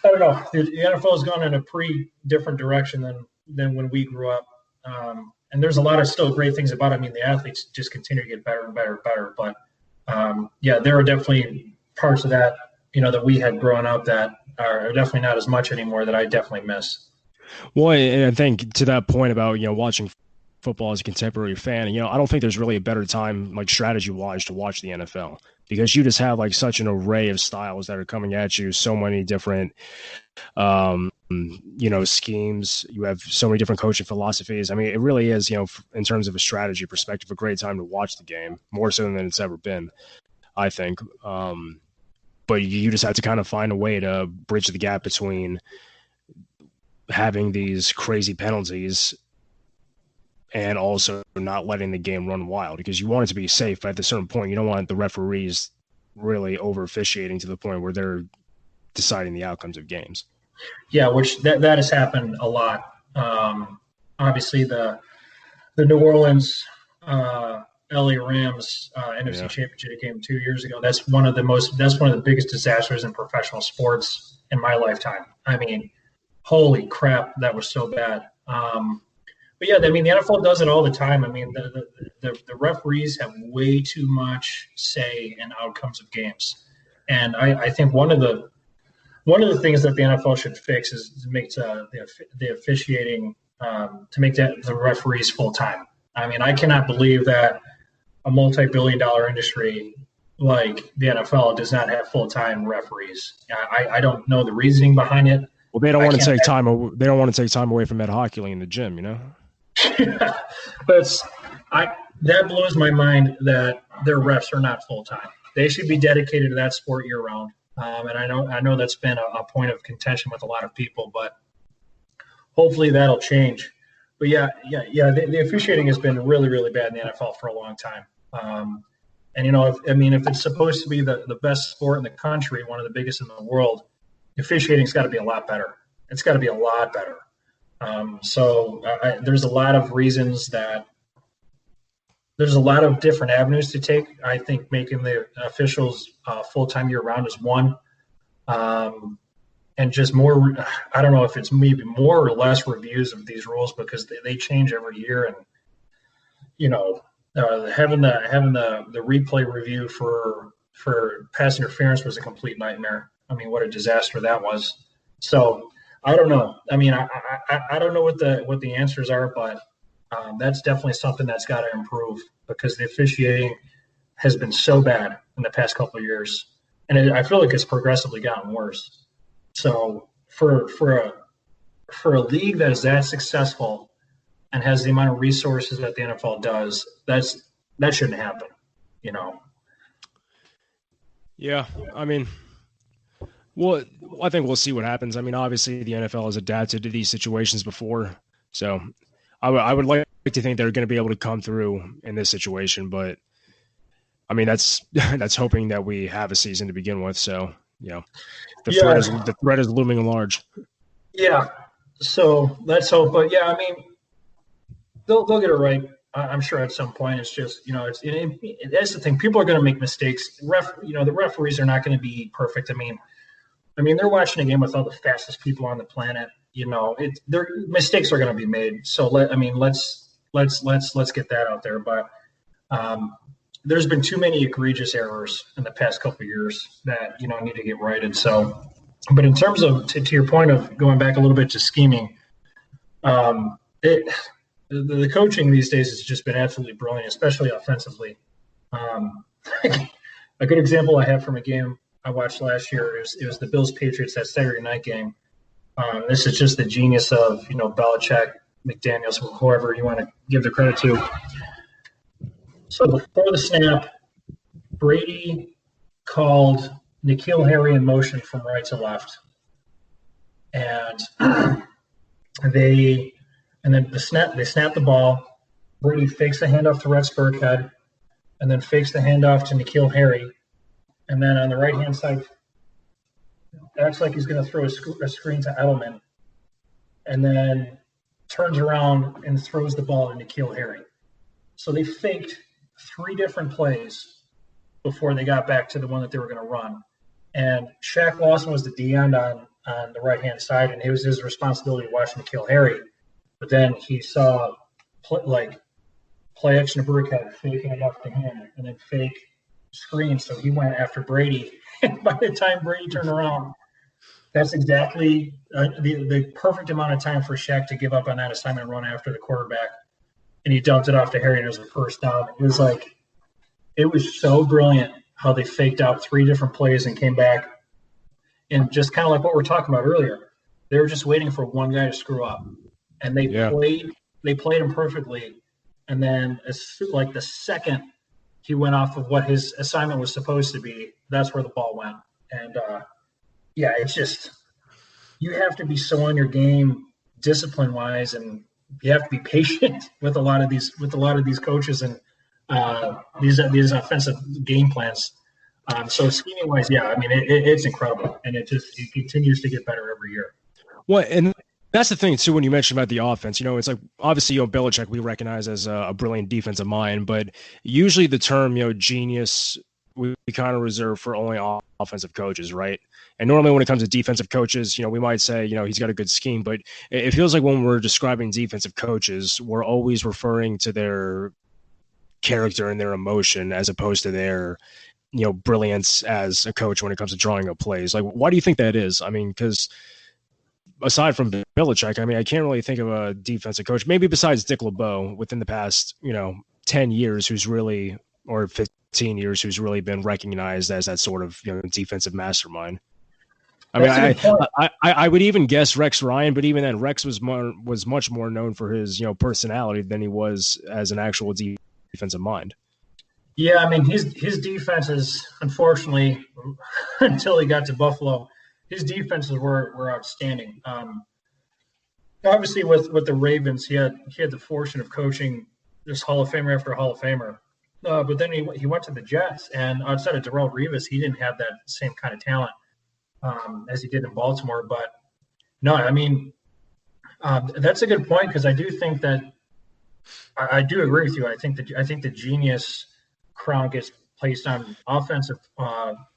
Speaker 2: I don't know. The NFL has gone in a pretty different direction than when we grew up. And there's a lot of still great things about it. I mean, the athletes just continue to get better and better and better, but yeah, there are definitely parts of that, that we had growing up that are definitely not as much anymore that I definitely miss.
Speaker 1: Well, and I think to that point about, watching football as a contemporary fan, I don't think there's really a better time, like strategy-wise, to watch the NFL because you just have like such an array of styles that are coming at you, so many different, schemes. You have so many different coaching philosophies. I mean, it really is, in terms of a strategy perspective, a great time to watch the game, more so than it's ever been, I think. But you just have to kind of find a way to bridge the gap between having these crazy penalties and also not letting the game run wild because you want it to be safe, but at a certain point you don't want the referees really over officiating to the point where they're deciding the outcomes of games.
Speaker 2: Yeah, which that has happened a lot. Obviously the New Orleans LA Rams NFC Championship game 2 years ago, that's one of the biggest disasters in professional sports in my lifetime. I mean, holy crap, that was so bad. But yeah, I mean, the NFL does it all the time. I mean, the referees have way too much say in outcomes of games, and I think one of the things that the NFL should fix is to make the officiating to make the referees full time. I mean, I cannot believe that a multi-billion-dollar industry like the NFL does not have full-time referees. I don't know the reasoning behind it.
Speaker 1: Well, they don't want to take time. They don't want to take time away from Ed Hockley in the gym, you know.
Speaker 2: But that blows my mind that their refs are not full-time. They should be dedicated to that sport year-round. And I know that's been a point of contention with a lot of people, but hopefully that'll change. But the officiating has been really, really bad in the NFL for a long time. And if it's supposed to be the best sport in the country, one of the biggest in the world, officiating's got to be a lot better. It's got to be a lot better. There's a lot of reasons that there's a lot of different avenues to take. I think making the officials full-time year-round is one. And just more, I don't know if it's maybe more or less reviews of these rules because they change every year. And, having the replay review for pass interference was a complete nightmare. I mean, what a disaster that was. So I don't know. I mean, I don't know what the answers are, but that's definitely something that's got to improve because the officiating has been so bad in the past couple of years, and I feel like it's progressively gotten worse. So for a league that is that successful and has the amount of resources that the NFL does, that shouldn't happen,
Speaker 1: Yeah, I mean, well, I think we'll see what happens. I mean, obviously the NFL has adapted to these situations before, so I would like to think they're going to be able to come through in this situation, but I mean that's hoping that we have a season to begin with. So the threat is looming large. Yeah,
Speaker 2: so let's hope. But I mean, they'll get it right. I'm sure at some point. It's just that's the thing. People are going to make mistakes. The referees are not going to be perfect. I mean, they're watching a game with all the fastest people on the planet. Their mistakes are going to be made. So let's get that out there. But there's been too many egregious errors in the past couple of years that need to get righted. So, but in terms of to your point of going back a little bit to scheming, the coaching these days has just been absolutely brilliant, especially offensively. A good example I have from a game I watched last year it was the Bills-Patriots, that Saturday night game. This is just the genius of Belichick, McDaniels, whoever you want to give the credit to. So before the snap, Brady called N'Keal Harry in motion from right to left, and they snap the ball. Brady fakes the handoff to Rex Burkhead, and then fakes the handoff to N'Keal Harry, and then on the right hand side, acts like he's going to throw a screen to Edelman, and then turns around and throws the ball to N'Keal Harry. So they faked 3 different plays before they got back to the one that they were going to run. And Shaq Lawson was the D-end on the right-hand side, and it was his responsibility to watch N'Keal Harry. But then he saw play action to Burkhead, fake handoff to him, and then fake screen. So he went after Brady. And by the time Brady turned around, that's exactly the perfect amount of time for Shaq to give up on that assignment and run after the quarterback. And he dumped it off to Harry, and it was a first down. It was so brilliant how they faked out 3 different plays and came back. And just kind of like what we're talking about earlier, they were just waiting for one guy to screw up. And they played him perfectly. And then the second he went off of what his assignment was supposed to be, that's where the ball went. And it's just, you have to be so on your game discipline wise, and you have to be patient with a lot of these coaches and these offensive game plans. So scheming wise, it's incredible, and it continues to get better every year.
Speaker 1: Well, and that's the thing too. When you mentioned about the offense, it's like obviously Belichick we recognize as a brilliant defensive mind, but usually the term genius we kind of reserve for only offensive coaches, right? And normally when it comes to defensive coaches, we might say, he's got a good scheme, but it feels like when we're describing defensive coaches, we're always referring to their character and their emotion as opposed to their, brilliance as a coach when it comes to drawing up plays. Like, why do you think that is? I mean, because aside from Belichick, I mean, I can't really think of a defensive coach, maybe besides Dick LeBeau within the past, 10 years who's really, or 15 years, who's really been recognized as that sort of, defensive mastermind. I mean, I would even guess Rex Ryan, but even then, Rex was much more known for his, personality than he was as an actual defensive mind.
Speaker 2: Yeah, I mean, his defenses, unfortunately, until he got to Buffalo, his defenses were outstanding. Obviously, with the Ravens, he had the fortune of coaching this Hall of Famer after Hall of Famer. But then he went to the Jets, and outside of Darrelle Revis, he didn't have that same kind of talent as he did in Baltimore. But no, I mean, that's a good point, because I do think that I do agree with you. I think the genius crown gets placed on offensive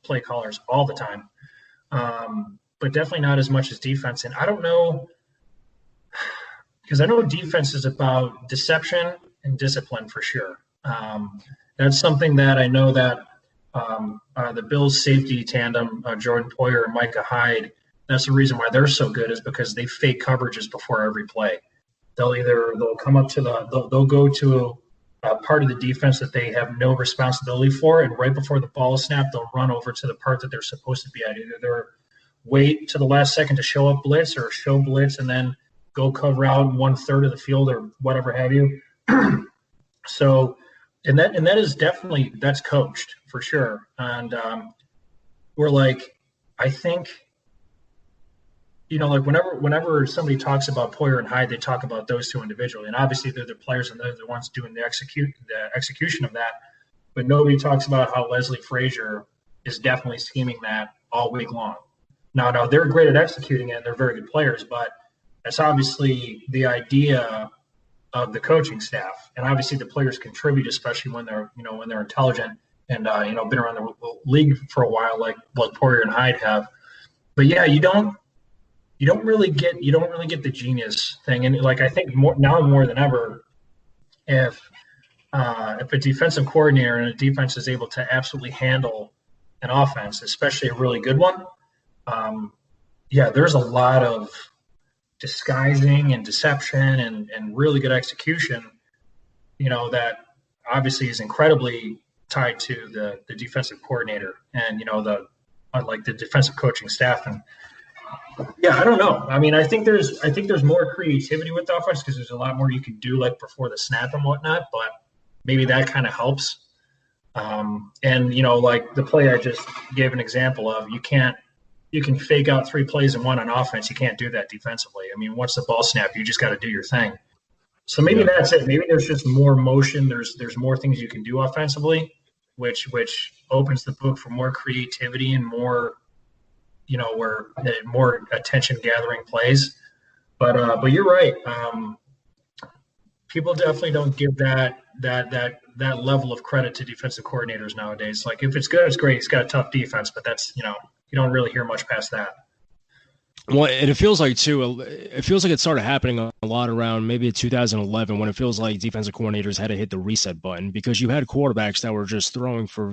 Speaker 2: play callers all the time, but definitely not as much as defense. And I don't know, because I know defense is about deception and discipline for sure. That's something that I know that the Bills safety tandem, Jordan Poyer and Micah Hyde, that's the reason why they're so good, is because they fake coverages before every play. They'll come up to they'll go to a part of the defense that they have no responsibility for, and right before the ball is snapped, they'll run over to the part that they're supposed to be at. Either they're wait to the last second to show up blitz, or show blitz and then go cover out 1/3 of the field, or whatever have you. So, and that is definitely, that's coached for sure. And we're like, I think, like whenever somebody talks about Poyer and Hyde, they talk about those two individually, and obviously they're the players and they're the ones doing the execution of that. But nobody talks about how Leslie Frazier is definitely scheming that all week long. Now they're great at executing it, and they're very good players, but that's obviously the idea of the coaching staff, and obviously the players contribute, especially when they're intelligent and been around the league for a while, like Poyer and Hyde have. But yeah, you don't really get the genius thing. And like, I think more than ever, if a defensive coordinator and a defense is able to absolutely handle an offense, especially a really good one, there's a lot of disguising and deception and really good execution, that obviously is incredibly tied to the defensive coordinator and, the defensive coaching staff. And yeah, I don't know. I mean, I think there's more creativity with the offense, because there's a lot more you can do, like before the snap and whatnot, but maybe that kind of helps. And, like the play I just gave an example of, you can fake out 3 plays in one on offense. You can't do that defensively. I mean, once the ball snapped, you just got to do your thing. So maybe that's it. Maybe there's just more motion. There's more things you can do offensively, which opens the book for more creativity and more, where more attention gathering plays. But you're right. People definitely don't give that level of credit to defensive coordinators nowadays. Like, if it's good, it's great. He's got a tough defense, but that's, you don't really hear much past that.
Speaker 1: Well, and it feels like it started happening a lot around maybe 2011, when it feels like defensive coordinators had to hit the reset button, because you had quarterbacks that were just throwing for,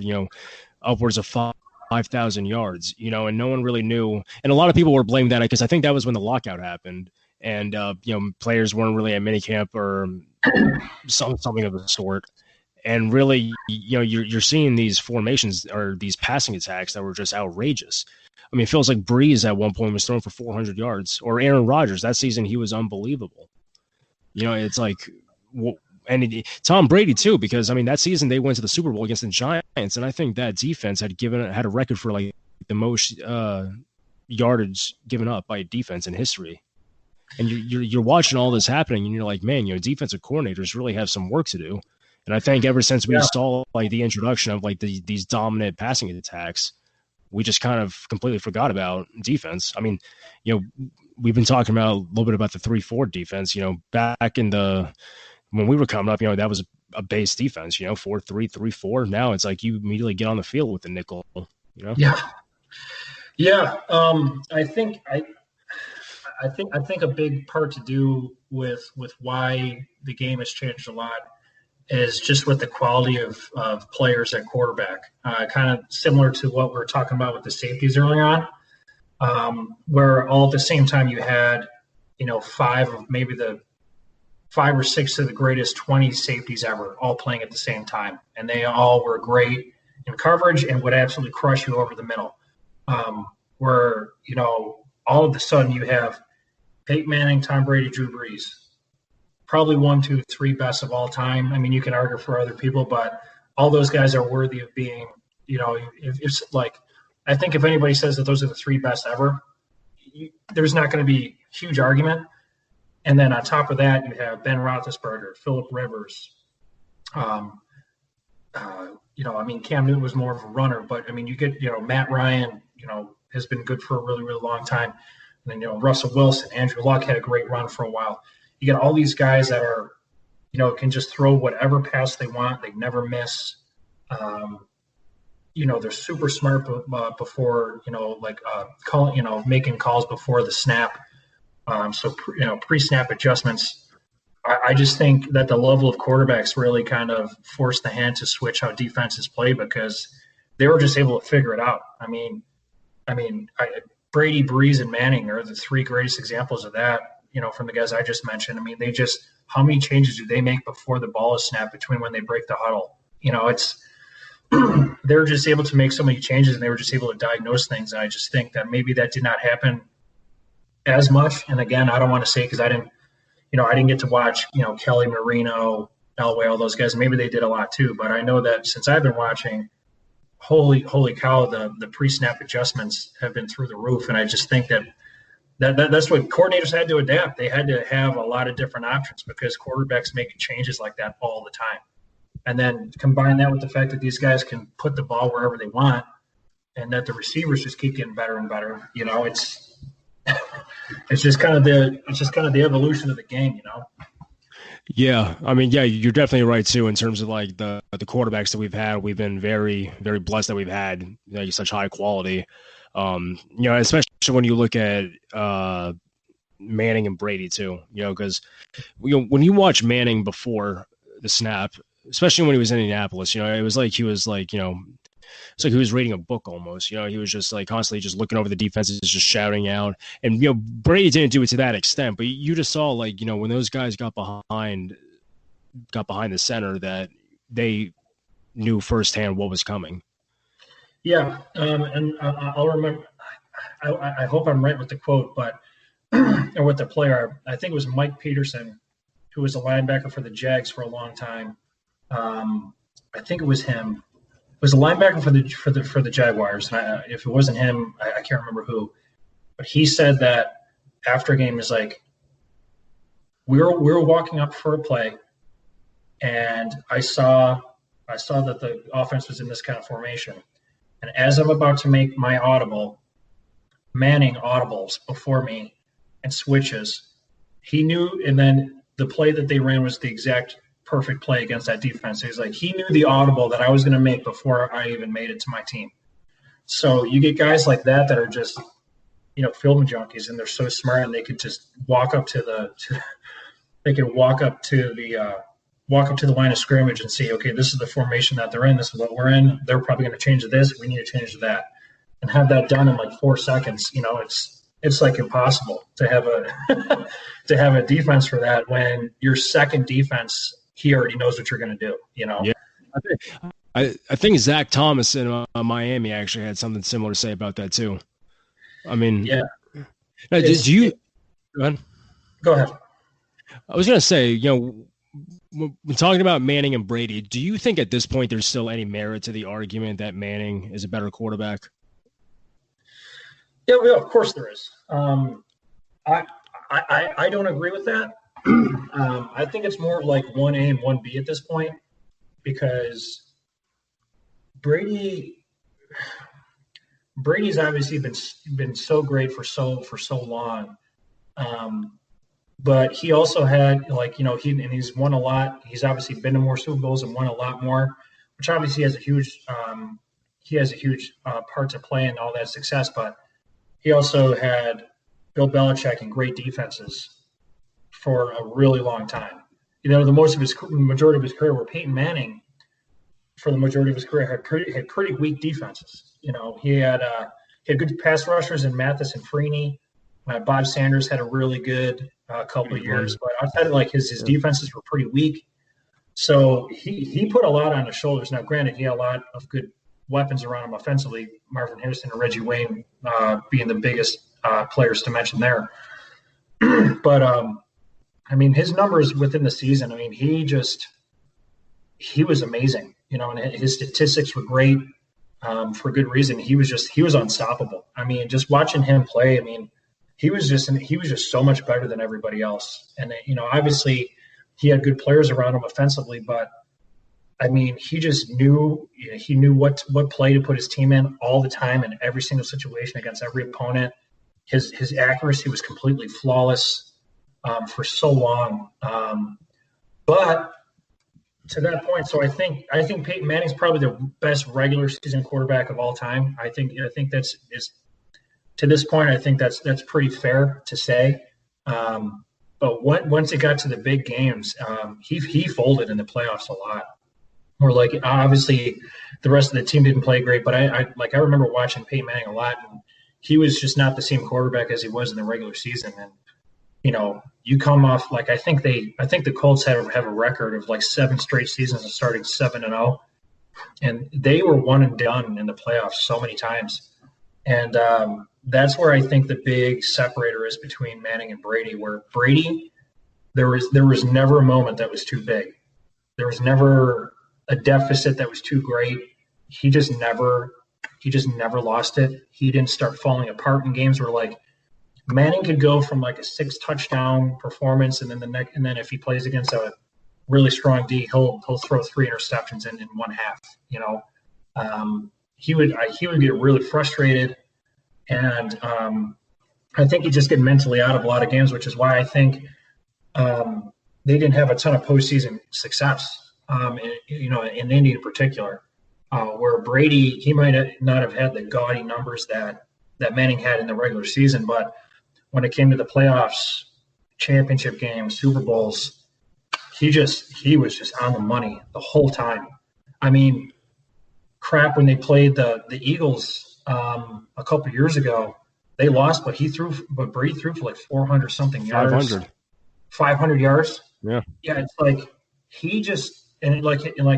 Speaker 1: upwards of 5,000 yards, and no one really knew. And a lot of people were blaming that, because I think that was when the lockout happened, and players weren't really at minicamp or something of the sort. And really, you're seeing these formations or these passing attacks that were just outrageous. I mean, it feels like Breeze at one point was throwing for 400 yards, or Aaron Rodgers that season, he was unbelievable. It's like, and Tom Brady too, because I mean, that season they went to the Super Bowl against the Giants, and I think that defense had a record for like the most yardage given up by a defense in history. And you're watching all this happening, and you're like, man, defensive coordinators really have some work to do. And I think ever since we saw like the introduction of like these dominant passing attacks, we just kind of completely forgot about defense. I mean, we've been talking about a little bit about the 3-4 defense. Back in when we were coming up, that was a base defense. 4-3, 3-4. Now it's like you immediately get on the field with the nickel.
Speaker 2: Yeah. I think a big part to do with why the game has changed a lot is just with the quality of players at quarterback, kind of similar to what we were talking about with the safeties early on. where all at the same time you had, five or six of the greatest 20 safeties ever all playing at the same time. And they all were great in coverage and would absolutely crush you over the middle. Where, all of a sudden you have Peyton Manning, Tom Brady, Drew Brees, probably 1, 2, 3 best of all time. I mean, you can argue for other people, but all those guys are worthy of being, if it's like, I think if anybody says that those are the 3 best ever, there's not going to be a huge argument. And then on top of that, you have Ben Roethlisberger, Phillip Rivers. Cam Newton was more of a runner, but I mean, you get, Matt Ryan, has been good for a really, really long time. And then, Russell Wilson, Andrew Luck had a great run for a while. You get all these guys that are, can just throw whatever pass they want. They never miss. They're super smart before, making calls before the snap. Pre-snap adjustments. I just think that the level of quarterbacks really kind of forced the hand to switch how defenses play because they were just able to figure it out. Brady, Brees, and Manning are the 3 greatest examples of that, from the guys I just mentioned. I mean, how many changes do they make before the ball is snapped between when they break the huddle? They're just able to make so many changes and they were just able to diagnose things. And I just think that maybe that did not happen as much. And again, I don't want to say because I didn't get to watch, Kelly, Marino, Elway, all those guys. Maybe they did a lot too, but I know that since I've been watching, holy cow, the pre-snap adjustments have been through the roof. And I just think that's what coordinators had to adapt. They had to have a lot of different options because quarterbacks making changes like that all the time. And then combine that with the fact that these guys can put the ball wherever they want and that the receivers just keep getting better and better. It's just kind of the evolution of the game,
Speaker 1: Yeah, I mean, yeah, you're definitely right too. In terms of like the quarterbacks that we've had, we've been very, very blessed that we've had such high quality. Especially when you look at Manning and Brady too. Because when you watch Manning before the snap, especially when he was in Indianapolis, it was like he was like it's like he was reading a book almost. He was just like constantly just looking over the defenses, just shouting out. And Brady didn't do it to that extent, but you just saw like when those guys got behind the center that they knew firsthand what was coming.
Speaker 2: Yeah, and I'll remember. I hope I'm right with the quote, but or with the player. I think it was Mike Peterson, who was a linebacker for the Jags for a long time. I think it was him. It was a linebacker for the Jaguars. And if it wasn't him, I can't remember who. But he said that after a game is like, we were walking up for a play, and I saw that the offense was in this kind of formation. And as I'm about to make my audible, Manning audibles before me and switches. He knew, and then the play that they ran was the exact perfect play against that defense. He's like, he knew the audible that I was going to make before I even made it to my team. So you get guys like that are just, film junkies, and they're so smart, and they could just walk up to the line of scrimmage and see, okay, this is the formation that they're in. This is what we're in. They're probably going to change to this. We need to change to that, and have that done in like 4 seconds. It's like impossible to have a defense for that when your second defense, he already knows what you're going to do.
Speaker 1: Yeah. I think Zach Thomas in Miami actually had something similar to say about that too. I mean,
Speaker 2: yeah.
Speaker 1: Did you go ahead?
Speaker 2: Go ahead.
Speaker 1: I was going to say, when talking about Manning and Brady, do you think at this point there's still any merit to the argument that Manning is a better quarterback?
Speaker 2: Yeah, of course there is. I don't agree with that. I think it's more like 1A and 1B at this point, because Brady's obviously been so great for so long. But he also had he's won a lot. He's obviously been to more Super Bowls and won a lot more, which obviously has a huge part to play in all that success. But he also had Bill Belichick and great defenses for a really long time. The majority of his career, where Peyton Manning, for the majority of his career, had pretty weak defenses. He had he had good pass rushers in Mathis and Freeney. Bob Sanders had a really good couple of years, but outside of like his defenses were pretty weak. So he put a lot on his shoulders. Now, granted, he had a lot of good weapons around him offensively, Marvin Harrison and Reggie Wayne being the biggest players to mention there. But, I mean, his numbers within the season, I mean, he was amazing, you know, and his statistics were great for good reason. He was unstoppable. I mean, just watching him play, I mean, he was just so much better than everybody else. And, you know, obviously he had good players around him offensively, but I mean, he just knew what play to put his team in all the time in every single situation against every opponent. His accuracy was completely flawless for so long. But to that point, so I think Peyton Manning's probably the best regular season quarterback of all time. I think that's to this point. I think that's pretty fair to say. But once it got to the big games, he folded in the playoffs a lot. Or like obviously the rest of the team didn't play great, but I remember watching Peyton Manning a lot, and he was just not the same quarterback as he was in the regular season. And you know, you come off like I think the Colts have a record of like 7 straight seasons of starting 7-0, and they were one and done in the playoffs so many times. And that's where I think the big separator is between Manning and Brady. Where Brady, there was never a moment that was too big. There was never a deficit that was too great. He just never lost it. He didn't start falling apart in games where like Manning could go from like a 6 touchdown performance, and then if he plays against a really strong D, he'll throw 3 interceptions in one half. You know, he would get really frustrated, and I think he'd just get mentally out of a lot of games, which is why I think they didn't have a ton of postseason success. In Indy in particular, where Brady, he might not have had the gaudy numbers that Manning had in the regular season, but when it came to the playoffs, championship games, Super Bowls, he was just on the money the whole time. I mean, crap, when they played the Eagles a couple of years ago, they lost, but Brady threw for like 400 something yards. 500 yards.
Speaker 1: Yeah. Yeah,
Speaker 2: it's like he just and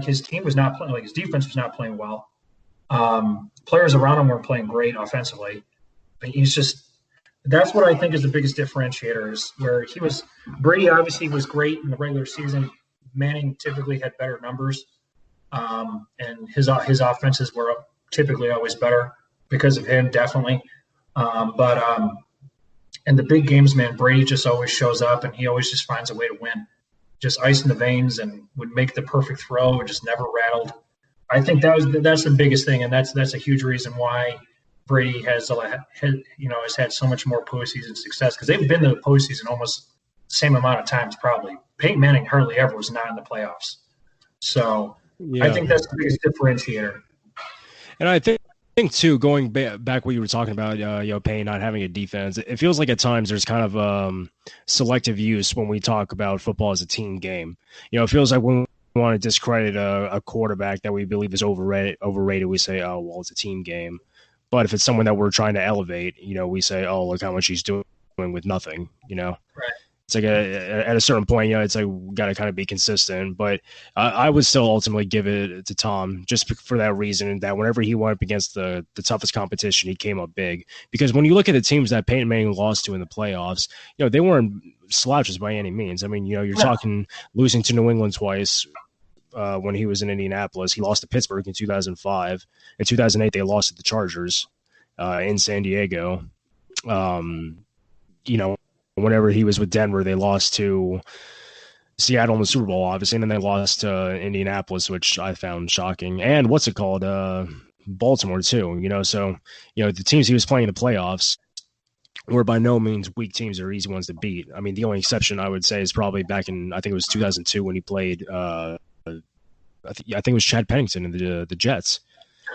Speaker 2: his team was not playing, like his defense was not playing well. Players around him weren't playing great offensively. But that's what I think is the biggest differentiator, is where Brady obviously was great in the regular season. Manning typically had better numbers. And his offenses were typically always better because of him, definitely. But in the big games, man, Brady just always shows up, and he always just finds a way to win. Just ice in the veins, and would make the perfect throw, and just never rattled. I think that's the biggest thing, and that's a huge reason why Brady has had so much more postseason success, because they've been to the postseason almost the same amount of times probably. Peyton Manning hardly ever was not in the playoffs. So yeah. I think that's the biggest differentiator.
Speaker 1: And I think too, going back what you were talking about, Payne not having a defense, it feels like at times there's kind of selective use when we talk about football as a team game. You know, it feels like when we want to discredit a quarterback that we believe is overrated, we say, oh, well, it's a team game. But if it's someone that we're trying to elevate, you know, we say, oh, look how much he's doing with nothing, you know.
Speaker 2: Right.
Speaker 1: It's like at a certain point, you know, it's like we got to kind of be consistent. But I would still ultimately give it to Tom just for that reason, that whenever he went up against the toughest competition, he came up big. Because when you look at the teams that Peyton Manning lost to in the playoffs, you know, they weren't slouches by any means. I mean, you know, you're talking losing to New England twice when he was in Indianapolis. He lost to Pittsburgh in 2005. In 2008, they lost to the Chargers in San Diego. You know, whenever he was with Denver, they lost to Seattle in the Super Bowl, obviously, and then they lost to Indianapolis, which I found shocking. And what's it called? Baltimore, too. You know, so, you know, the teams he was playing in the playoffs were by no means weak teams or easy ones to beat. I mean, the only exception I would say is probably back in, I think it was 2002 when he played, I think it was Chad Pennington and the Jets.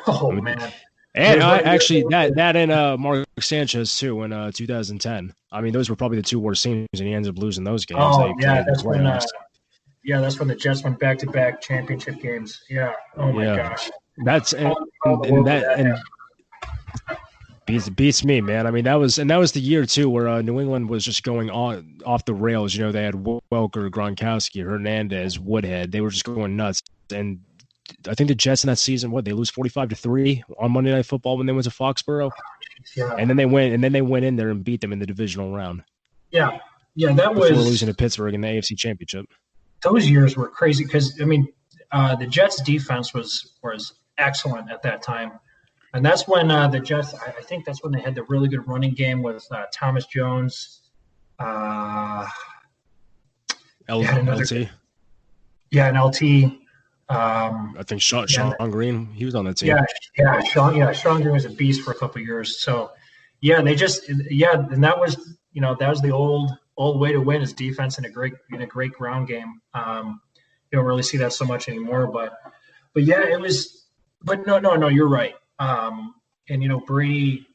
Speaker 2: Oh, man.
Speaker 1: And that and Mark Sanchez too in 2010. I mean, those were probably the two worst teams, and he ended up losing those games.
Speaker 2: Oh, yeah, that's when the Jets went back-to-back championship games. Yeah. Oh my gosh.
Speaker 1: That's and Beats me, man. I mean, that was the year too where New England was just going on off the rails. You know, they had Welker, Gronkowski, Hernandez, Woodhead. They were just going nuts. And I think the Jets in that season, they lose 45-3 on Monday Night Football when they went to Foxborough.
Speaker 2: Yeah.
Speaker 1: And then they went in there and beat them in the divisional round.
Speaker 2: Yeah. Yeah, that
Speaker 1: before
Speaker 2: was
Speaker 1: losing to Pittsburgh in the AFC Championship.
Speaker 2: Those years were crazy because, I mean, the Jets' defense was excellent at that time. And that's when the Jets, I think that's when they had the really good running game with Thomas Jones.
Speaker 1: LT?
Speaker 2: Yeah, and LT.
Speaker 1: I think Sean Green, he was on that team.
Speaker 2: Sean Green was a beast for a couple of years. So, and that was, that was the old way to win is defense in a great ground game. You don't really see that so much anymore, but yeah, it was. But no, you're right. And Brady,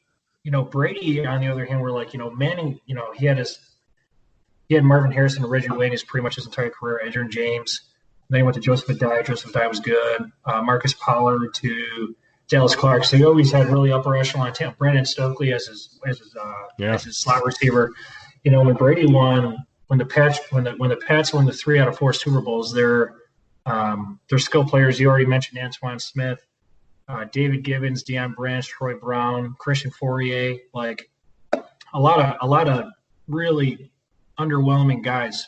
Speaker 2: on the other hand, we're like, Manning, he had Marvin Harrison and Reggie Wayne pretty much his entire career. Adrian James. Then he went to Joseph Adai. Joseph Adai was good. Marcus Pollard to Dallas Clark. So he always had really upper echelon talent. Brandon Stokely as his slot receiver. When Brady won, when the Pats won the 3 out of 4 Super Bowls, their skill players. You already mentioned Antoine Smith, David Gibbons, Deion Branch, Troy Brown, Christian Fourier. Like a lot of really underwhelming guys,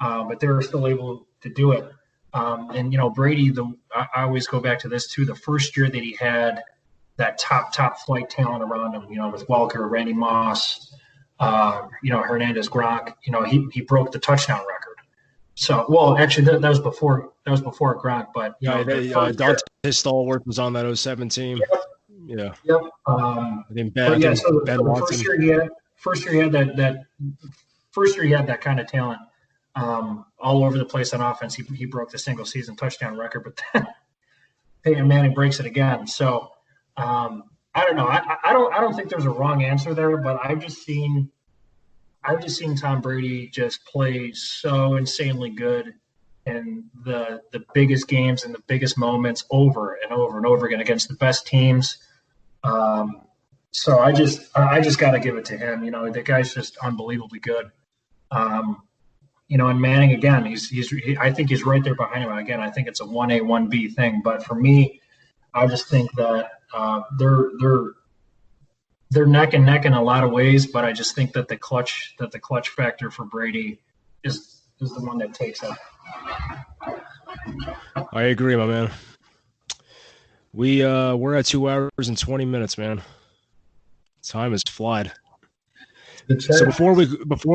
Speaker 2: but they were still able to do it. And Brady, I always go back to this too. The first year that he had that top flight talent around him, with Welker, Randy Moss, Hernandez, Gronk, he broke the touchdown record. So, well, actually, that was before Gronk, but
Speaker 1: Dante Stallworth was on that 2007 team.
Speaker 2: Yep.
Speaker 1: Yeah.
Speaker 2: I
Speaker 1: think
Speaker 2: Ben
Speaker 1: Watson.
Speaker 2: First year he had that kind of talent. All over the place on offense. He broke the single season touchdown record, but then Peyton Manning breaks it again. So I don't know. I don't think there's a wrong answer there, but I've just seen Tom Brady just play so insanely good in the biggest games and the biggest moments over and over and over again against the best teams. So I just got to give it to him. The guy's just unbelievably good. And Manning again, I think he's right there behind him. Again, I think it's a 1A, 1B thing. But for me, I just think that they're neck and neck in a lot of ways. But I just think that the clutch factor for Brady is the one that takes it.
Speaker 1: I agree, my man. We're at 2 hours and 20 minutes, man. Time has flied. So before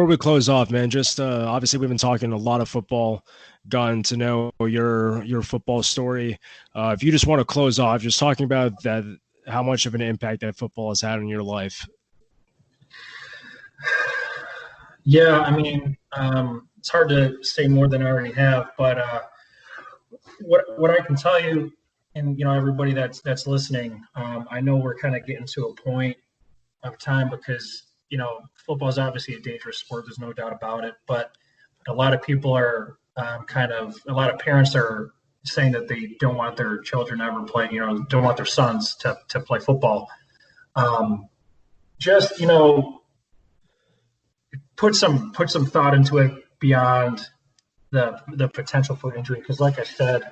Speaker 1: we close off, man, just obviously we've been talking a lot of football, gotten to know your football story. If you just want to close off, just talking about that, how much of an impact that football has had on your life.
Speaker 2: Yeah, I mean, it's hard to say more than I already have, but what I can tell you, and everybody that's listening, I know we're kind of getting to a point of time because football is obviously a dangerous sport. There's no doubt about it. But a lot of people are a lot of parents are saying that they don't want their children to ever play, don't want their sons to play football. Just, put some thought into it beyond the potential for injury. Because like I said,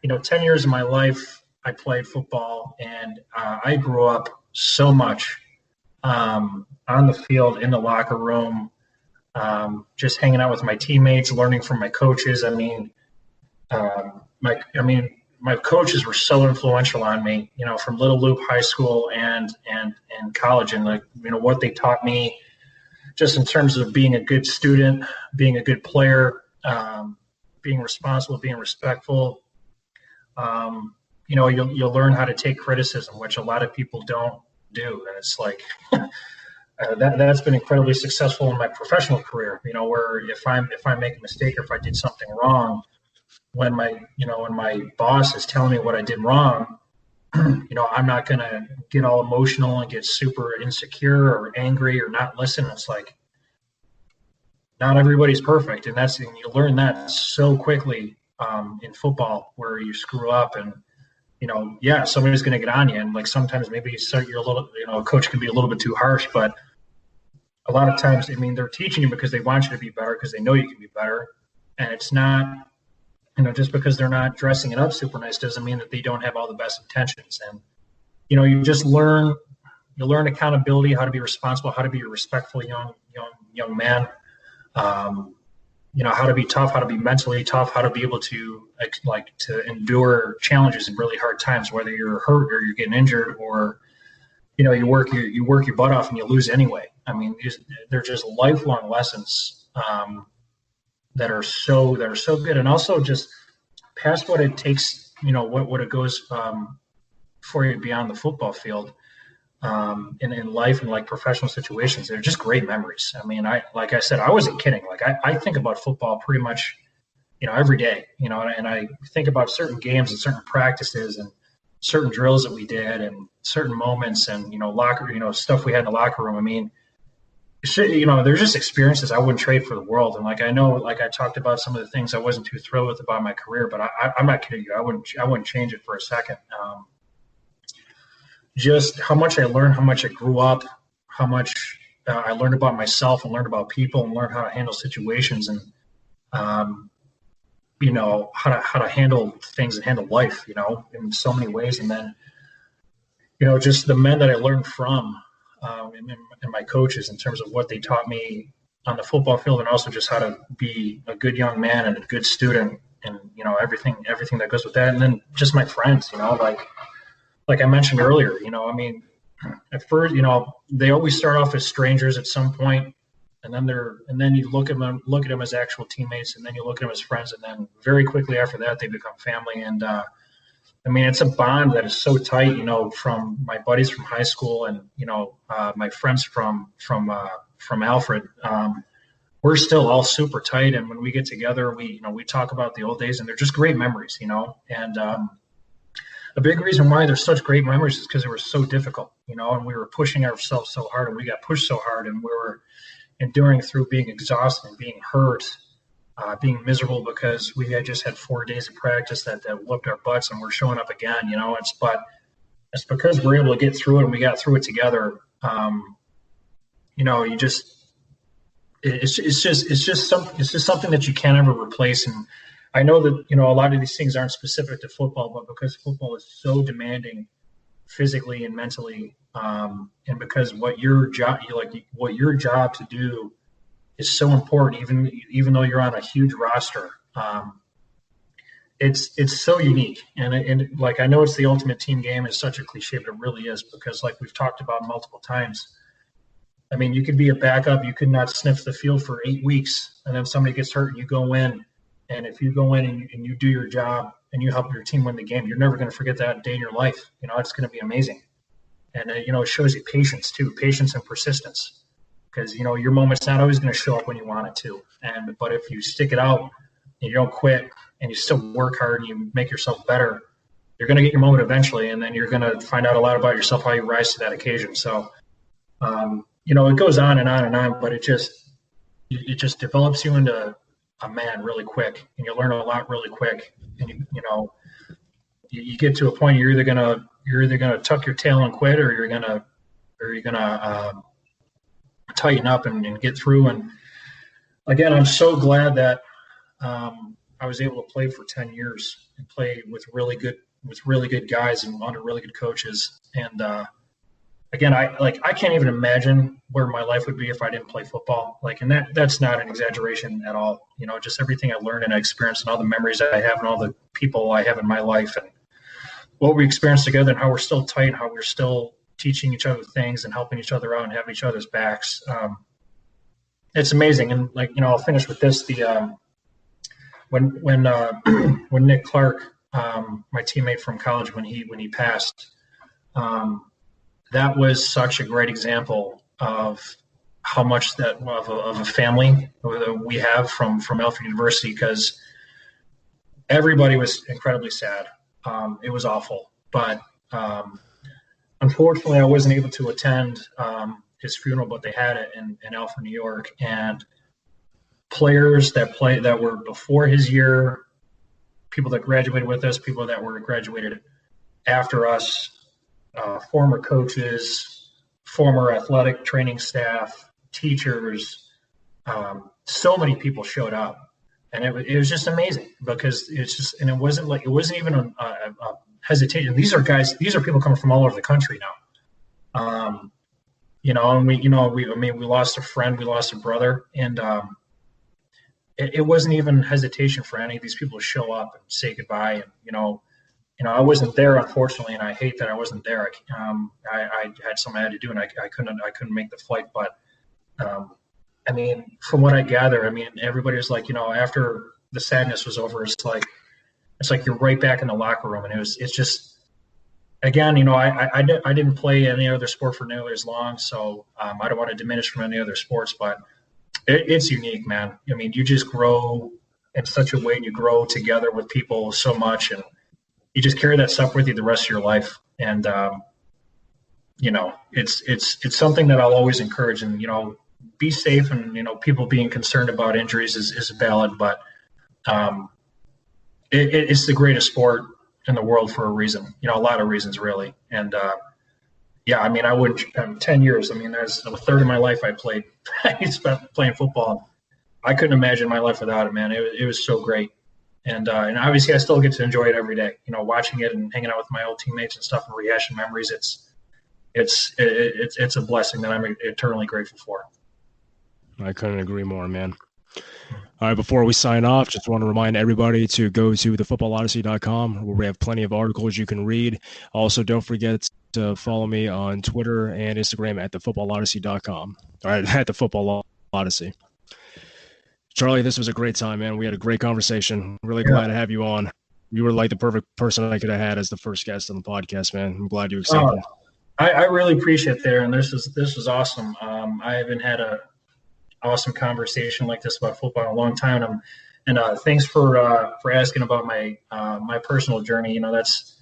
Speaker 2: 10 years of my life, I played football and I grew up so much on the field, in the locker room, just hanging out with my teammates, learning from my coaches. I mean, my coaches were so influential on me, from Little Loop High School and college, and what they taught me, just in terms of being a good student, being a good player, being responsible, being respectful. You'll learn how to take criticism, which a lot of people don't do, and it's like. That's been incredibly successful in my professional career, where if I make a mistake or if I did something wrong, when my boss is telling me what I did wrong, I'm not going to get all emotional and get super insecure or angry or not listen. It's like, not everybody's perfect. And you learn that so quickly in football, where you screw up and yeah, somebody's going to get on you. And like sometimes maybe you're a little, a coach can be a little bit too harsh, but a lot of times, I mean, they're teaching you because they want you to be better, because they know you can be better. And it's not, just because they're not dressing it up super nice doesn't mean that they don't have all the best intentions. And, you just learn accountability, how to be responsible, how to be a respectful young man. How to be tough, how to be mentally tough, how to be able to to endure challenges in really hard times, whether you're hurt or you're getting injured, or you work your butt off and you lose anyway. I mean, they're just lifelong lessons that are so good, and also just past what it takes, what it goes for you beyond the football field. In life and like professional situations, they're just great memories. I mean, like I said, I wasn't kidding. Like I think about football pretty much, every day, and I think about certain games and certain practices and certain drills that we did and certain moments and, stuff we had in the locker room. I mean, there's just experiences I wouldn't trade for the world. And like, I know, like I talked about some of the things I wasn't too thrilled with about my career, but I'm not kidding you. I wouldn't change it for a second. Just how much I learned, how much I grew up, how much I learned about myself and learned about people and learned how to handle situations and, how to handle things and handle life, in so many ways. And then, just the men that I learned from and my coaches in terms of what they taught me on the football field, and also just how to be a good young man and a good student and, everything that goes with that. And then just my friends, like I mentioned earlier, I mean, at first, they always start off as strangers at some point, and then you look at them as actual teammates, and then you look at them as friends, and then very quickly after that, they become family. And I mean, it's a bond that is so tight, from my buddies from high school and my friends from Alfred. We're still all super tight, and when we get together, we talk about the old days, and they're just great memories, and. A big reason why there's such great memories is because they were so difficult, and we were pushing ourselves so hard, and we got pushed so hard, and we were enduring through being exhausted and being hurt, being miserable because we had just had 4 days of practice that whooped our butts, and we're showing up again, it's because we're able to get through it, and we got through it together. It's just something that you can't ever replace. And I know that, a lot of these things aren't specific to football, but because football is so demanding physically and mentally, and because what your job to do is so important, even though you're on a huge roster, it's so unique. And like, I know it's the ultimate team game. It's such a cliche, but it really is, because like we've talked about multiple times, I mean, you could be a backup, you could not sniff the field for 8 weeks, and then somebody gets hurt and you go in. And if you go in and you do your job and you help your team win the game, you're never going to forget that day in your life. It's going to be amazing. And, it shows you patience too, patience and persistence, because, your moment's not always going to show up when you want it to. But if you stick it out and you don't quit and you still work hard and you make yourself better, you're going to get your moment eventually. And then you're going to find out a lot about yourself, how you rise to that occasion. So, it goes on and on and on, but it just develops you into a man really quick, and you learn a lot really quick. And you get to a point you're either gonna tuck your tail and quit, or you're gonna tighten up and get through. And again, I'm so glad that I was able to play for 10 years and play with really good guys and under really good coaches. And again, I can't even imagine where my life would be if I didn't play football. And that's not an exaggeration at all. Just everything I learned and I experienced, and all the memories I have, and all the people I have in my life, and what we experienced together, and how we're still tight, and how we're still teaching each other things and helping each other out and having each other's backs. It's amazing. And I'll finish with this. When Nick Clark, my teammate from college, when he passed, that was such a great example of how much of a family we have from Alfred University, because everybody was incredibly sad. It was awful, but unfortunately I wasn't able to attend his funeral, but they had it in Alfred, New York, and players that were before his year, people that graduated with us, people that were graduated after us, former coaches, former athletic training staff, teachers, so many people showed up, and it was just amazing because it wasn't even a hesitation. These are people coming from all over the country now. And we lost a friend, we lost a brother, and it wasn't even hesitation for any of these people to show up and say goodbye. And I wasn't there, unfortunately, and I hate that I wasn't there. I had something I had to do, and I couldn't make the flight. But from what I gather, everybody was like, after the sadness was over, it's like you're right back in the locker room, and it's just, again, I didn't play any other sport for nearly as long, so I don't want to diminish from any other sports, but it's unique, man. You just grow in such a way, and you grow together with people so much, and you just carry that stuff with you the rest of your life. And it's something that I'll always encourage. And be safe, and people being concerned about injuries is valid, but it's the greatest sport in the world for a reason. A lot of reasons, really. And I wouldn't. 10 years. There's a third of my life I spent playing football. I couldn't imagine my life without it, man. It was so great. And obviously I still get to enjoy it every day, watching it and hanging out with my old teammates and stuff and rehashing memories. It's a blessing that I'm eternally grateful for.
Speaker 1: I couldn't agree more, man. All right, before we sign off, just want to remind everybody to go to thefootballodyssey.com, where we have plenty of articles you can read. Also, don't forget to follow me on Twitter and Instagram at thefootballodyssey.com. All right, at the Football Odyssey. Charlie, this was a great time, man. We had a great conversation. Really glad to have you on. You were like the perfect person I could have had as the first guest on the podcast, man. I'm glad you accepted.
Speaker 2: I really appreciate that, and this was awesome. I haven't had a awesome conversation like this about football in a long time. And thanks for asking about my personal journey. That's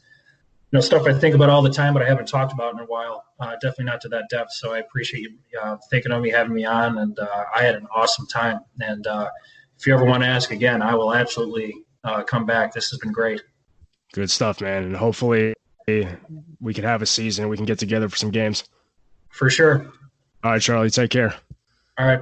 Speaker 2: stuff I think about all the time, but I haven't talked about in a while. Definitely not to that depth. So I appreciate you thinking of me, having me on, and I had an awesome time. And if you ever want to ask again, I will absolutely come back. This has been great.
Speaker 1: Good stuff, man. And hopefully we can have a season. We can get together for some games.
Speaker 2: For sure.
Speaker 1: All right, Charlie, take care.
Speaker 2: All right.